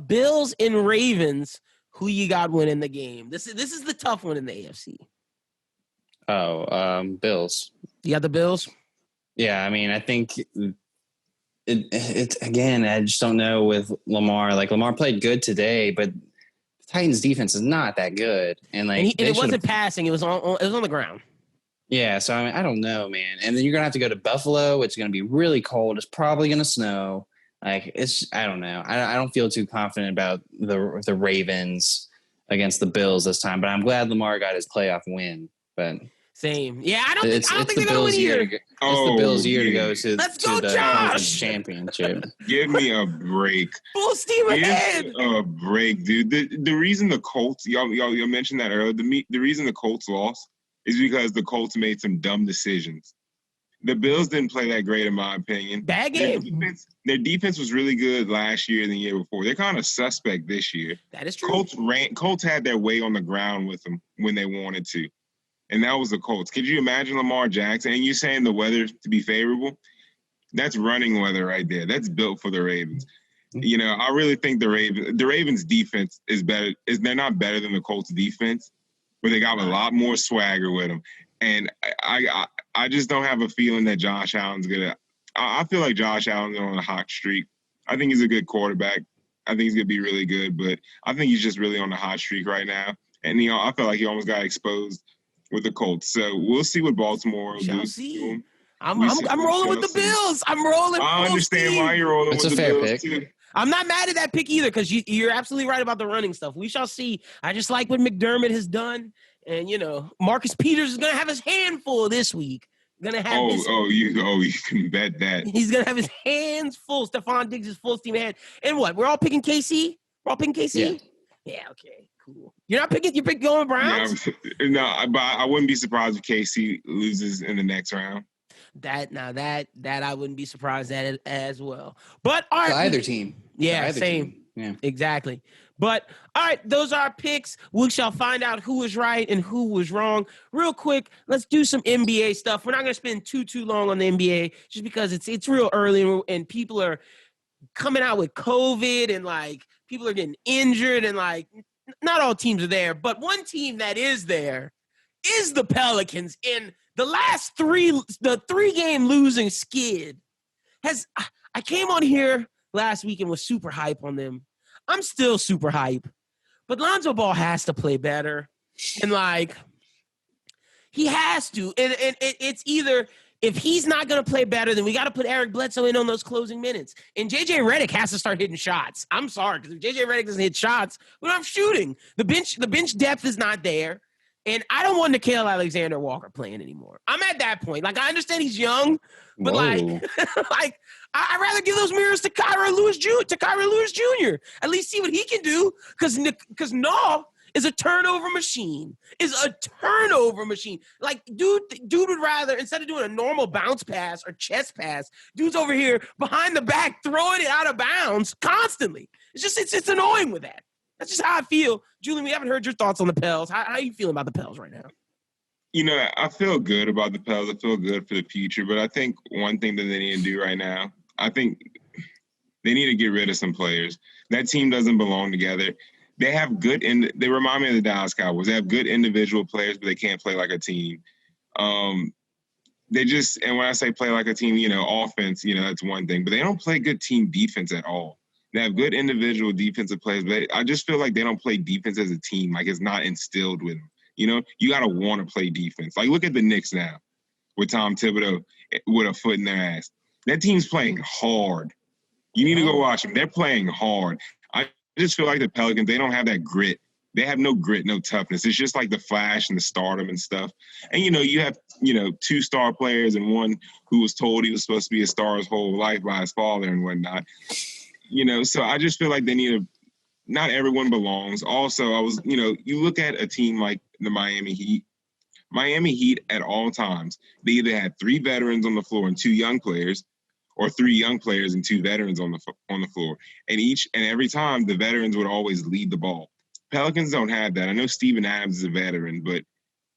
Bills and Ravens. Who you got winning the game? This is the tough one in the AFC. Bills. You got the Bills? Yeah, I think it again, I just don't know with Lamar. Lamar played good today, but the Titans defense is not that good. And it wasn't passing, it was on the ground. Yeah, so I don't know, man. And then you're gonna have to go to Buffalo. It's gonna be really cold. It's probably gonna snow. Like I don't know. I don't feel too confident about the Ravens against the Bills this time. But I'm glad Lamar got his playoff win. But same. Yeah, I don't think they're gonna win year. either. It's the Bills' year to go to the Josh! conference championship. Give me a break. Full steam ahead. A break, dude. The reason the Colts, y'all mentioned that earlier. The reason the Colts lost is because the Colts made some dumb decisions. The Bills didn't play that great, in my opinion. Bad game. Their defense was really good last year and the year before. They're kind of suspect this year. That is true. Colts had their way on the ground with them when they wanted to. And that was the Colts. Could you imagine Lamar Jackson? And you're saying the weather to be favorable? That's running weather right there. That's built for the Ravens. You know, I really think the Ravens defense is better. They're not better than the Colts defense, but they got a lot more swagger with them. And I just don't have a feeling that Josh Allen's gonna. I feel like Josh Allen's on a hot streak. I think he's a good quarterback. I think he's gonna be really good, but I think he's just really on a hot streak right now. And I feel like he almost got exposed with the Colts. So we'll see what Baltimore will do. See. I'm rolling with the Bills. I'm rolling. I understand why you're rolling with the Bills too. I'm not mad at that pick either because you're absolutely right about the running stuff. We shall see. I just like what McDermott has done. And, Marcus Peters is going to have his hand full this week. You can bet that. He's going to have his hands full. Stephon Diggs is full steam ahead. And what? We're all picking KC? We're all picking KC? Yeah, okay, cool. You're not picking – you pick going Browns? No, but I wouldn't be surprised if KC loses in the next round. That I wouldn't be surprised at it as well. But all right. Either team. Yeah, same. Team. Yeah. Exactly. But all right, those are our picks. We shall find out who was right and who was wrong. Real quick, let's do some NBA stuff. We're not going to spend too long on the NBA just because it's real early and people are coming out with COVID and like people are getting injured and like not all teams are there, but one team that is there is the Pelicans. In the last the 3-game losing skid I came on here last week and was super hype on them. I'm still super hype, but Lonzo Ball has to play better. And like, he has to. And it's either if he's not going to play better, then we got to put Eric Bledsoe in on those closing minutes. And JJ Redick has to start hitting shots. I'm sorry, because if JJ Redick doesn't hit shots, we're not shooting. The bench depth is not there. And I don't want Nickeil Alexander-Walker playing anymore. I'm at that point. Like, I understand he's young, but like I'd rather give those mirrors to Kyra Lewis Jr. At least see what he can do, because Naw is a turnover machine. Like, dude would rather, instead of doing a normal bounce pass or chest pass, dude's over here behind the back throwing it out of bounds constantly. It's annoying with that. That's just how I feel. Julian, we haven't heard your thoughts on the Pels. How are you feeling about the Pels right now? I feel good about the Pels. I feel good for the future. But I think one thing that they need to do right now, I think they need to get rid of some players. That team doesn't belong together. They have they remind me of the Dallas Cowboys. They have good individual players, but they can't play like a team. And when I say play like a team, offense, that's one thing. But they don't play good team defense at all. They have good individual defensive players, but I just feel like they don't play defense as a team. Like, it's not instilled with them. You got to want to play defense. Like, look at the Knicks now with Tom Thibodeau with a foot in their ass. That team's playing hard. You need to go watch them. They're playing hard. I just feel like the Pelicans, they don't have that grit. They have no grit, no toughness. It's just like the flash and the stardom and stuff. And, you have, 2 star players and one who was told he was supposed to be a star his whole life by his father and whatnot. So I just feel like they need to – not everyone belongs. Also, you look at a team like the Miami Heat. Miami Heat at all times, they either had 3 veterans on the floor and 2 young players, or 3 young players and 2 veterans on the floor. And every time, the veterans would always lead the ball. Pelicans don't have that. I know Steven Adams is a veteran, but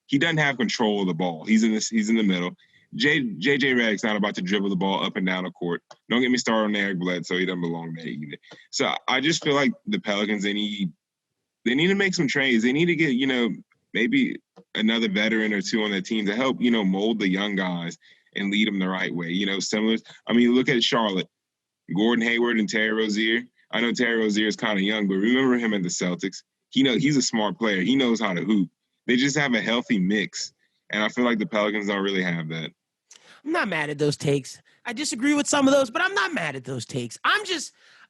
he doesn't have control of the ball. He's in the middle. JJ Redick's not about to dribble the ball up and down the court. Don't get me started on Eric Bledsoe. He doesn't belong there either. So I just feel like the Pelicans, they need to make some trades. They need to get, maybe another veteran or 2 on their team to help, mold the young guys and lead them the right way. Similar. I mean, look at Charlotte, Gordon Hayward and Terry Rozier. I know Terry Rozier is kind of young, but remember him at the Celtics. He's a smart player. He knows how to hoop. They just have a healthy mix. And I feel like the Pelicans don't really have that. I'm not mad at those takes. I disagree with some of those, but I'm not mad at those takes.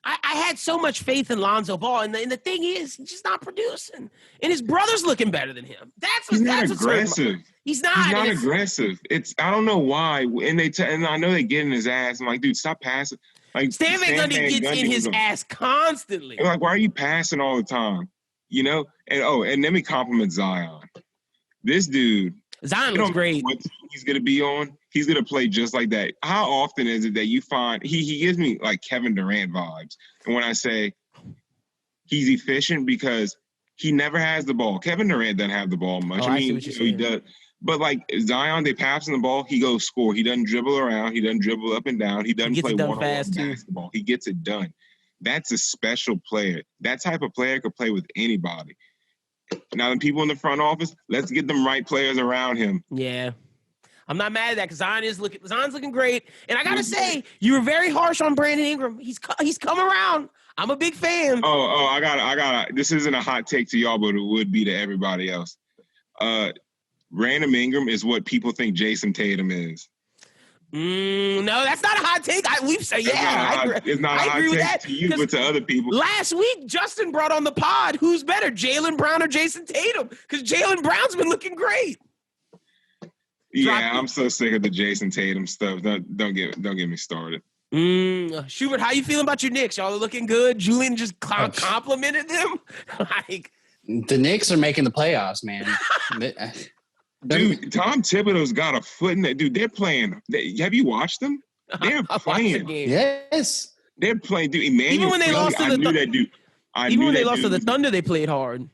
I had so much faith in Lonzo Ball, and the thing is, he's just not producing. And his brother's looking better than him. He's not aggressive. He's not. He's not aggressive. I don't know why. And I know they get in his ass. I'm like, dude, stop passing. Like Stan Van Gundy gets in his ass constantly. I'm like, why are you passing all the time? You know? And let me compliment Zion. This dude. Zion looks great. What team he's gonna be on? He's gonna play just like that. How often is it that you find he gives me like Kevin Durant vibes? And when I say he's efficient, because he never has the ball. Kevin Durant doesn't have the ball much. I mean, he does. But like Zion, they pass him the ball, he goes score. He doesn't dribble around. He doesn't dribble up and down. He doesn't play one-on-one basketball. He gets it done. That's a special player. That type of player could play with anybody. Now, the people in the front office, let's get them right players around him. Yeah. I'm not mad at that because Zion's looking great. And I got to say, you were very harsh on Brandon Ingram. He's come around. I'm a big fan. I got this isn't a hot take to y'all, but it would be to everybody else. Brandon Ingram is what people think Jason Tatum is. No, that's not a hot take. We've said, it's not a hot take with that. To you, but to other people. Last week, Justin brought on the pod, who's better, Jaylen Brown or Jason Tatum? Because Jaylen Brown's been looking great. Yeah, I'm so sick of the Jason Tatum stuff. Don't get me started. Schubert, how you feeling about your Knicks? Y'all are looking good. Julian just complimented them. Like, the Knicks are making the playoffs, man. Dude, Tom Thibodeau's got a foot in that. Dude, they're playing. Have you watched them? They're playing. Yes. They're playing. Dude, Emmanuel even when they Quickly, lost to the Thunder, they played hard.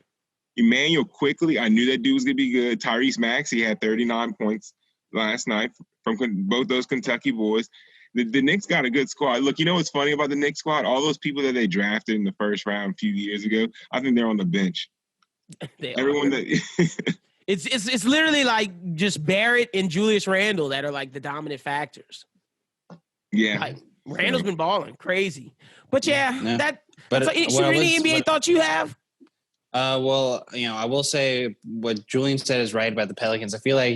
Emmanuel Quickly, I knew that dude was going to be good. Tyrese Maxey had 39 points last night from both those Kentucky boys. The Knicks got a good squad. Look, you know what's funny about the Knicks squad? All those people that they drafted in the first round a few years ago, I think they're on the bench. Everyone that... It's literally like just Barrett and Julius Randle that are like the dominant factors. Yeah. Like, Randle's been balling crazy. But But any NBA thoughts you have? Well, I will say what Julian said is right about the Pelicans. I feel like,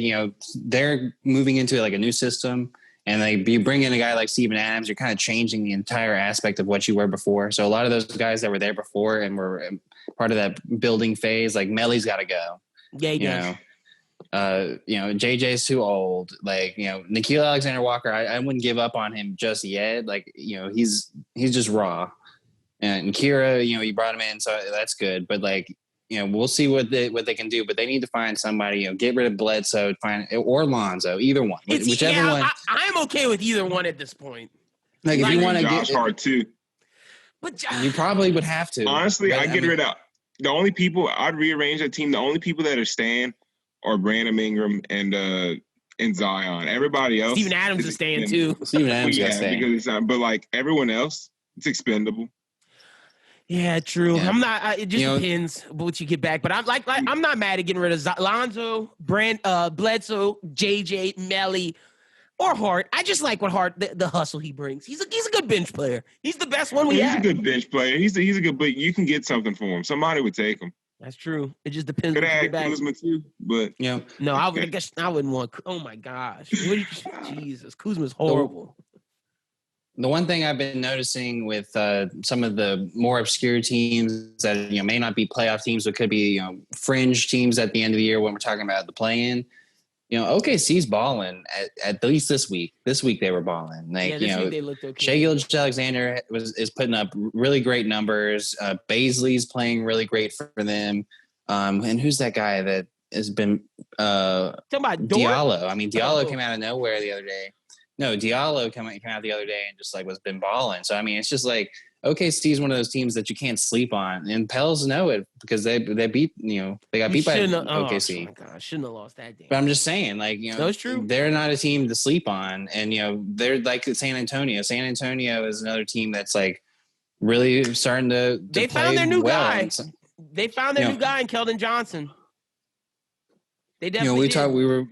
they're moving into like a new system, and you bring in a guy like Steven Adams, you're kind of changing the entire aspect of what you were before. So a lot of those guys that were there before and were part of that building phase, like Melly's got to go. Yeah, JJ's too old. Like, Nickeil Alexander-Walker, I wouldn't give up on him just yet. Like, he's just raw. And Kira, you brought him in, so that's good. But we'll see what they can do. But they need to find somebody. Get rid of Bledsoe, or Lonzo, either one, whichever one. I'm okay with either one at this point. Like, if you want to Josh Hart too, but you probably would have to. Honestly, I get rid of. The only people I'd rearrange that team. The only people that are staying are Brandon Ingram and Zion. Everybody else, Steven Adams is staying too. Steven Adams is staying because but everyone else, it's expendable. Yeah, true. Yeah. I'm not. It just depends what you get back. But I'm not mad at getting rid of Lonzo, Bledsoe, JJ, Melly, or Hart. I just like what Hart, the hustle he brings. He's a good bench player. He's the best one we have. He's a good bench player. He's a good, but you can get something for him. Somebody would take him. That's true. It just depends. Could have had Kuzma too, but no, I guess I wouldn't want. Oh my gosh, Jesus, Kuzma's horrible. The one thing I've been noticing with some of the more obscure teams that may not be playoff teams, but could be fringe teams at the end of the year when we're talking about the play-in. OKC's balling at least this week. This week they were balling. This week they looked okay. Shai Gilgeous-Alexander is putting up really great numbers. Baisley's playing really great for them. And who's that guy that has been talking about Diallo? I mean, Diallo came out of nowhere the other day. No, Diallo came out the other day and just was been balling. So I mean, it's just OKC is one of those teams that you can't sleep on, and Pels know it because they beat they got beat by OKC. Oh my God, shouldn't have lost that game. But I'm just saying, that's true. They're not a team to sleep on, and they're like San Antonio. San Antonio is another team that's really starting to. They found their new guy. They found their new guy in Keldon Johnson. They definitely.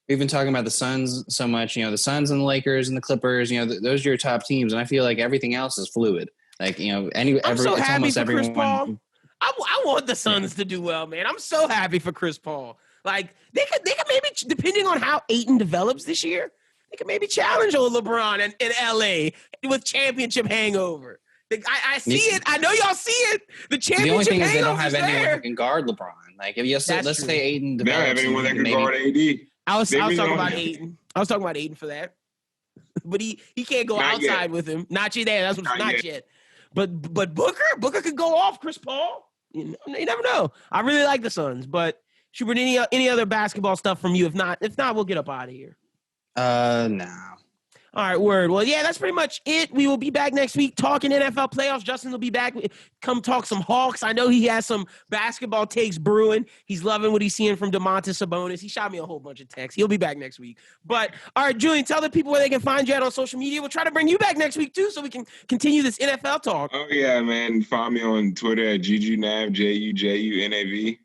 We've been talking about the Suns so much, the Suns and the Lakers and the Clippers, those are your top teams. And I feel like everything else is fluid. I'm so happy for Chris Paul. I want the Suns to do well, man. I'm so happy for Chris Paul. Like they could maybe, depending on how Ayton develops this year, they could maybe challenge old LeBron in LA with championship hangover. I see it. I know y'all see it. The championship. The only thing is they hangover's don't have anyone there. who can guard LeBron. Like if you let's true. say Ayton They don't have develops, anyone that can maybe- guard AD. I was talking don't about have- Ayton. I was talking about Ayton for that. But he can't go Not outside yet. with him. Not yet. That's what. Not Not yet. yet. But Booker could go off Chris Paul. You never know. I really like the Suns, but Schubert, any other basketball stuff from you? If not, we'll get up out of here. No. All right, word. Well, yeah, that's pretty much it. We will be back next week talking NFL playoffs. Justin will be back. Come talk some Hawks. I know he has some basketball takes brewing. He's loving what he's seeing from Domantas Sabonis. He shot me a whole bunch of texts. He'll be back next week. But, all right, Julian, tell the people where they can find you at on social media. We'll try to bring you back next week, too, so we can continue this NFL talk. Oh, yeah, man. Find me on Twitter at GGNav, JUJUNAV.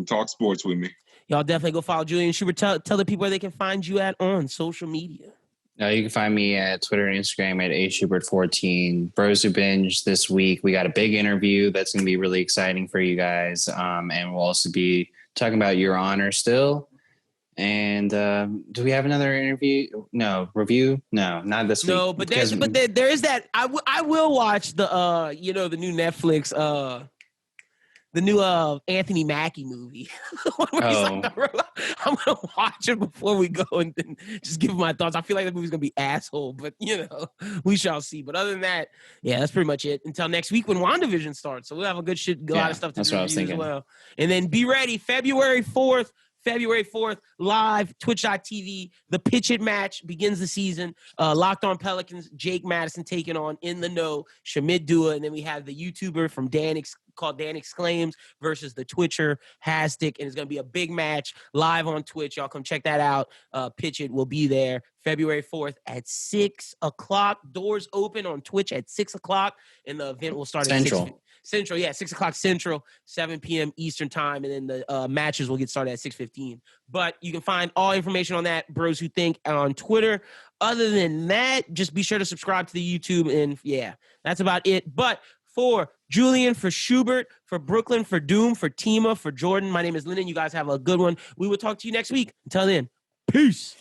Talk sports with me. Y'all definitely go follow Julian Schubert. Tell the people where they can find you at on social media. You can find me at Twitter and Instagram at aschubert14. Bros Who Binge this week. We got a big interview that's going to be really exciting for you guys. And we'll also be talking about Your Honor still. And do we have another interview? No. Review? No, not this week. No, but there is that. I will watch the the new Netflix the new Anthony Mackie movie. I'm gonna watch it before we go and then just give my thoughts. I feel like the movie's gonna be asshole, but we shall see. But other than that, yeah, that's pretty much it. Until next week when WandaVision starts. So we'll have a lot of stuff to review as well. And then be ready, February 4th, live, twitch.tv. The Pitch It match begins the season. Locked On Pelicans, Jake Madison taking on In the Know, Shamid Dua. And then we have the YouTuber from called Dan Exclaims versus the Twitcher, Hastic. And it's going to be a big match live on Twitch. Y'all come check that out. Pitch It will be there February 4th at 6 o'clock. Doors open on Twitch at 6 o'clock. And the event will start at 6 Central, 6 o'clock Central, 7 p.m. Eastern time, and then the matches will get started at 6:15. But you can find all information on that, Bros Who Think, on Twitter. Other than that, just be sure to subscribe to the YouTube, and yeah, that's about it. But for Julian, for Schubert, for Brooklyn, for Doom, for Tima, for Jordan, my name is Lyndon. You guys have a good one. We will talk to you next week. Until then, peace.